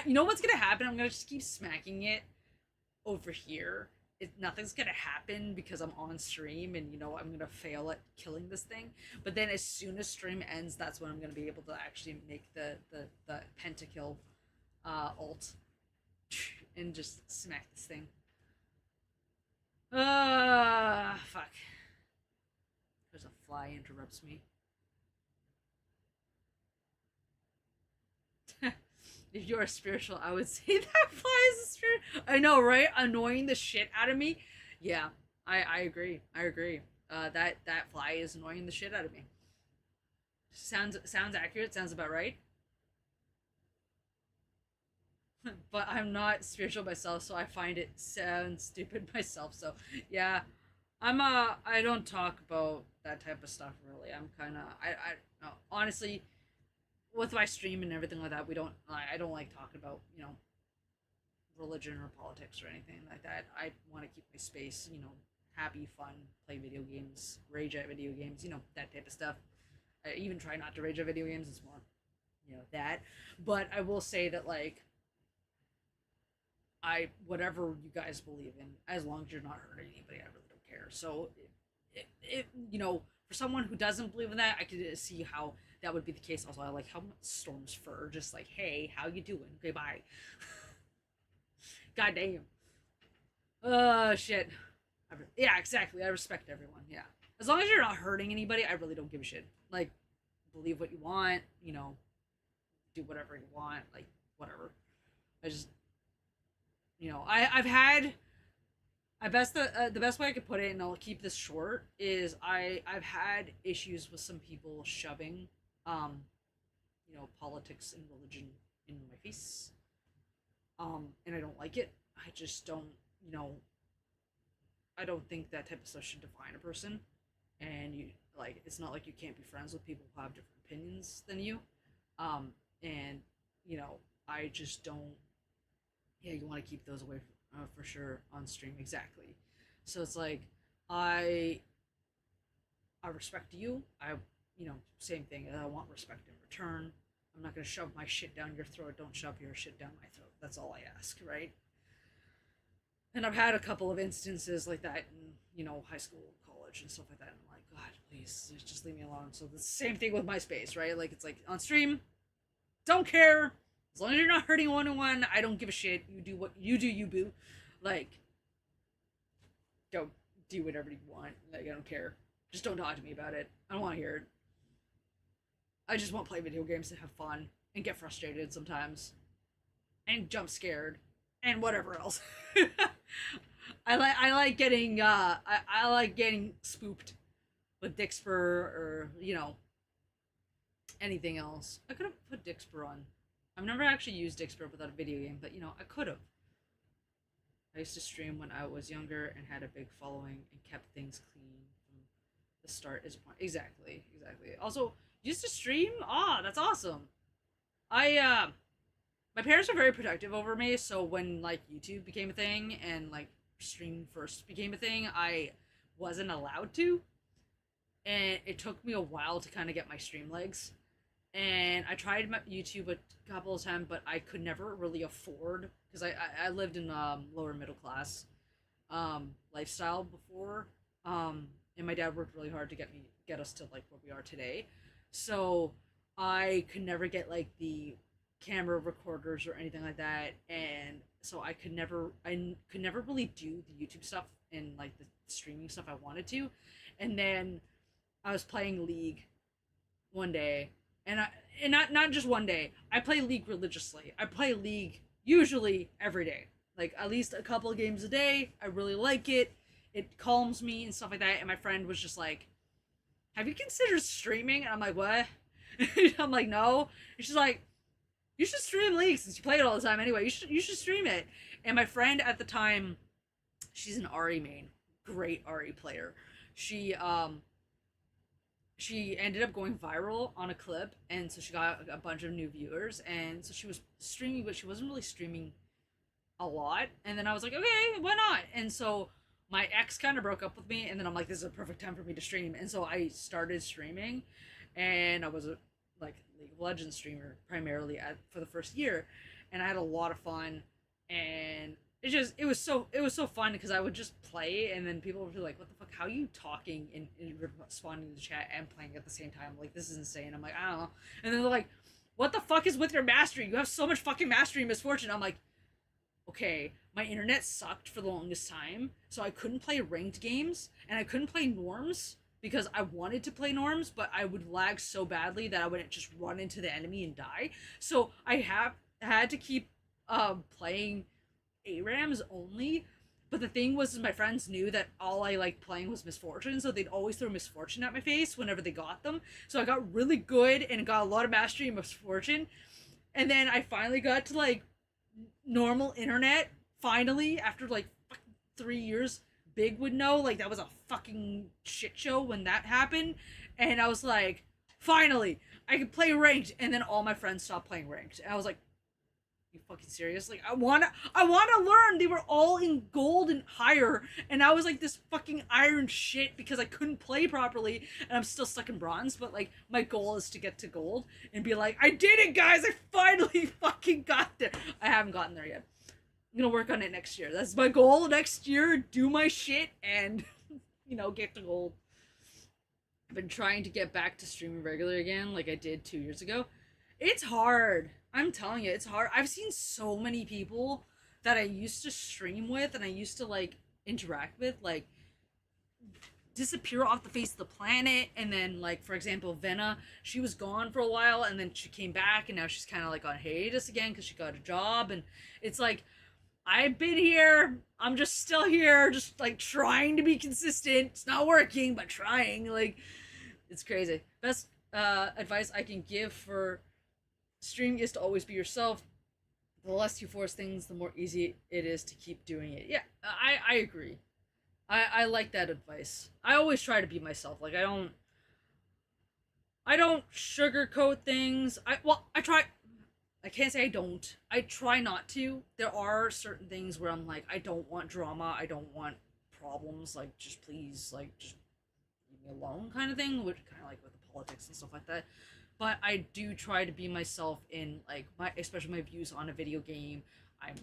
You know what's gonna happen? I'm gonna just keep smacking it over here. Nothing's gonna happen because I'm on stream and I'm gonna fail at killing this thing. But then as soon as stream ends, that's when I'm gonna be able to actually make the pentakill ult and just smack this thing. Fuck. There's a fly interrupts me. If you're spiritual, I would say that fly is a spirit. I know, right? Annoying the shit out of me. Yeah, I agree. I agree. That fly is annoying the shit out of me. Sounds accurate. Sounds about right. But I'm not spiritual myself, so I find it sound stupid myself. So yeah, I don't talk about that type of stuff really. I'm kind of no, honestly, with my stream and everything like that, I don't like talking about religion or politics or anything like that. I want to keep my space, happy, fun, play video games, rage at video games, that type of stuff. I even try not to rage at video games. It's more, that. But I will say that like whatever you guys believe in, as long as you're not hurting anybody, I really don't care. So, for someone who doesn't believe in that, I could see how that would be the case. Also, I like how Storm's fur, just like, hey, how you doing? Okay, bye. God damn. Shit. Yeah, exactly. I respect everyone. Yeah, as long as you're not hurting anybody, I really don't give a shit. Like, believe what you want. Do whatever you want. Like, whatever. I just I've had the best way I could put it, and I'll keep this short, is I've had issues with some people shoving politics and religion in my face. And I don't like it. I just don't, I don't think that type of stuff should define a person. And it's not like you can't be friends with people who have different opinions than you. And I just don't. Yeah, you want to keep those away for sure on stream. Exactly. So it's like I respect you. Same thing. I want respect in return. I'm not gonna shove my shit down your throat. Don't shove your shit down my throat. That's all I ask, right? And I've had a couple of instances like that in high school, college, and stuff like that. And I'm like, God, please, just leave me alone. So the same thing with MySpace, right? Like it's like on stream, don't care. As long as you're not hurting one-on-one, I don't give a shit. You do what you do, you boo. Like, go do whatever you want. Like, I don't care. Just don't talk to me about it. I don't want to hear it. I just want to play video games and have fun and get frustrated sometimes and jump scared and whatever else. I like getting I like getting spooked with Dixper or anything else. I could have put Dixper on. I've never actually used Dixper without a video game, but I could have. I used to stream when I was younger and had a big following and kept things clean from the start. Is point exactly. Also, used to stream. That's awesome. My parents were very protective over me, so when like YouTube became a thing and like streaming first became a thing, I wasn't allowed to, and it took me a while to kind of get my stream legs. And I tried YouTube a couple of times, but I could never really afford, because I lived in lower middle class lifestyle before, and my dad worked really hard to get us to like where we are today. So I could never get like the camera recorders or anything like that, and so I could never really do the YouTube stuff and like the streaming stuff I wanted to. And then I was playing League one day. And not just one day. I play League religiously. I play League usually every day, like at least a couple of games a day. I really like it. It calms me and stuff like that. And my friend was just like, "Have you considered streaming?" And I'm like, "What?" I'm like, "No." And she's like, "You should stream League since you play it all the time anyway. You should stream it." And my friend at the time, she's an Ari main, great Ari player. She ended up going viral on a clip, and so she got a bunch of new viewers, and so she was streaming, but she wasn't really streaming a lot. And then I was like, okay, why not? And so my ex kind of broke up with me, and then I'm like, this is a perfect time for me to stream, and so I started streaming, and I was a like League of Legends streamer primarily for the first year, and I had a lot of fun, and it was so fun because I would just play, and then people would be like, what the fuck, how are you talking and responding to the chat and playing at the same time, like this is insane. I'm like, I don't know. And then they're like, what the fuck is with your mastery, you have so much fucking mastery and misfortune. I'm like, okay, my internet sucked for the longest time, so I couldn't play ranked games, and I couldn't play norms because I wanted to play norms, but I would lag so badly that I would just run into the enemy and die. So I have had to keep playing ARAMs only. But the thing was, my friends knew that all I liked playing was Misfortune, so they'd always throw Misfortune at my face whenever they got them. So I got really good and got a lot of mastery in Misfortune. And then I finally got to like normal internet, finally, after like 3 years. Big would know, like that was a fucking shit show when that happened. And I was like, finally, I could play ranked. And then all my friends stopped playing ranked. And I was like, you fucking serious? Like, I wanna learn. They were all in gold and higher, and I was like this fucking iron shit because I couldn't play properly, and I'm still stuck in bronze. But like, my goal is to get to gold and be like, I did it, guys! I finally fucking got there. I haven't gotten there yet. I'm gonna work on it next year. That's my goal next year. Do my shit and get to gold. I've been trying to get back to streaming regularly again, like I did 2 years ago. It's hard. I'm telling you, it's hard. I've seen so many people that I used to stream with and I used to like interact with, like disappear off the face of the planet. And then, like, for example, Venna, she was gone for a while and then she came back and now she's kind of like on hiatus again because she got a job. And it's like, I've been here. I'm just still here, just like trying to be consistent. It's not working, but trying. Like, it's crazy. Best advice I can give for streaming is to always be yourself. The less you force things, the more easy it is to keep doing it. Yeah, I agree. I like that advice. I always try to be myself. Like, I don't sugarcoat things. I try. I can't say I don't. I try not to. There are certain things where I'm like, I don't want drama. I don't want problems. Like, just please, like, just leave me alone, kind of thing. Which kind of like with the politics and stuff like that. But I do try to be myself in like especially my views on a video game. I'm,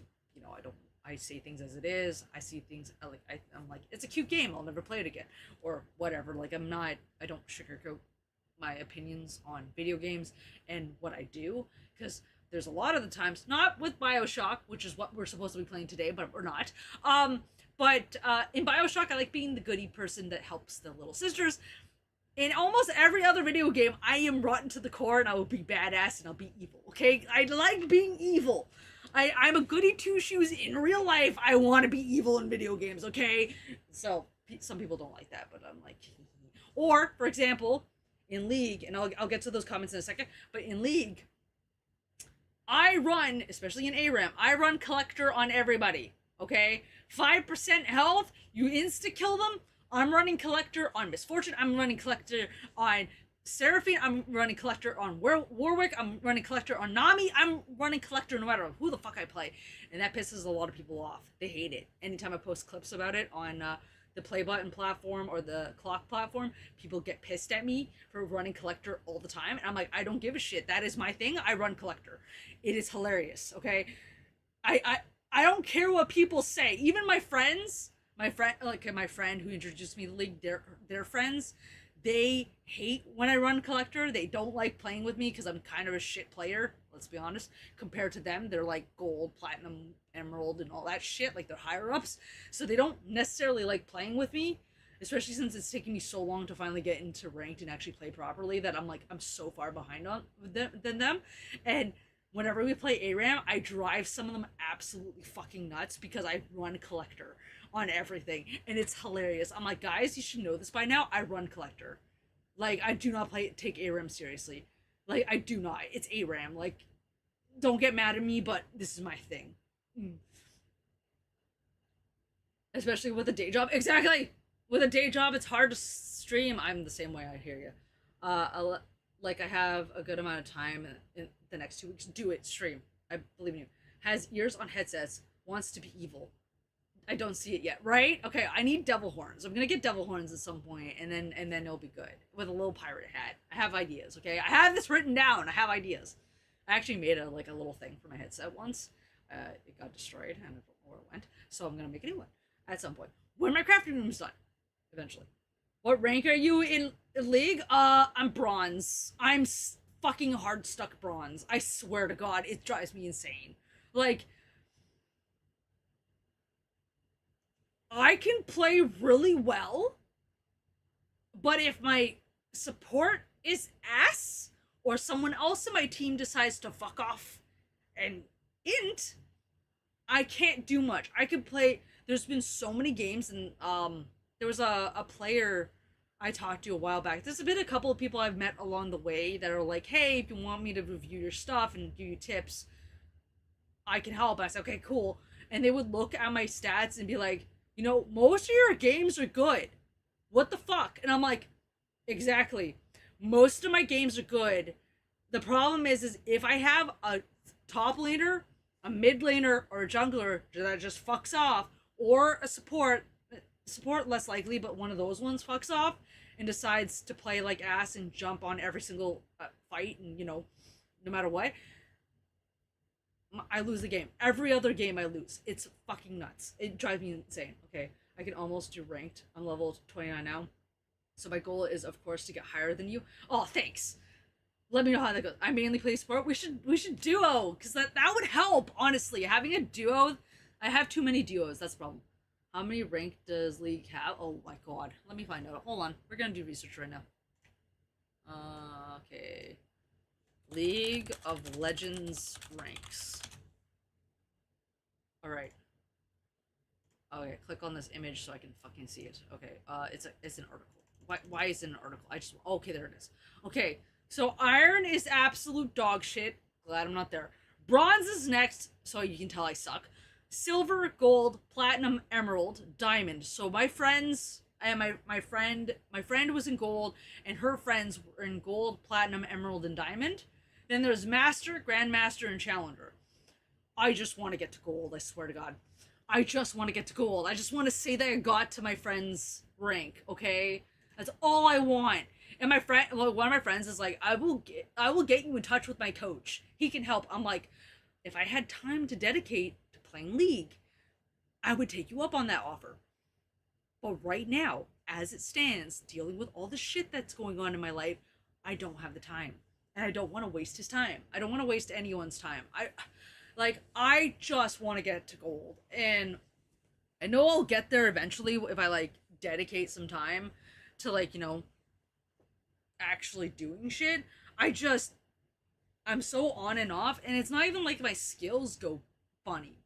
I don't. I say things as it is. I see things like I'm like, it's a cute game. I'll never play it again, or whatever. Like, I'm not. I don't sugarcoat my opinions on video games and what I do, because there's a lot of the times, not with BioShock, which is what we're supposed to be playing today, but we're not. But in BioShock, I like being the goody person that helps the little sisters. In almost every other video game, I am rotten to the core and I will be badass and I'll be evil, okay? I like being evil. I'm a goody two-shoes in real life. I want to be evil in video games, okay? So, some people don't like that, but I'm like... Or, for example, in League, and I'll get to those comments in a second, but in League, I run, especially in ARAM, I run Collector on everybody, okay? 5% health, you insta-kill them, I'm running Collector on Misfortune, I'm running Collector on Seraphine, I'm running Collector on Warwick, I'm running Collector on Nami, I'm running Collector no matter who the fuck I play. And that pisses a lot of people off. They hate it. Anytime I post clips about it on the Play Button platform or the Clock platform, people get pissed at me for running Collector all the time. And I'm like, I don't give a shit. That is my thing. I run Collector. It is hilarious, okay? I don't care what people say. Even my friends... my friend who introduced me to the League, their friends, they hate when I run Collector. They don't like playing with me because I'm kind of a shit player, let's be honest. Compared to them, they're like gold, platinum, emerald, and all that shit, like they're higher ups. So they don't necessarily like playing with me, especially since it's taken me so long to finally get into ranked and actually play properly that I'm so far behind than them. And whenever we play ARAM, I drive some of them absolutely fucking nuts because I run Collector on everything, and it's hilarious. I'm like, guys, you should know this by now. I run Collector. Like, I do not take ARAM seriously. Like, I do not. It's ARAM. Like, don't get mad at me, but this is my thing. Especially with a day job. Exactly! With a day job, it's hard to stream. I'm the same way, I hear you. Like, I have a good amount of time in the next 2 weeks. Do it. Stream. I believe in you. Has ears on headsets. Wants to be evil. I don't see it yet, right? Okay, I need devil horns. I'm gonna get devil horns at some point, and then it'll be good with a little pirate hat. I have ideas. Okay, I have this written down. I have ideas. I actually made a like a little thing for my headset once. It got destroyed, and I don't know where it went. So I'm gonna make a new one at some point when my crafting room's done. Eventually. What rank are you in League? I'm bronze. I'm fucking hard stuck bronze. I swear to God, it drives me insane. Like, I can play really well, but if my support is ass, or someone else in my team decides to fuck off and int, I can't do much. I could play. There's been so many games, and there was a player I talked to a while back. There's been a couple of people I've met along the way that are like, "Hey, if you want me to review your stuff and give you tips, I can help." I said, "Okay, cool." And they would look at my stats and be like, "You know, most of your games are good. What the fuck?" And I'm like, "Exactly. Most of my games are good. The problem is if I have a top laner, a mid laner, or a jungler that just fucks off, or a support less likely, but one of those ones fucks off and decides to play like ass and jump on every single fight, and no matter what, I lose the game. Every other game I lose. It's fucking nuts. It drives me insane. Okay, I can almost do ranked. I'm level 29 now. So my goal is, of course, to get higher than you. Oh, thanks. Let me know how that goes. I mainly play sport. We should duo, because that would help. Honestly, having a duo. I have too many duos. That's the problem. How many rank does League have? Oh my god. Let me find out. Hold on. We're gonna do research right now. Okay. League of Legends ranks. All right. Okay, click on this image so I can fucking see it. Okay, it's an article. Why is it an article? Okay, there it is. Okay, so iron is absolute dog shit. Glad I'm not there. Bronze is next, so you can tell I suck. Silver, gold, platinum, emerald, diamond. So my friends and my friend was in gold, and her friends were in gold, platinum, emerald, and diamond. Then there's master, grandmaster, and challenger. I just want to get to gold. I swear to God. I just want to get to gold. I just want to say that I got to my friend's rank, okay? That's all I want. And my friend, one of my friends is like, I will get you in touch with my coach. He can help. I'm like, if I had time to dedicate to playing League, I would take you up on that offer. But right now, as it stands, dealing with all the shit that's going on in my life, I don't have the time. And I don't want to waste his time. I don't want to waste anyone's time. I just want to get to gold, and I know I'll get there eventually if I like dedicate some time to actually doing shit. I'm so on and off, and it's not even like my skills go funny.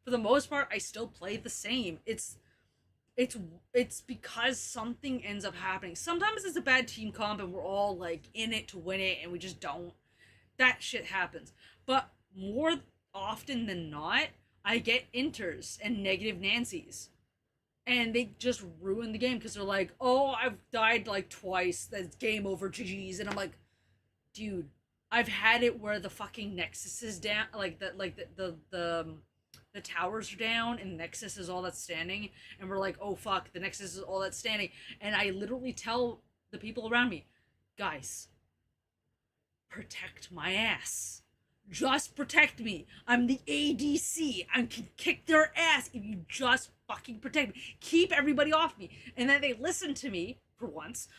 For the most part, I still play the same. It's because something ends up happening. Sometimes it's a bad team comp and we're all like in it to win it and we just don't. That shit happens. But more often than not, I get inters and negative Nancy's. And they just ruin the game because they're like, "Oh, I've died like twice. That's game over, GG's." And I'm like, dude, I've had it where the fucking Nexus is down, the towers are down and Nexus is all that's standing, and we're like, "Oh fuck, the Nexus is all that's standing." And I literally tell the people around me, "Guys, protect my ass. Just protect me. I'm the ADC. I can kick their ass if you just fucking protect me. Keep everybody off me." And then they listen to me for once.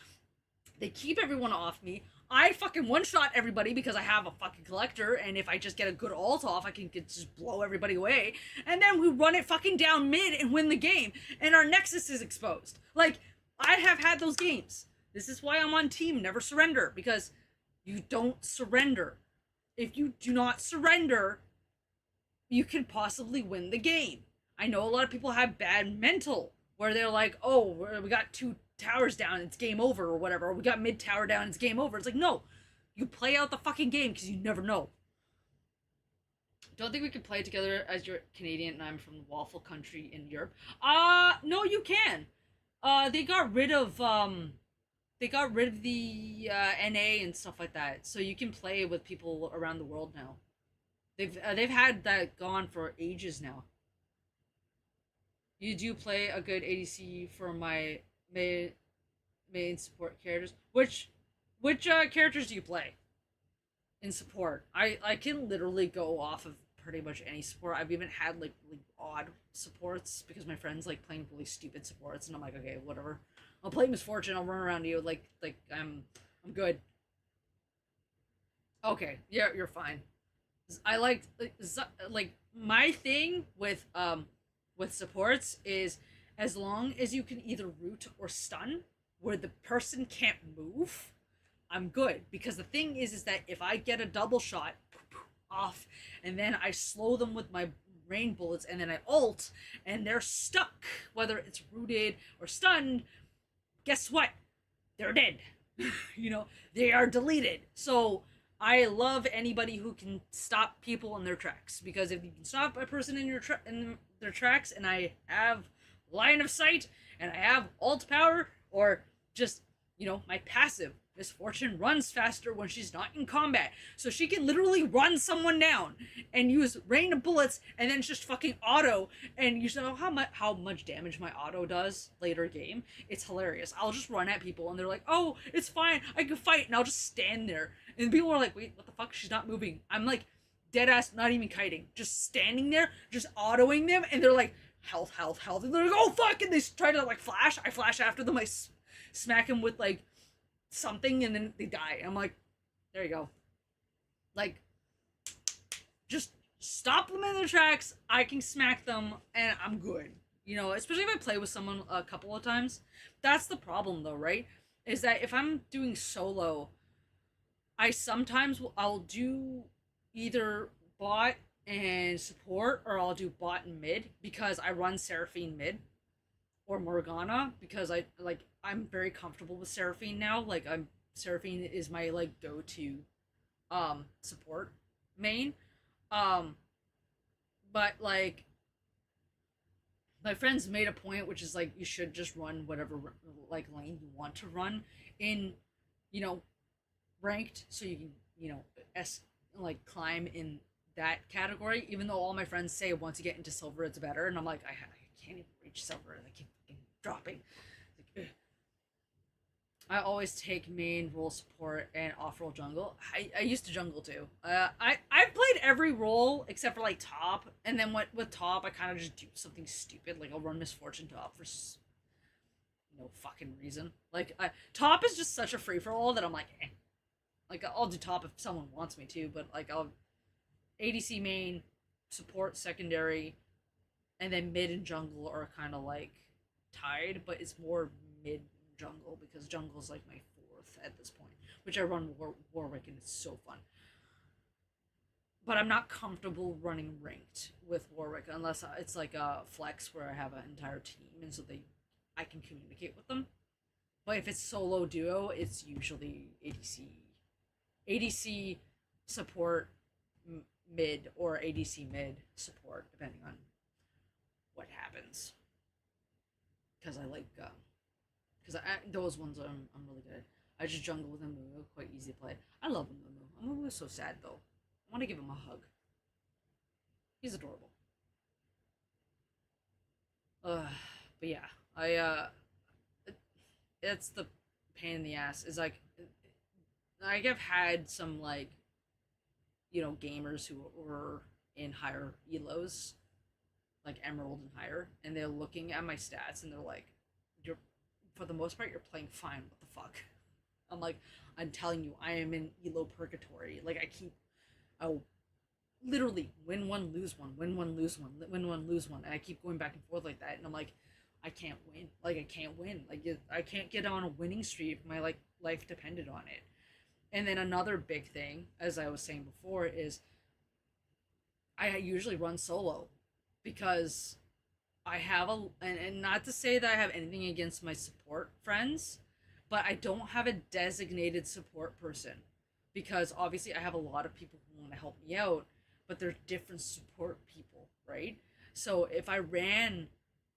They keep everyone off me. I fucking one-shot everybody because I have a fucking collector, and if I just get a good ult off, I can just blow everybody away. And then we run it fucking down mid and win the game, and our Nexus is exposed. Like, I have had those games. This is why I'm on team Never Surrender, because you don't surrender. If you do not surrender, you can possibly win the game. I know a lot of people have bad mental, where they're like, "Oh, we got 2 towers down, it's game over," or whatever. Or, "We got mid tower down, it's game over." It's like, no. You play out the fucking game because you never know. Don't think we could play together as you're Canadian and I'm from the waffle country in Europe. No, you can. They got rid of the NA and stuff like that, so you can play with people around the world now. They've had that gone for ages now. You do play a good ADC for my main main support characters. Which characters do you play in support? I can literally go off of pretty much any support. I've even had like really odd supports because my friends like playing really stupid supports, and I'm like, okay, whatever. I'll play Miss Fortune. I'll run around you like I'm good. Okay, yeah, you're fine. I like my thing with supports is as long as you can either root or stun where the person can't move, I'm good. Because the thing is that if I get a double shot off and then I slow them with my rain bullets and then I ult and they're stuck, whether it's rooted or stunned, guess what? They're dead. They are deleted. So I love anybody who can stop people in their tracks, because if you can stop a person in their tracks, and I have line of sight and I have alt power, or just my passive, Miss Fortune runs faster when she's not in combat, so she can literally run someone down and use rain of bullets and then just fucking auto. And you know how much damage my auto does later game. It's hilarious. I'll just run at people and they're like, "Oh, it's fine, I can fight," and I'll just stand there. And people are like, "Wait, what the fuck? She's not moving." I'm like, dead ass, not even kiting, just standing there, just autoing them, and they're like, "Health, health, health," and they're like, "Oh fuck!" And they try to like flash. I flash after them. I smack them with like something, and then they die. I'm like, there you go. Like, just stop them in their tracks. I can smack them, and I'm good. Especially if I play with someone a couple of times. That's the problem, though, right? Is that if I'm doing solo, I'll do either bot and support, or I'll do bot and mid, because I run Seraphine mid or Morgana, because I'm very comfortable with Seraphine now. Like, Seraphine is my like go-to support main. Um but like my friends made a point, which is like you should just run whatever like lane you want to run in, you know, ranked, so you can, s like climb in that category, even though all my friends say once you get into silver it's better, and I'm like, I can't even reach silver, and I keep dropping. Like, I always take main role support and off role jungle. I used to jungle too. I've played every role except for like top, and then with top I kind of just do something stupid, like I'll run Miss Fortune top for no fucking reason. Like, top is just such a free for all that I'm like, eh. Like, I'll do top if someone wants me to, but like I'll ADC main, support secondary, and then mid and jungle are kind of like tied, but it's more mid jungle, because jungle's like my fourth at this point, which I run Warwick, and it's so fun. But I'm not comfortable running ranked with Warwick unless it's like a flex where I have an entire team, and so I can communicate with them. But if it's solo duo, it's usually ADC support mid, or ADC mid support, depending on what happens. Because I like because those ones I'm really good at. I just jungle with Amumu, quite easy to play. I love Amumu. Amumu is so sad though. I want to give him a hug. He's adorable. But yeah, it's the pain in the ass. Is like, I've had some like, gamers who were in higher elos, like Emerald and higher, and they're looking at my stats and they're like, "You're, for the most part, you're playing fine. What the fuck?" I'm like, "I'm telling you, I am in elo purgatory. Like, I literally win one, lose one, win one, lose one, win one, lose one, and I keep going back and forth like that, and I'm like, I can't win. Like, I can't win. Like, I can't get on a winning streak. My like life depended on it." And then another big thing, as I was saying before, is I usually run solo, because I have and not to say that I have anything against my support friends, but I don't have a designated support person, because obviously I have a lot of people who want to help me out, but they're different support people, right? So if I ran,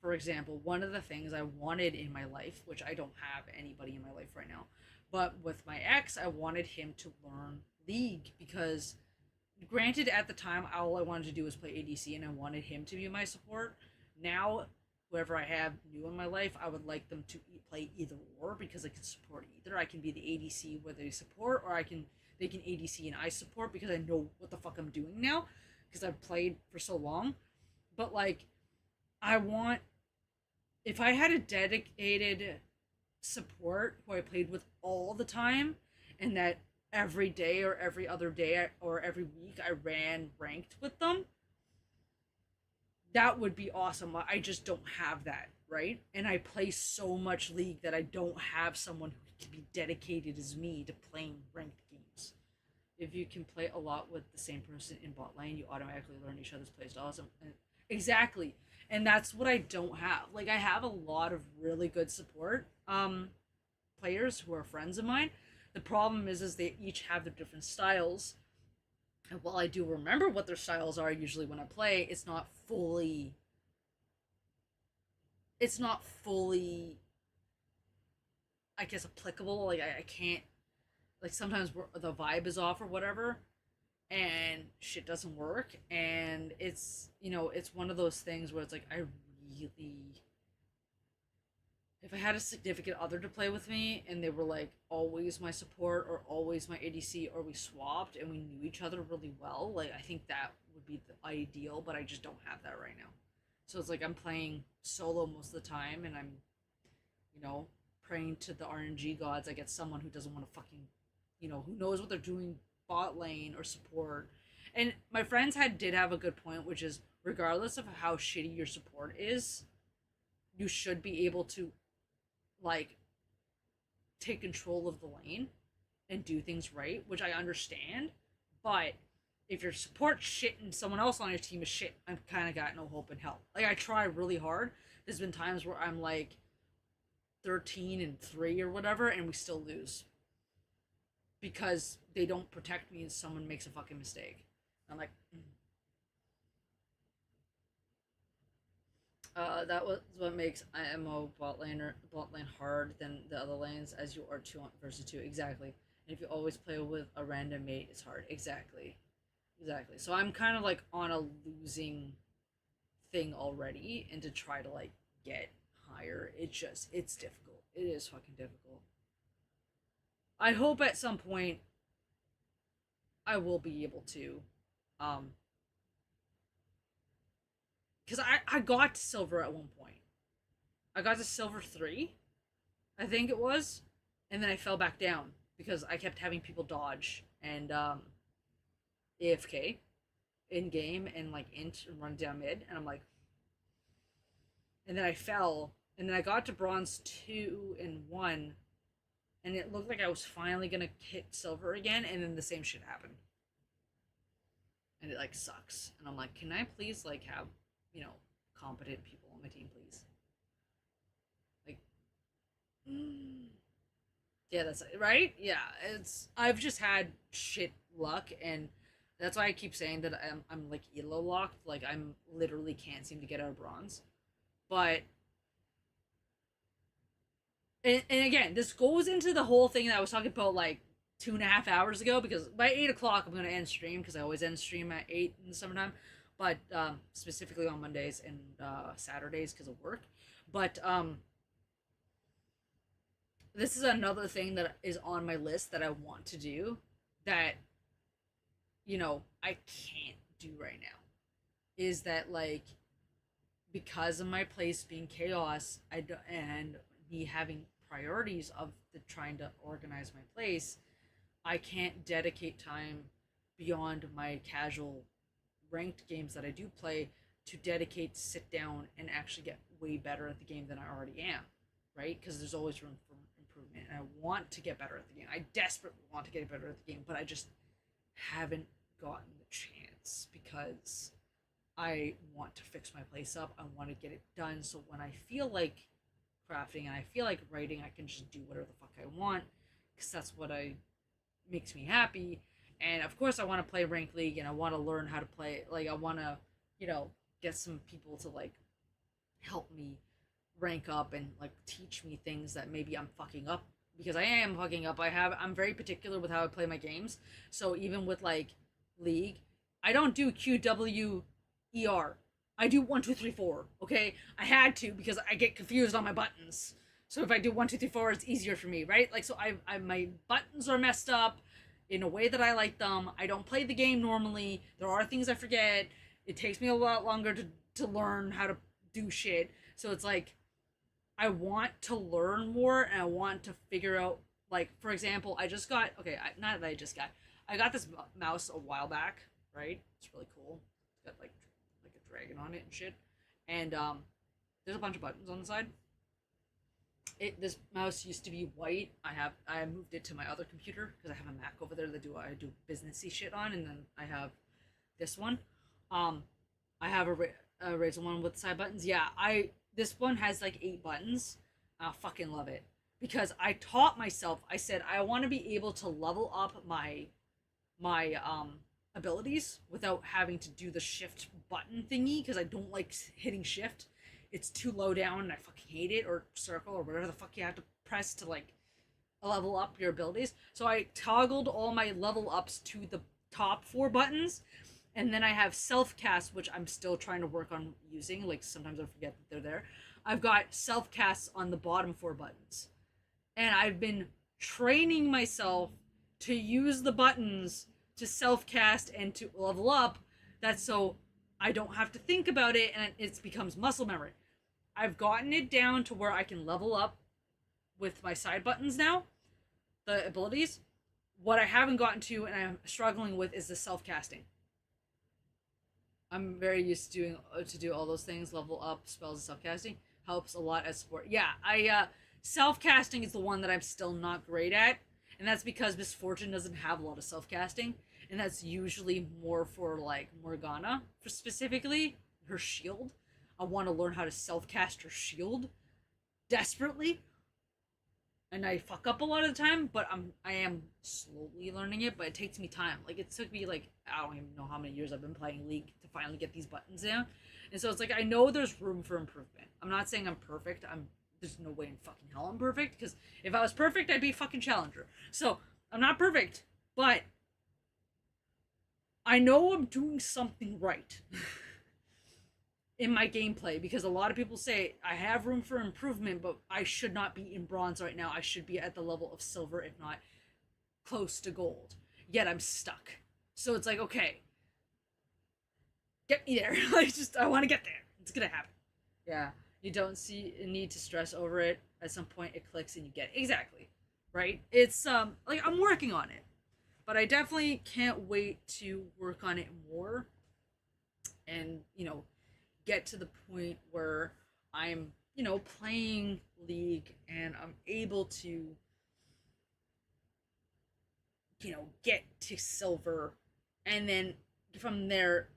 for example, one of the things I wanted in my life, which I don't have anybody in my life right now, but with my ex, I wanted him to learn League, because granted at the time all I wanted to do was play ADC and I wanted him to be my support. Now whoever I have new in my life, I would like them to play either or because I can support either. I can be the ADC where they support, or they can ADC and I support because I know what the fuck I'm doing now because I've played for so long. But like, I want, if I had a dedicated support who I played with all the time, and that every day or every other day or every week I ran ranked with them, that would be awesome. I just don't have that, right? And I play so much League that I don't have someone who can be dedicated as me to playing ranked games. If you can play a lot with the same person in bot lane, you automatically learn each other's playstyles. Exactly. And that's what I don't have. Like, I have a lot of really good support players who are friends of mine. The problem is they each have their different styles. And while I do remember what their styles are usually when I play, it's not fully I guess applicable. Like I can't, like, sometimes the vibe is off or whatever and shit doesn't work, and it's, it's one of those things where it's like, I really, if I had a significant other to play with me and they were like always my support or always my ADC, or we swapped and we knew each other really well, like, I think that would be the ideal, but I just don't have that right now. So it's like I'm playing solo most of the time, and I'm, praying to the RNG gods I get someone who doesn't want to fucking, who knows what they're doing bot lane or support. And my friends did have a good point, which is, regardless of how shitty your support is, you should be able to, like, take control of the lane and do things right, which I understand. But if your support shit and someone else on your team is shit, I've kind of got no hope in hell. Like, I try really hard. There's been times where I'm like 13-3 or whatever, and we still lose because they don't protect me and someone makes a fucking mistake. I'm like, that was what makes IMO bot lane hard than the other lanes, as you are 2 versus 2. Exactly. And if you always play with a random mate, it's hard. Exactly. So I'm kind of like on a losing thing already, and to try to like get higher, it's difficult. It is fucking difficult. I hope at some point I will be able to, because I got to silver at one point. I got to silver 3, I think it was, and then I fell back down because I kept having people dodge and AFK in game and like int and run down mid, and I'm like, and then I fell, and then I got to bronze 2 and 1, and it looked like I was finally gonna hit silver again, and then the same shit happened, and it like sucks. And I'm like, can I please like have, competent people on my team, please? Like, yeah, that's right. Yeah, I've just had shit luck, and that's why I keep saying that I'm like elo locked. Like, I'm literally can't seem to get out of bronze. But and again, this goes into the whole thing that I was talking about like 2.5 hours ago, because by 8 o'clock I'm gonna end stream, because I always end stream at 8 in the summertime, but specifically on Mondays and Saturdays because of work. But this is another thing that is on my list that I want to do that I can't do right now, is that, like, because of my place being chaos, and me having priorities of trying to organize my place, I can't dedicate time beyond my casual ranked games that I do play to dedicate to sit down and actually get way better at the game than I already am, right? Because there's always room for improvement, and I want to get better at the game. I desperately want to get better at the game, but I just haven't gotten the chance because I want to fix my place up. I want to get it done, so when I feel like crafting and I feel like writing, I can just do whatever the fuck I want, because that's what makes me happy. And of course I want to play ranked league, and I want to learn how to play, like, I want to get some people to like help me rank up and like teach me things that maybe I'm fucking up, because I am fucking up. I'm very particular with how I play my games. So even with like league, I don't do QWER. I do 1, 2, 3, 4. Okay, I had to because I get confused on my buttons. So if I do 1, 2, 3, 4, it's easier for me, right? Like so, I my buttons are messed up in a way that I like them. I don't play the game normally. There are things I forget. It takes me a lot longer to learn how to do shit. So it's like I want to learn more and I want to figure out, like, for example, I just got, okay, not that I just got, I got this mouse a while back, right? It's really cool. It's got like a dragon on it and shit. And there's a bunch of buttons on the side. This mouse used to be white. I moved it to my other computer because I have a Mac over there that I do businessy shit on, and then I have this one. Um, I have a Razer one with side buttons. Yeah, I this one has like 8 buttons. I fucking love it because I taught myself. I said I want to be able to level up my abilities without having to do the shift button thingy because I don't like hitting shift. It's too low down and I fucking hate it, or circle or whatever the fuck you have to press to like level up your abilities. So I toggled all my level ups to the top 4 buttons, and then I have self cast, which I'm still trying to work on using. Like sometimes I forget that they're there. I've got self casts on the bottom 4 buttons, and I've been training myself to use the buttons to self cast and to level up. That's so I don't have to think about it, and it becomes muscle memory. I've gotten it down to where I can level up with my side buttons now, the abilities. What I haven't gotten to and I'm struggling with is the self casting. I'm very used to doing to do all those things. Level up spells and self casting helps a lot as support. Yeah, I self casting is the one that I'm still not great at, and that's because Miss Fortune doesn't have a lot of self casting, and that's usually more for like Morgana, for specifically her shield. I want to learn how to self cast her shield desperately, and I fuck up a lot of the time, but I am slowly learning it, but it takes me time. Like it took me like I don't even know how many years I've been playing League to finally get these buttons down. And so it's like I know there's room for improvement. I'm not saying I'm perfect. There's no way in fucking hell I'm perfect, because if I was perfect I'd be a fucking challenger. So I'm not perfect, but I know I'm doing something right. In my gameplay, because a lot of people say I have room for improvement, but I should not be in bronze right now. I should be at the level of silver, if not close to gold. Yet I'm stuck. So it's like, okay, get me there. I want to get there. It's gonna happen. Yeah, you don't see a need to stress over it. At some point, it clicks and you get it. Exactly, right? It's like I'm working on it, but I definitely can't wait to work on it more, and get to the point where I'm, playing League and I'm able to, get to silver and then from there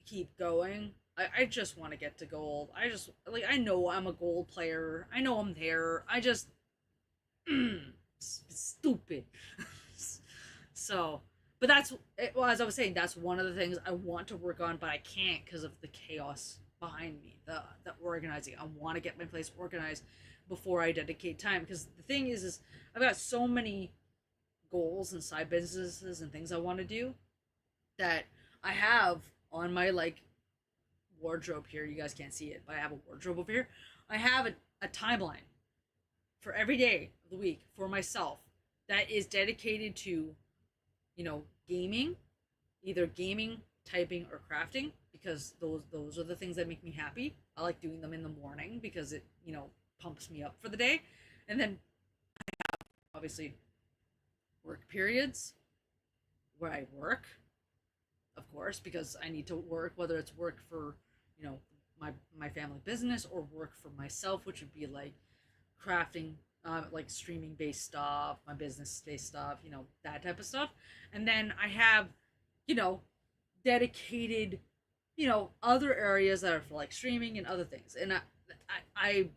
keep going. I just want to get to gold. I know I'm a gold player. I know I'm there. I just, stupid. So, but well, as I was saying, that's one of the things I want to work on, but I can't because of the chaos behind me, the organizing. I want to get my place organized before I dedicate time, because the thing is I've got so many goals and side businesses and things I want to do that I have on my like wardrobe here. You guys can't see it, but I have a wardrobe over here. I have a timeline for every day of the week for myself that is dedicated to, gaming, either gaming, typing, or crafting, because those are the things that make me happy. I like doing them in the morning because it, pumps me up for the day. And then obviously work periods where I work, of course, because I need to work, whether it's work for, my family business or work for myself, which would be like crafting, like streaming based stuff, my business based stuff, that type of stuff. And then I have, you know, dedicated, other areas that are for like streaming and other things. And I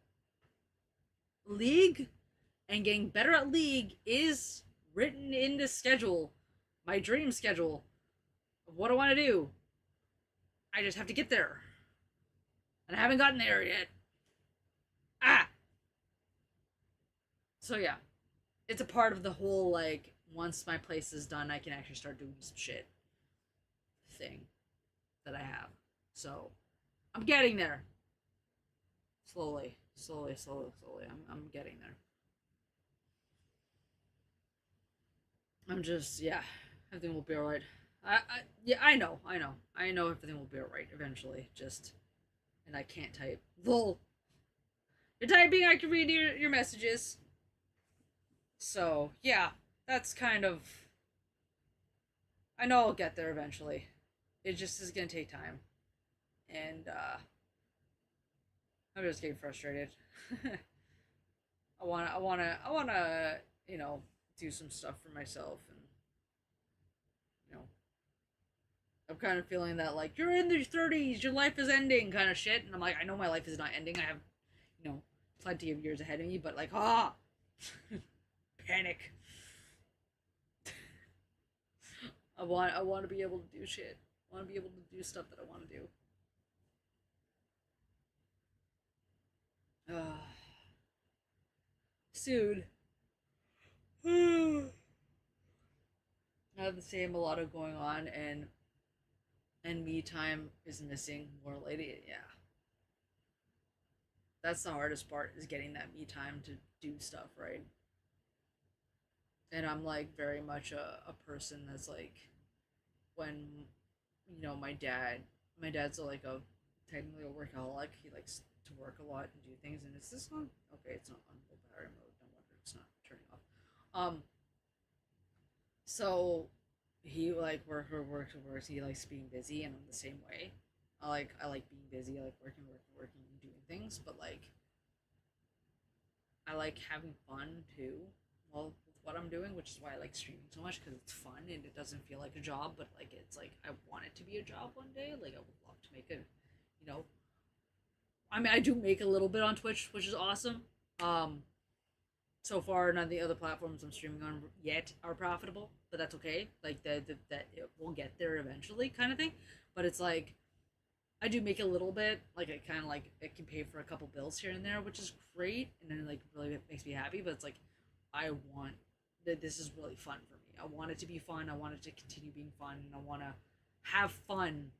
League and getting better at League is written in the schedule, my dream schedule of what I want to do. I just have to get there. And I haven't gotten there yet. Ah! So yeah, it's a part of the whole, like, once my place is done, I can actually start doing some shit thing that I have. So, I'm getting there. Slowly, slowly, slowly, slowly. I'm getting there. I'm just, yeah, everything will be alright. Yeah, I know everything will be alright eventually. Just, and I can't type. Lol. You're typing. I can read your messages. So yeah, that's kind of. I know I'll get there eventually. It just is gonna take time, and I'm just getting frustrated. I wanna, you know, do some stuff for myself, and you know, I'm kind of feeling that like you're in your 30s, your life is ending, kind of shit, and I'm like, I know my life is not ending. I have, you know, plenty of years ahead of me, but like, panic. I want to be able to do shit. I want to be able to do stuff that I want to do. Soon. I have the same, a lot of going on, and me time is missing more lately. Yeah, that's the hardest part, is getting that me time to do stuff, right? And I'm like very much a person that's like, when, you know, my dad's like a technically a workaholic. He likes to work a lot and do things. And is this on? Okay, it's not on full battery mode. No wonder it's not turning off. So he like works. He likes being busy, and I'm the same way. I like being busy. I like working, and doing things. But like, I like having fun too. Well, with what I'm doing, which is why I like streaming so much, because it's fun and it doesn't feel like a job. But like, it's like I want it to be a job one day. Like, I would love to make it. You know, I mean, I do make a little bit on Twitch, which is awesome. Um, so far, none of the other platforms I'm streaming on yet are profitable, but that's okay. Like, that it will get there eventually, kind of thing. But it's like, I do make a little bit. Like, it kind of like it can pay for a couple bills here and there, which is great, and then like really makes me happy. But it's like, I want that this is really fun for me. I want it to be fun. I want it to continue being fun, and I want to have fun,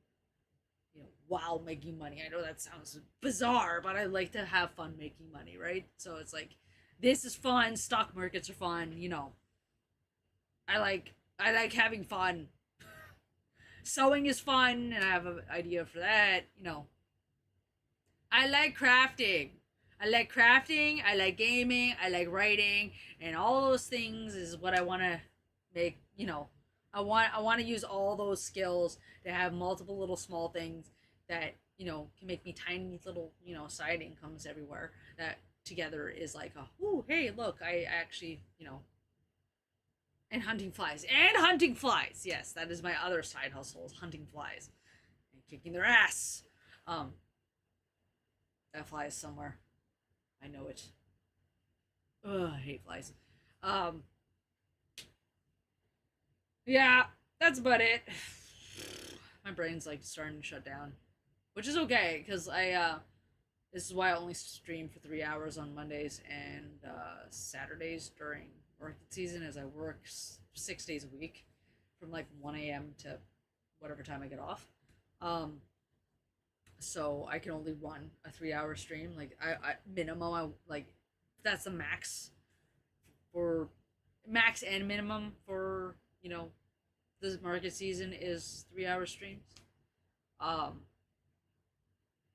you know, while making money. I know that sounds bizarre, but I like to have fun making money, right? So it's like, this is fun. Stock markets are fun. You know, I like having fun. Sewing is fun, and I have an idea for that. You know, I like crafting. I like crafting. I like gaming. I like writing, and all those things is what I want to make. You know, I want to use all those skills to have multiple little small things that, you know, can make me tiny little, you know, side incomes everywhere. That together is like a, ooh, hey, look, I actually, you know, and hunting flies, and hunting flies. Yes, that is my other side hustle, is hunting flies and kicking their ass. Um, that fly is somewhere. I know it. Ugh, I hate flies. Um, yeah, that's about it. My brain's like starting to shut down, which is okay, because this is why I only stream for 3 hours on Mondays and Saturdays during work season, as I work 6 days a week from like 1 a.m. to whatever time I get off. Um, so I can only run a 3 hour stream. Like, I minimum, I like, that's the max for, max and minimum for, you know, this market season is 3 hour streams. Um,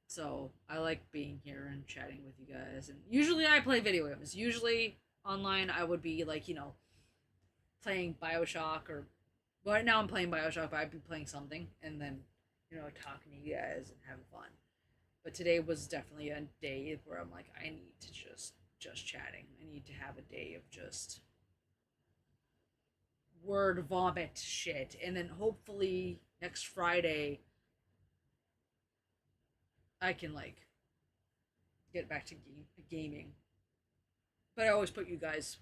so I like being here and chatting with you guys. And usually I play video games. Usually online I would be like, you know, playing Bioshock, or right now I'm playing Bioshock, but I'd be playing something, and then, you know, talking to you guys and having fun. But today was definitely a day where I'm like, I need to just chatting. I need to have a day of just word vomit shit, and then hopefully next Friday I can like get back to gaming. But I always put you guys,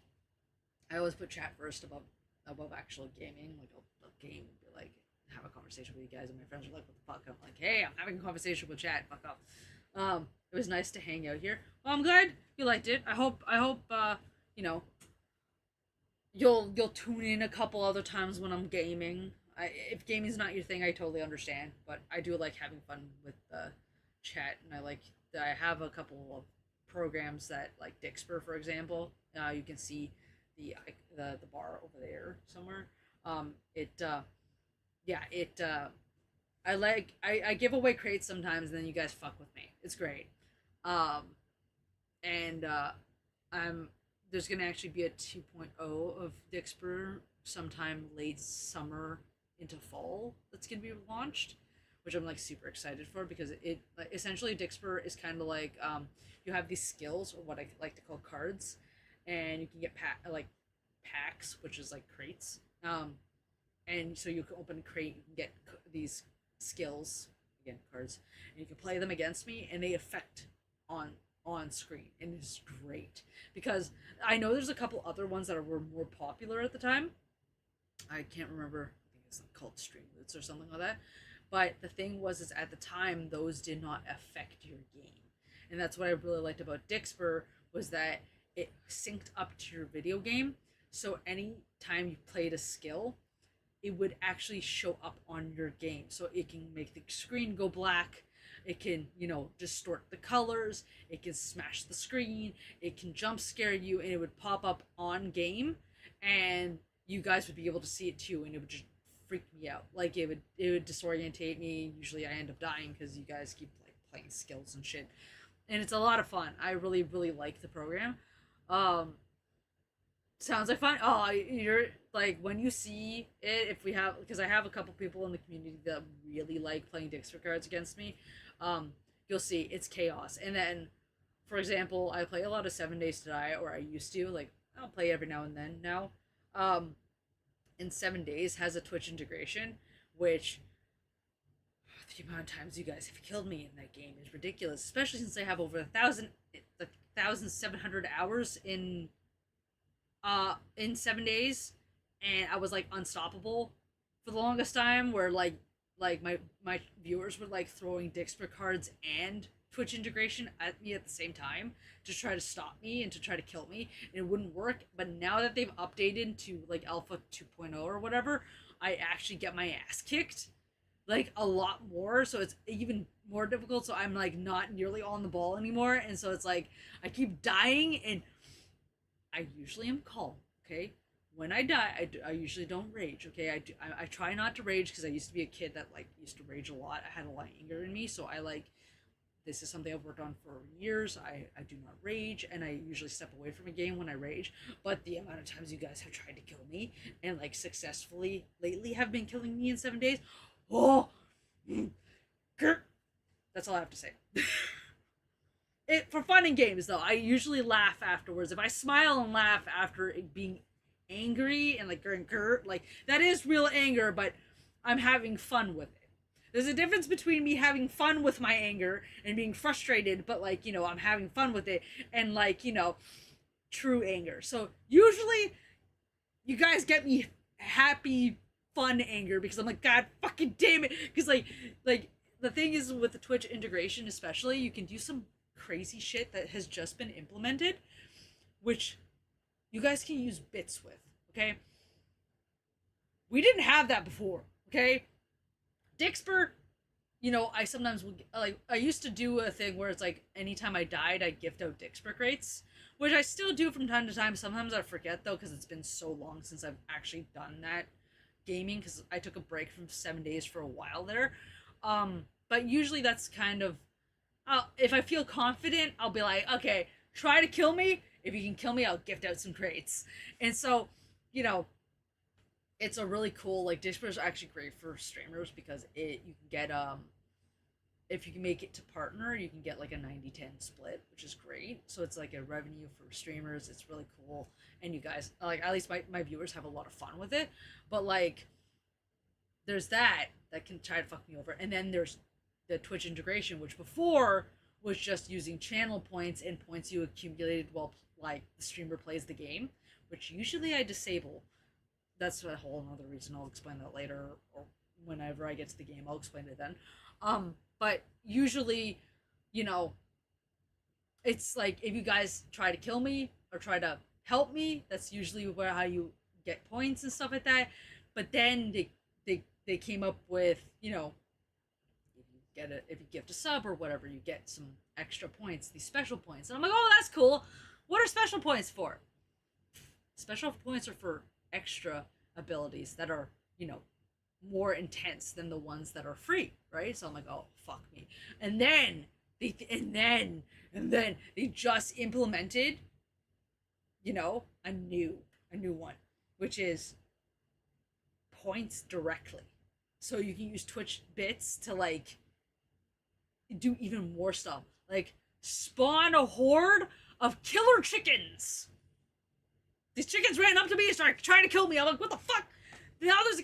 I always put chat first above actual gaming. Like, I'll game and be like, have a conversation with you guys, and my friends are like, what the fuck? I'm like, hey, I'm having a conversation with chat. Fuck off. It was nice to hang out here. Well, I'm glad you liked it. I hope you know, you'll tune in a couple other times when I'm gaming. If gaming's not your thing, I totally understand, but I do like having fun with chat, and I have a couple of programs that like Dixper, for example. You can see the bar over there somewhere. It yeah it I give away crates sometimes, and then you guys fuck with me. It's great. Um, and I'm there's gonna actually be a 2.0 of Dixper sometime late summer into fall that's gonna be launched, which I'm like super excited for because it like, essentially Dixper is kind of like you have these skills or what I like to call cards, and you can get like packs, which is like crates. And so you can open a crate, you can get these skills, again cards, and you can play them against me, and they affect on on screen, and it's great because I know there's a couple other ones that were more popular at the time. I can't remember. I think it's called Streamloots or something like that. But the thing was, is at the time those did not affect your game, and that's what I really liked about Dixper was that it synced up to your video game. So any time you played a skill, it would actually show up on your game. So it can make the screen go black. It can, distort the colors. It can smash the screen. It can jump scare you, and it would pop up on game, and you guys would be able to see it too, and it would just freak me out. Like it would disorientate me. Usually, I end up dying because you guys keep like playing skills and shit, and it's a lot of fun. I really, really like the program. Um, Sounds like fun. Oh, you're like when you see it. If we have, because I have a couple people in the community that really like playing Dixper cards against me, um, you'll see it's chaos. And then, for example, I play a lot of 7 Days to Die, or I used to. Like I'll play every now and then now. Um, and 7 Days has a Twitch integration, which the amount of times you guys have killed me in that game is ridiculous. Especially since I have over 1,700 hours in 7 days, and I was like unstoppable for the longest time. Where like my viewers were like throwing Dixper cards and Twitch integration at me at the same time to try to stop me and to try to kill me, and it wouldn't work. But now that they've updated to like Alpha 2.0 or whatever, I actually get my ass kicked like a lot more, so it's even more difficult. So I'm like not nearly on the ball anymore, and so it's like I keep dying, and I usually am calm. Okay, when I die, I usually don't rage. Okay, I try not to rage because I used to be a kid that like used to rage a lot. I had a lot of anger in me, so I like this is something I've worked on for years. I do not rage, and I usually step away from a game when I rage. But the amount of times you guys have tried to kill me and like successfully lately have been killing me in 7 days, oh, that's all I have to say. It for fun and games though. I usually laugh afterwards. If I smile and laugh after it being angry and like grr, like that is real anger, but I'm having fun with it. There's a difference between me having fun with my anger and being frustrated, but like, I'm having fun with it, and like, true anger. So usually you guys get me happy fun anger because I'm like, God fucking damn it. Because like the thing is with the Twitch integration especially, you can do some crazy shit that has just been implemented, which you guys can use bits with. Okay, we didn't have that before. Okay, Dixper, I sometimes will like I used to do a thing where it's like anytime I died, I'd gift out Dixper crates, which I still do from time to time. Sometimes I forget though because it's been so long since I've actually done that gaming because I took a break from 7 days for a while there. But usually that's kind of if I feel confident, I'll be like, okay, try to kill me. If you can kill me, I'll gift out some crates. And so, you know, it's a really cool like Dishper is actually great for streamers because you can get if you can make it to partner, you can get like a 90-10 split, which is great. So it's like a revenue for streamers. It's really cool. And you guys like at least my viewers have a lot of fun with it. But like there's that can try to fuck me over. And then there's the Twitch integration, which before was just using channel points and points you accumulated while like the streamer plays the game, which usually I disable. That's a whole another reason. I'll explain that later, or whenever I get to the game, I'll explain it then. But usually, you know, it's like if you guys try to kill me or try to help me, that's usually where how you get points and stuff like that. But then they came up with, you know, if you if you gift a sub or whatever, you get some extra points, these special points. And I'm like, oh, that's cool. What are special points for? Special points are for extra abilities that are, more intense than the ones that are free, right? So I'm like, oh, fuck me. And then they just implemented, a new one, which is points directly. So you can use Twitch bits to like do even more stuff. Like spawn a horde of killer chickens. These chickens ran up to me and started trying to kill me. I'm like, what the fuck? Now they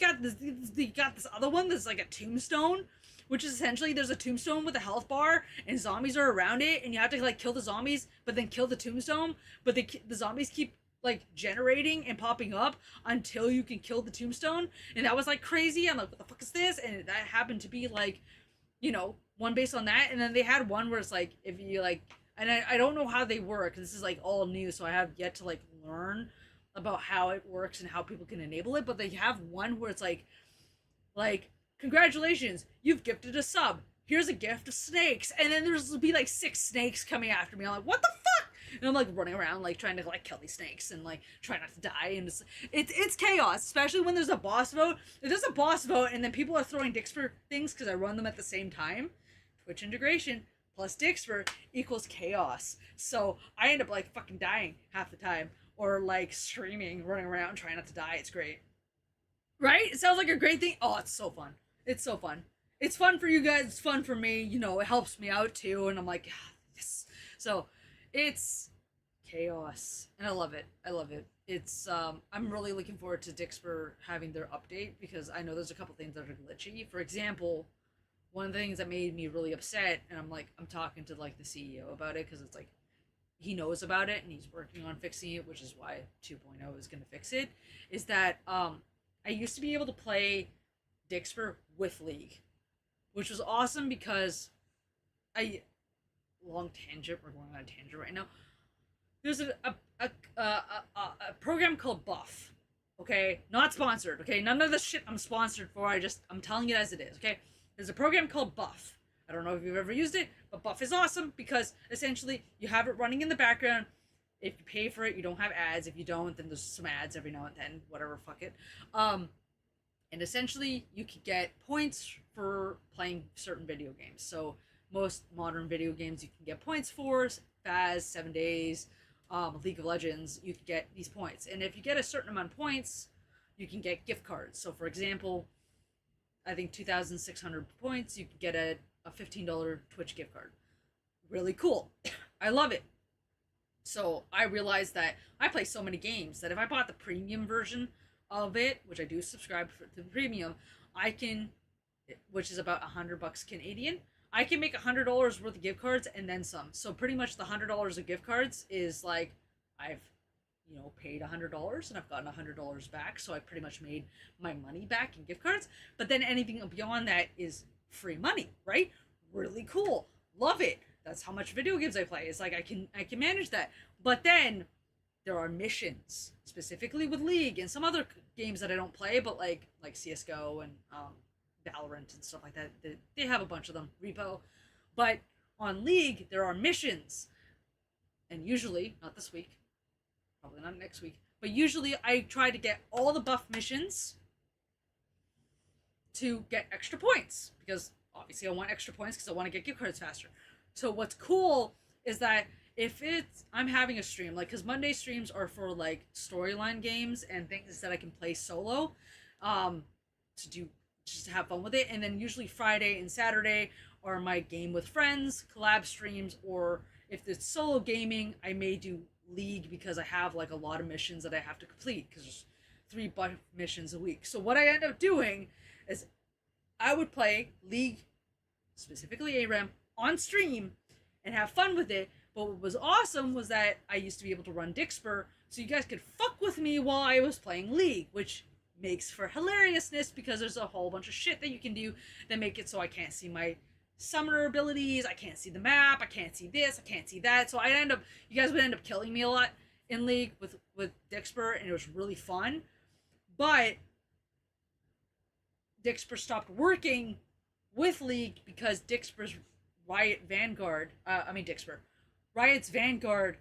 got this other one that's like a tombstone, which is essentially there's a tombstone with a health bar and zombies are around it, and you have to like kill the zombies, but then kill the tombstone. But the zombies keep like generating and popping up until you can kill the tombstone, and that was like crazy. I'm like, what the fuck is this? And that happened to be like, one based on that. And then they had one where it's like if you like, and I don't know how they work. This is like all new, so I have yet to like learn about how it works and how people can enable it. But they have one where it's like congratulations, you've gifted a sub, here's a gift of snakes, and then there's be like 6 snakes coming after me. I'm like, what the fuck? And I'm like running around like trying to like kill these snakes and like try not to die, and it's chaos, especially when there's a boss vote. If there's a boss vote and then people are throwing dicks for things because I run them at the same time, Twitch integration plus Dixper equals chaos. So I end up like fucking dying half the time, or like screaming, running around trying not to die. It's great, right? It sounds like a great thing. Oh, it's so fun. It's so fun. It's fun for you guys. It's fun for me. It helps me out too. And I'm like, yes. So it's chaos, and I love it. I love it. It's I'm really looking forward to Dixper having their update, because I know there's a couple things that are glitchy. For example, one of the things that made me really upset, and I'm talking to like the CEO about it, because it's like he knows about it and he's working on fixing it, which is why 2.0 is going to fix it, is that I used to be able to play Dixper with League, which was awesome because long tangent, we're going on a tangent right now. There's a program called Buff, okay? Not sponsored, okay? None of the shit I'm sponsored for, I'm telling it as it is, okay? There's a program called Buff. I don't know if you've ever used it, but Buff is awesome because essentially you have it running in the background. If you pay for it, you don't have ads. If you don't, then there's some ads every now and then. Whatever, fuck it. And essentially you can get points for playing certain video games. So most modern video games you can get points for. Faz, 7 Days, League of Legends, you can get these points. And if you get a certain amount of points, you can get gift cards. So for example, I think 2,600 points, you can get a $15 Twitch gift card. Really cool. I love it. So I realized that I play so many games that if I bought the premium version of it, which I do subscribe to the premium, I can, which is about $100 Canadian, I can make $100 worth of gift cards and then some. So pretty much the $100 of gift cards is like I've paid $100 and I've gotten $100 back. So I pretty much made my money back in gift cards. But then anything beyond that is free money, right? Really cool. Love it. That's how much video games I play. It's like I can manage that. But then there are missions, specifically with League and some other games that I don't play, but like CS:GO and Valorant and stuff like that. They have a bunch of them, Repo. But on League, there are missions. And usually, not this week, probably not next week, but usually I try to get all the buff missions to get extra points, because obviously I want extra points because I want to get gift cards faster. So what's cool is that if I'm having a stream, like, because Monday streams are for like storyline games and things that I can play solo, just to have fun with it. And then usually Friday and Saturday are my game with friends, collab streams, or if it's solo gaming, I may do League because I have like a lot of missions that I have to complete, because there's 3 buff missions a week. So what I end up doing is I would play League, specifically ARAM, on stream and have fun with it. But what was awesome was that I used to be able to run Dixper, so you guys could fuck with me while I was playing League, which makes for hilariousness because there's a whole bunch of shit that you can do that make it so I can't see my summoner abilities, I can't see the map, I can't see this, I can't see that. So you guys would end up killing me a lot in League with Dixper, and it was really fun. But Dixper stopped working with League because Dixper's Riot Vanguard, Riot's Vanguard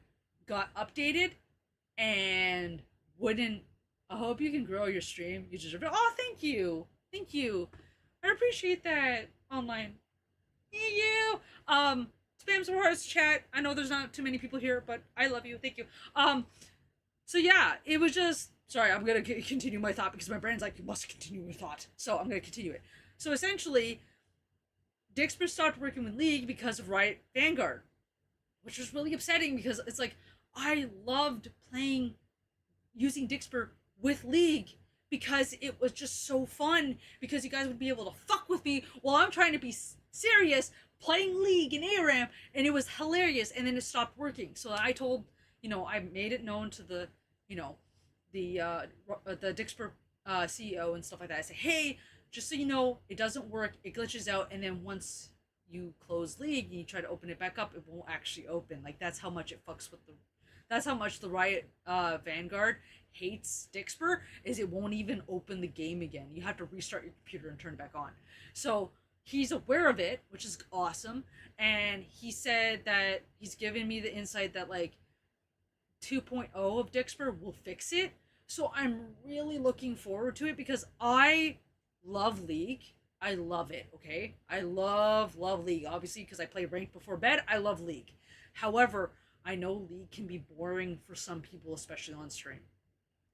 got updated and wouldn't. I hope you can grow your stream. You deserve it. Oh, thank you. Thank you. I appreciate that online. You. Spam some hearts, chat. I know there's not too many people here, but I love you. Thank you. So yeah, it was just. Sorry, I'm gonna continue my thought because my brain's like, you must continue your thought. So I'm gonna continue it. So essentially, Dixper stopped working with League because of Riot Vanguard, which was really upsetting because it's like I loved playing using Dixper with League because it was just so fun because you guys would be able to fuck with me while I'm trying to be serious playing League in ARAM, and it was hilarious, and then it stopped working. So I told, I made it known to the, the Dixper CEO and stuff like that. I said, hey, just so you know, it doesn't work, it glitches out, and then once you close League and you try to open it back up, it won't actually open. Like, that's how much it fucks with the, that's how much the Riot Vanguard hates Dixper, is it won't even open the game again. You have to restart your computer and turn it back on. So he's aware of it, which is awesome, and he said that he's given me the insight that like 2.0 of Dixper will fix it. So I'm really looking forward to it because I love League. I love it, okay? I love League, obviously, because I play ranked before bed. I love League. However, I know League can be boring for some people, especially on stream.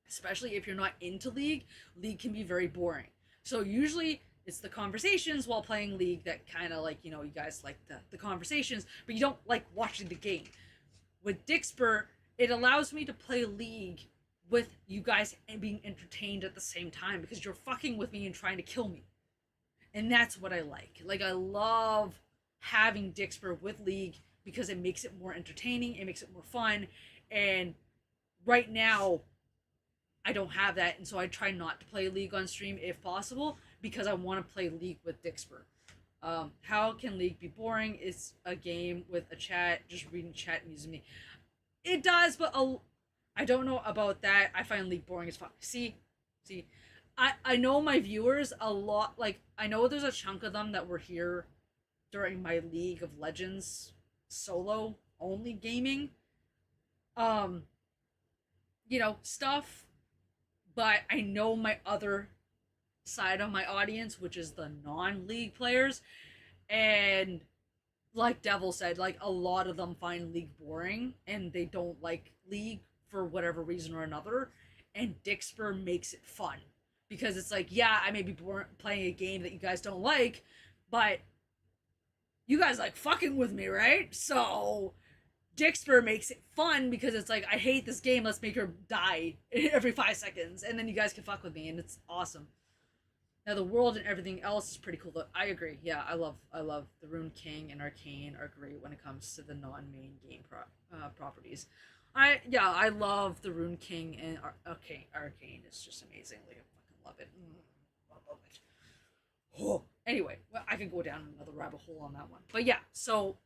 Especially if you're not into League, League can be very boring. So usually it's the conversations while playing League that kind of like, you guys like the conversations, but you don't like watching the game. With Dixper, it allows me to play League with you guys being entertained at the same time because you're fucking with me and trying to kill me. And that's what I like. Like, I love having Dixper with League because it makes it more entertaining, it makes it more fun, and right now, I don't have that, and so I try not to play League on stream if possible because I want to play League with Dixper. How can League be boring? It's a game with a chat, just reading chat and using me. It does, but I don't know about that. I find League boring as fuck. See, I know my viewers a lot. Like, I know there's a chunk of them that were here during my League of Legends solo only gaming, stuff. But I know my other side of my audience, which is the non-League players, and like Devil said, like a lot of them find League boring and they don't like League for whatever reason or another, and Dixper makes it fun because it's like, yeah, I may be playing a game that you guys don't like, but you guys like fucking with me, right? So Dixper makes it fun because it's like, I hate this game, let's make her die every 5 seconds, and then you guys can fuck with me, and it's awesome. Now the world and everything else is pretty cool. Though. I agree. Yeah, I love the Rune King and Arcane are great when it comes to the non-main game properties. I love the Rune King and Arcane is just amazingly. I fucking love it. I love it. Oh, anyway, well, I could go down another rabbit hole on that one, but yeah. So,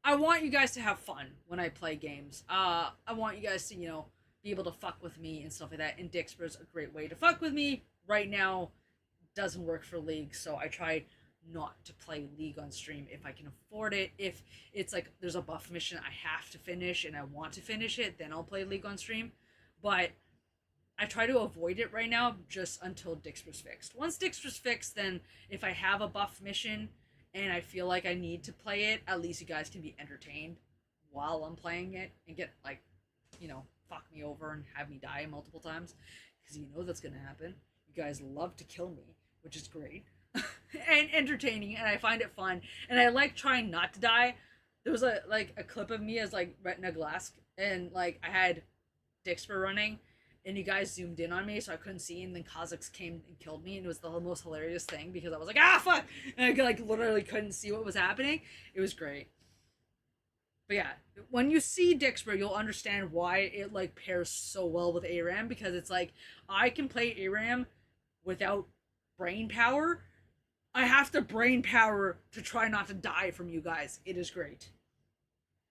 I want you guys to have fun when I play games. I want you guys to be able to fuck with me and stuff like that. And Dixper's a great way to fuck with me. Right now, doesn't work for League, so I try not to play League on stream if I can afford it. If it's like there's a buff mission I have to finish and I want to finish it, then I'll play League on stream. But I try to avoid it right now just until Dixper's fixed. Once Dixper's fixed, then if I have a buff mission and I feel like I need to play it, at least you guys can be entertained while I'm playing it and get like, fuck me over and have me die multiple times, because that's gonna happen. You guys love to kill me, which is great and entertaining, and I find it fun, and I like trying not to die. There was a clip of me as like Retina Glass, and like I had Dixper running, and you guys zoomed in on me so I couldn't see, and then Kazakhs came and killed me, and it was the most hilarious thing because I was like, ah, fuck, and I like literally couldn't see what was happening. It was great. But yeah, when you see Dixper, you'll understand why it like pairs so well with ARAM, because it's like I can play ARAM without brain power. I have to brain power to try not to die from you guys. It is great.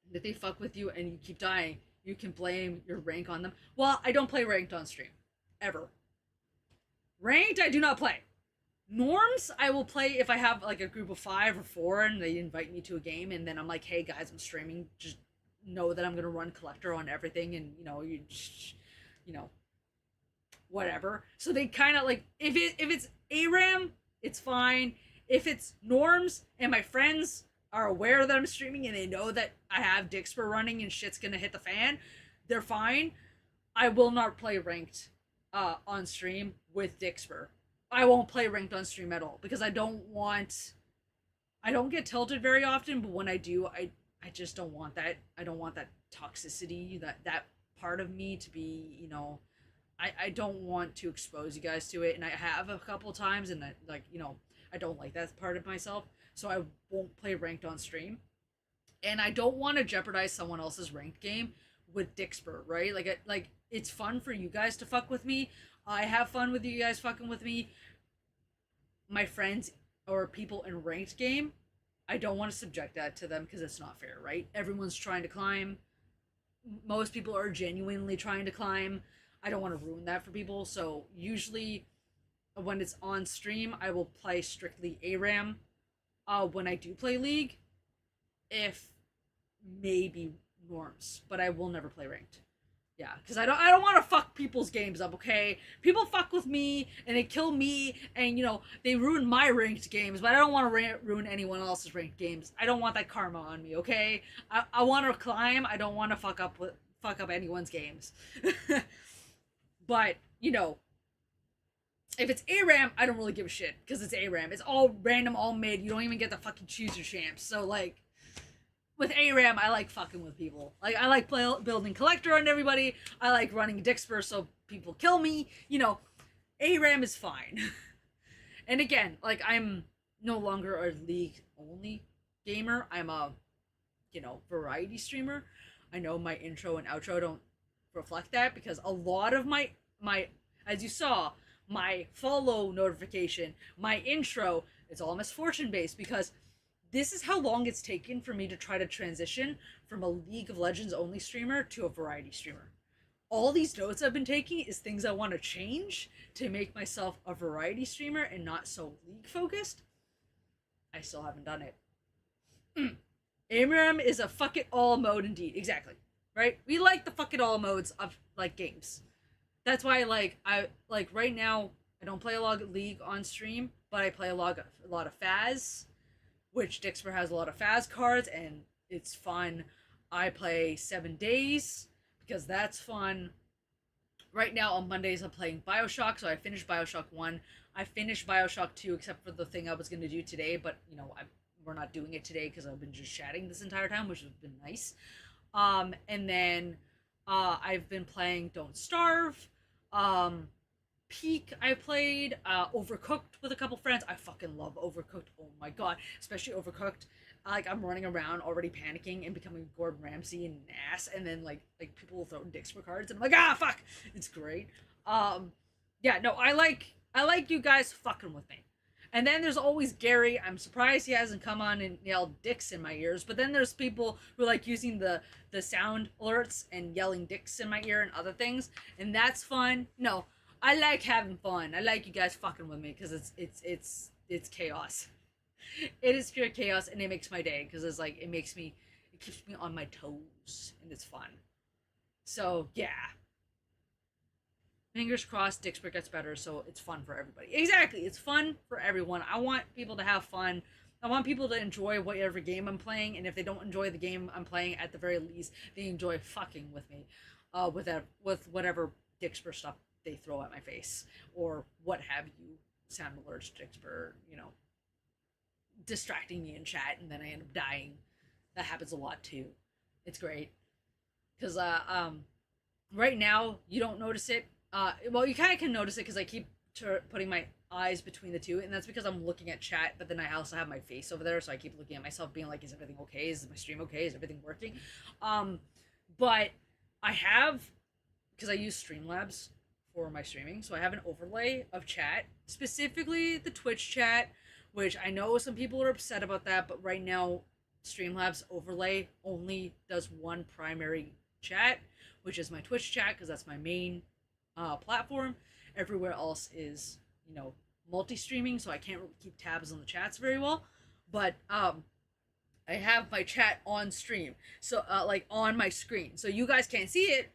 And if they fuck with you and you keep dying, you can blame your rank on them. Well, I don't play ranked on stream. Ever. Ranked, I do not play. Norms, I will play if I have like a group of 5 or 4 and they invite me to a game, and then I'm like, hey guys, I'm streaming. Just know that I'm gonna run collector on everything, and you know, whatever. So they kind of like if it's ARAM, it's fine. If it's norms and my friends are aware that I'm streaming and they know that I have Dixper running and shit's gonna hit the fan, they're fine. I will not play ranked on stream with Dixper. I won't play ranked on stream at all because I don't want. I don't get tilted very often, but when I do, I just don't want that. I don't want that toxicity, that part of me to be, I don't want to expose you guys to it, and I have a couple times, and I don't like that part of myself, so I won't play ranked on stream, and I don't want to jeopardize someone else's ranked game with Dixper, right? Like it's fun for you guys to fuck with me. I have fun with you guys fucking with me. My friends or people in ranked game, I don't want to subject that to them because it's not fair, right? Everyone's trying to climb. Most people are genuinely trying to climb. I don't want to ruin that for people. So usually when it's on stream, I will play strictly ARAM. When I do play League, if maybe norms, but I will never play ranked. Yeah, because I don't want to fuck people's games up. Okay, people fuck with me and they kill me, and they ruin my ranked games, but I don't want to ruin anyone else's ranked games. I don't want that karma on me. Okay, I want to climb. I don't want to fuck up anyone's games. But if it's ARAM, I don't really give a shit because it's ARAM. It's all random, all mid. You don't even get to fucking choose your champs. So like with ARAM, I like fucking with people. Like I like building collector on everybody. I like running Dixper so people kill me. ARAM is fine. And again, like I'm no longer a League only gamer. I'm a variety streamer. I know my intro and outro don't reflect that because a lot of my as you saw, my follow notification, my intro, it's all misfortune based because this is how long it's taken for me to try to transition from a League of Legends only streamer to a variety streamer. All these notes I've been taking is things I want to change to make myself a variety streamer and not so League focused. I still haven't done it. ARAM is a fuck it all mode indeed. Exactly. Right? We like the fuck it all modes of like games. That's why I right now I don't play a lot of League on stream, but I play a lot of Faz, which Dixper has a lot of Faz cards and it's fun. I play 7 Days because that's fun. Right now on Mondays I'm playing BioShock, so I finished BioShock 1. I finished BioShock 2 except for the thing I was going to do today, but we're not doing it today because I've been just chatting this entire time, which has been nice. And then I've been playing Don't Starve. Peak I played. Overcooked with a couple friends. I fucking love Overcooked. Oh my god, especially Overcooked. Like I'm running around already panicking and becoming Gordon Ramsay and an ass, and then like people will throw dicks for cards, and I'm like, fuck, it's great. Yeah, no, I like you guys fucking with me. And then there's always Gary. I'm surprised he hasn't come on and yelled dicks in my ears. But then there's people who like using the sound alerts and yelling dicks in my ear and other things, and that's fun. No, I like having fun. I like you guys fucking with me because it's chaos. It is pure chaos, and it makes my day because it keeps me on my toes, and it's fun. So yeah, fingers crossed Dixper gets better so it's fun for everybody. Exactly, it's fun for everyone. I want people to have fun. I want people to enjoy whatever game I'm playing, and if they don't enjoy the game I'm playing, at the very least they enjoy fucking with me with whatever Dixper stuff they throw at my face or what have you. Sound alerts, Dixper, distracting me in chat, and then I end up dying. That happens a lot too. It's great because right now you don't notice it. Well, you kind of can notice it because I keep putting my eyes between the two, and that's because I'm looking at chat, but then I also have my face over there, so I keep looking at myself being like, is everything okay? Is my stream okay? Is everything working? But I have, because I use Streamlabs for my streaming, so I have an overlay of chat, specifically the Twitch chat, which I know some people are upset about that, but right now Streamlabs overlay only does one primary chat, which is my Twitch chat, because that's my main platform. Everywhere else is, multi-streaming, so I can't really keep tabs on the chats very well. But I have my chat on stream, so like on my screen, so you guys can't see it.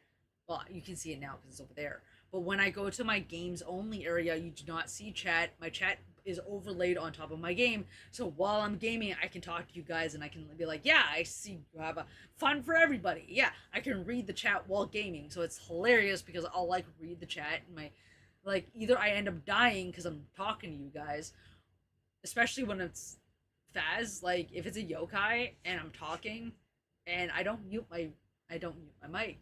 Well, you can see it now because it's over there. But when I go to my games only area, you do not see chat. My chat is overlaid on top of my game, so while I'm gaming, I can talk to you guys and I can be like, yeah, I see you have a fun for everybody. Yeah, I can read the chat while gaming, so it's hilarious because I'll like read the chat and my like either I end up dying because I'm talking to you guys, especially when it's Faz. Like if it's a yokai and I'm talking and I don't mute my mic.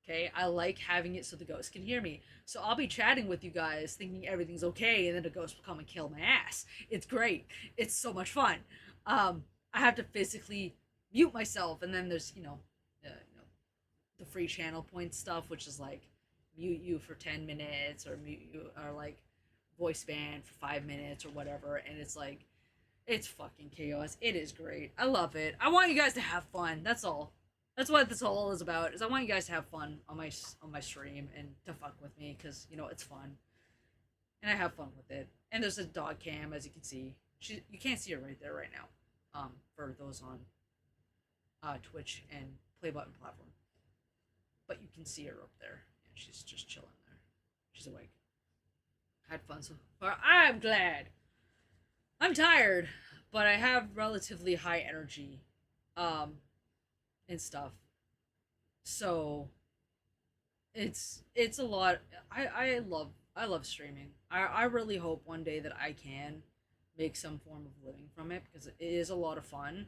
Okay, I like having it so the ghost can hear me. So I'll be chatting with you guys, thinking everything's okay, and then the ghost will come and kill my ass. It's great. It's so much fun. I have to physically mute myself, and then there's the free channel point stuff, which is like mute you for 10 minutes or mute you or like voice ban for 5 minutes or whatever, and it's like it's fucking chaos. It is great. I love it. I want you guys to have fun. That's all. That's what this all is about. Is I want you guys to have fun on my stream and to fuck with me because it's fun, and I have fun with it. And there's a dog cam, as you can see. You can't see her right there right now. For those on Twitch and Play Button platform, but you can see her up there. And she's just chilling there. She's awake. Had fun so far. I'm glad. I'm tired, but I have relatively high energy. And stuff. So it's a lot. I love streaming. I really hope one day that I can make some form of living from it because it is a lot of fun,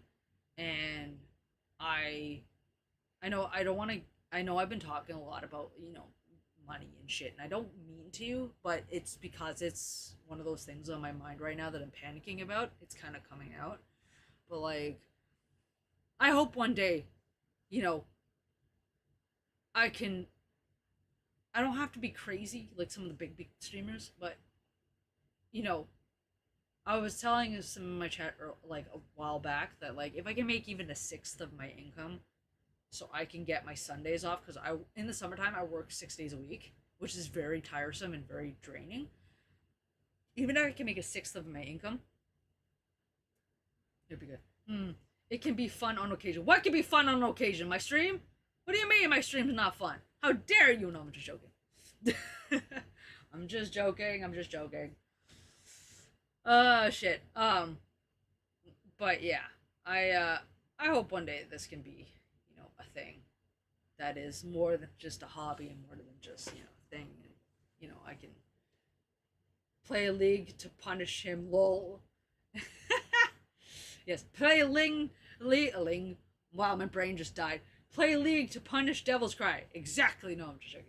and I know I don't want to. I know I've been talking a lot about money and shit, and I don't mean to, but it's because it's one of those things on my mind right now that I'm panicking about. It's kind of coming out, but like I hope one day I can. I don't have to be crazy like some of the big streamers, but you know, I was telling some in my chat like a while back that like if I can make even a sixth of my income, so I can get my Sundays off because I in the summertime I work 6 days a week, which is very tiresome and very draining. Even if I can make a sixth of my income, it'd be good. It can be fun on occasion. What can be fun on occasion? My stream? What do you mean my stream's not fun? How dare you? No, I'm just joking. I'm just joking. I'm just joking. Shit. But yeah, I hope one day this can be, a thing that is more than just a hobby and more than just, a thing. And, I can play a league to punish him. Lol. Yes, play Ling. Wow, my brain just died. Play League to punish Devil's Cry. Exactly. No, I'm just joking.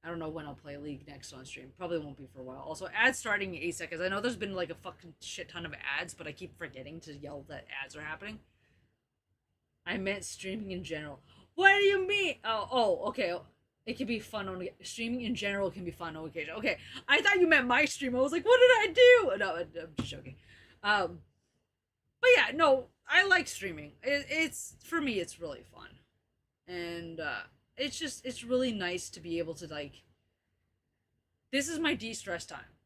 I don't know when I'll play League next on stream. Probably won't be for a while. Also, ads starting in 8 seconds. I know there's been like a fucking shit ton of ads, but I keep forgetting to yell that ads are happening. I meant streaming in general. What do you mean? Oh, okay. It can be fun on streaming in general. Can be fun on occasion. Okay, I thought you meant my stream. I was like, what did I do? No, I'm just joking. But yeah, no, I like streaming. It's for me, it's really fun, and it's really nice to be able to like. This is my de-stress time.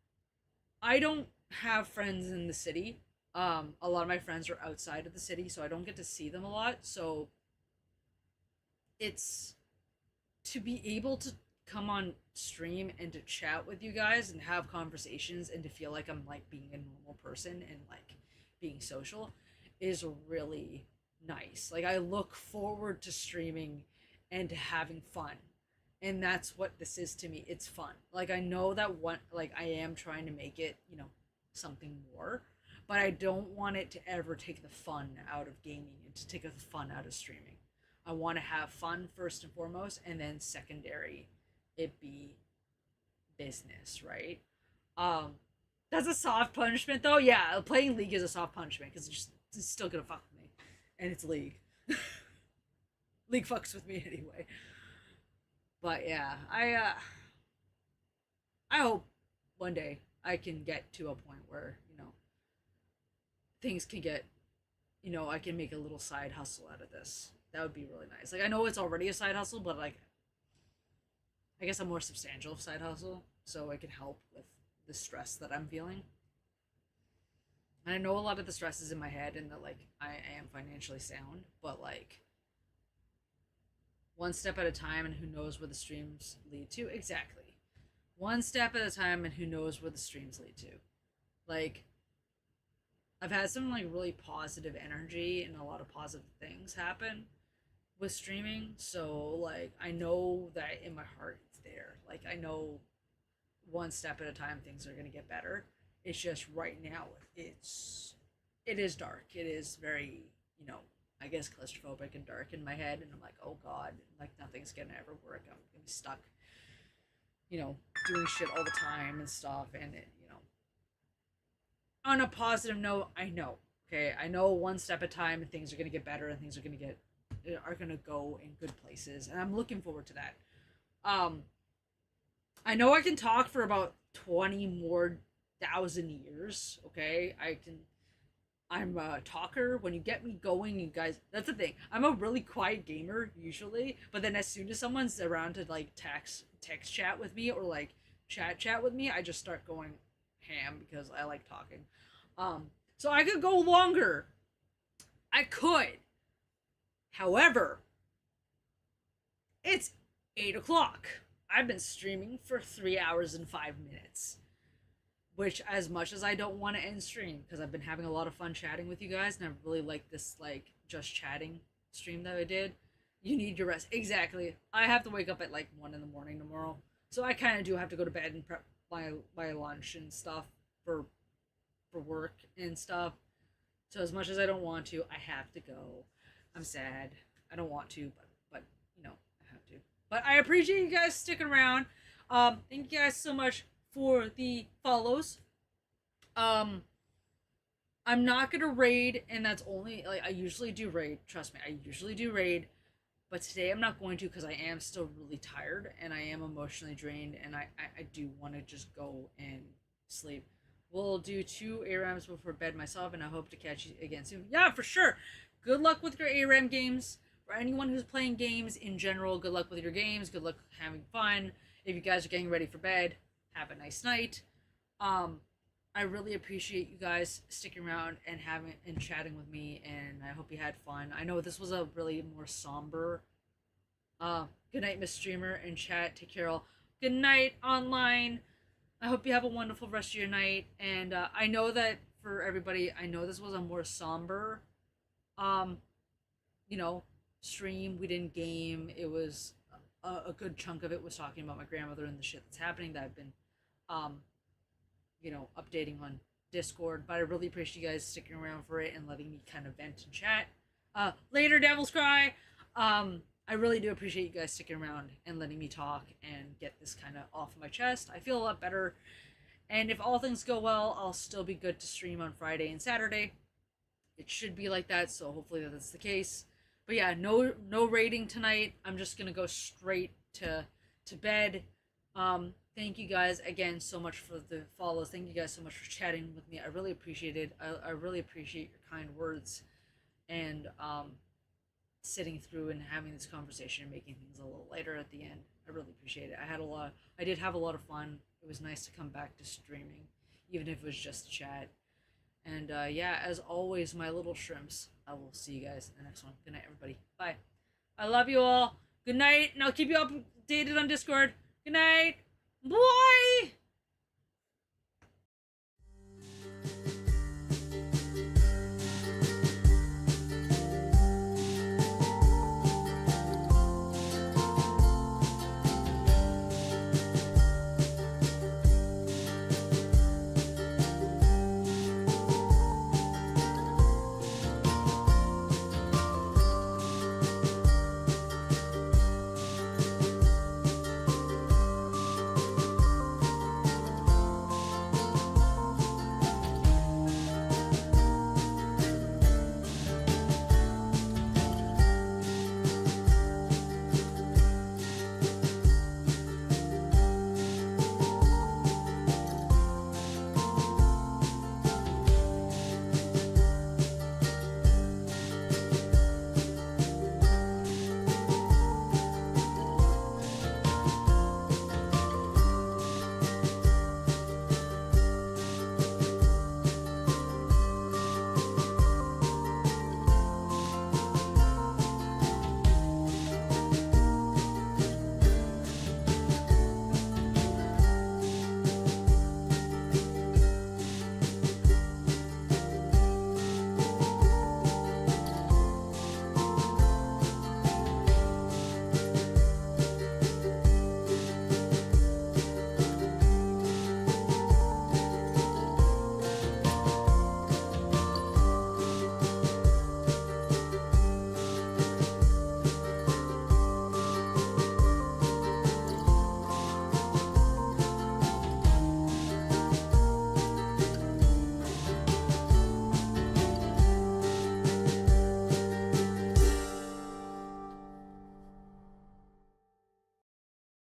I don't have friends in the city. A lot of my friends are outside of the city, so I don't get to see them a lot. So it's to be able to come on stream and to chat with you guys and have conversations and to feel like I'm like being a normal person and like being social is really nice. Like I look forward to streaming and to having fun. And that's what this is to me. It's fun. Like I know that I am trying to make it, something more, but I don't want it to ever take the fun out of gaming and to take the fun out of streaming. I want to have fun first and foremost, and then secondary it be business, right? That's a soft punishment though. Yeah, playing League is a soft punishment because it's still gonna fuck with me, and it's League. League fucks with me anyway. But yeah, I hope one day I can get to a point where things can get, I can make a little side hustle out of this. That would be really nice. Like I know it's already a side hustle, but like I guess a more substantial side hustle, so it can help with the stress that I'm feeling. And I know a lot of the stress is in my head and that like I am financially sound, but like one step at a time and who knows where the streams lead to. Exactly. One step at a time and who knows where the streams lead to. Like I've had some like really positive energy and a lot of positive things happen with streaming. So like I know that in my heart it's there. Like I know one step at a time things are going to get better. It's just right now it is dark. It is very, you know, I guess claustrophobic and dark in my head and I'm like, "Oh god, like nothing's going to ever work. I'm going to be stuck, you know, doing shit all the time and stuff." And it, you know, on a positive note, I know. Okay, I know one step at a time and things are going to get better and things are going to go in good places and I'm looking forward to that. Um I know I can talk for about 20 more thousand years, okay? I'm a talker. When you get me going, you guys, that's the thing. I'm a really quiet gamer usually, but then as soon as someone's around to like text chat with me or like chat with me, I just start going ham because I like talking. So I could go longer. I could. However, it's 8 o'clock. I've been streaming for 3 hours and 5 minutes. Which, as much as I don't want to end stream, because I've been having a lot of fun chatting with you guys, and I really like this like just chatting stream that I did. You need your rest. Exactly. I have to wake up at like 1 in the morning tomorrow, so I kind of do have to go to bed and prep my lunch and stuff for work and stuff. So as much as I don't want to, I have to go. I'm sad. I don't want to, but you know I have to. But I appreciate you guys sticking around. Thank you guys so much for the follows. Um, I'm not gonna raid, and that's only like I usually do raid. Trust me, I usually do raid, but today I'm not going to because I am still really tired and I am emotionally drained, and I do want to just go and sleep. We'll do 2 ARAMs before bed myself, and I hope to catch you again soon. Yeah, for sure. Good luck with your ARAM games. For anyone who's playing games in general, good luck with your games. Good luck having fun. If you guys are getting ready for bed, have a nice night. Um, I really appreciate you guys sticking around and having and chatting with me, and I hope you had fun. I know this was a really more somber. Good night, Miss Streamer and chat. Take care, all. Good night, online. I hope you have a wonderful rest of your night. And I know that for everybody, I know this was a more somber, um, you know, stream. We didn't game. It was a good chunk of it was talking about my grandmother and the shit that's happening that I've been, um, you know, updating on Discord. But I really appreciate you guys sticking around for it and letting me kind of vent and chat. Later, Devil's Cry. I really do appreciate you guys sticking around and letting me talk and get this kind of off my chest. I feel a lot better. And if all things go well, I'll still be good to stream on Friday and Saturday. It should be like that, so hopefully that's the case. But yeah, no rating tonight. I'm just gonna go straight to bed. Thank you guys again so much for the follows. Thank you guys so much for chatting with me. I really appreciate it. I really appreciate your kind words and sitting through and having this conversation and making things a little lighter at the end. I really appreciate it. I did have a lot of fun. It was nice to come back to streaming, even if it was just chat. And yeah, as always, my little shrimps, I will see you guys in the next one. Good night, everybody. Bye. I love you all. Good night, and I'll keep you updated on Discord. Good night. Bye.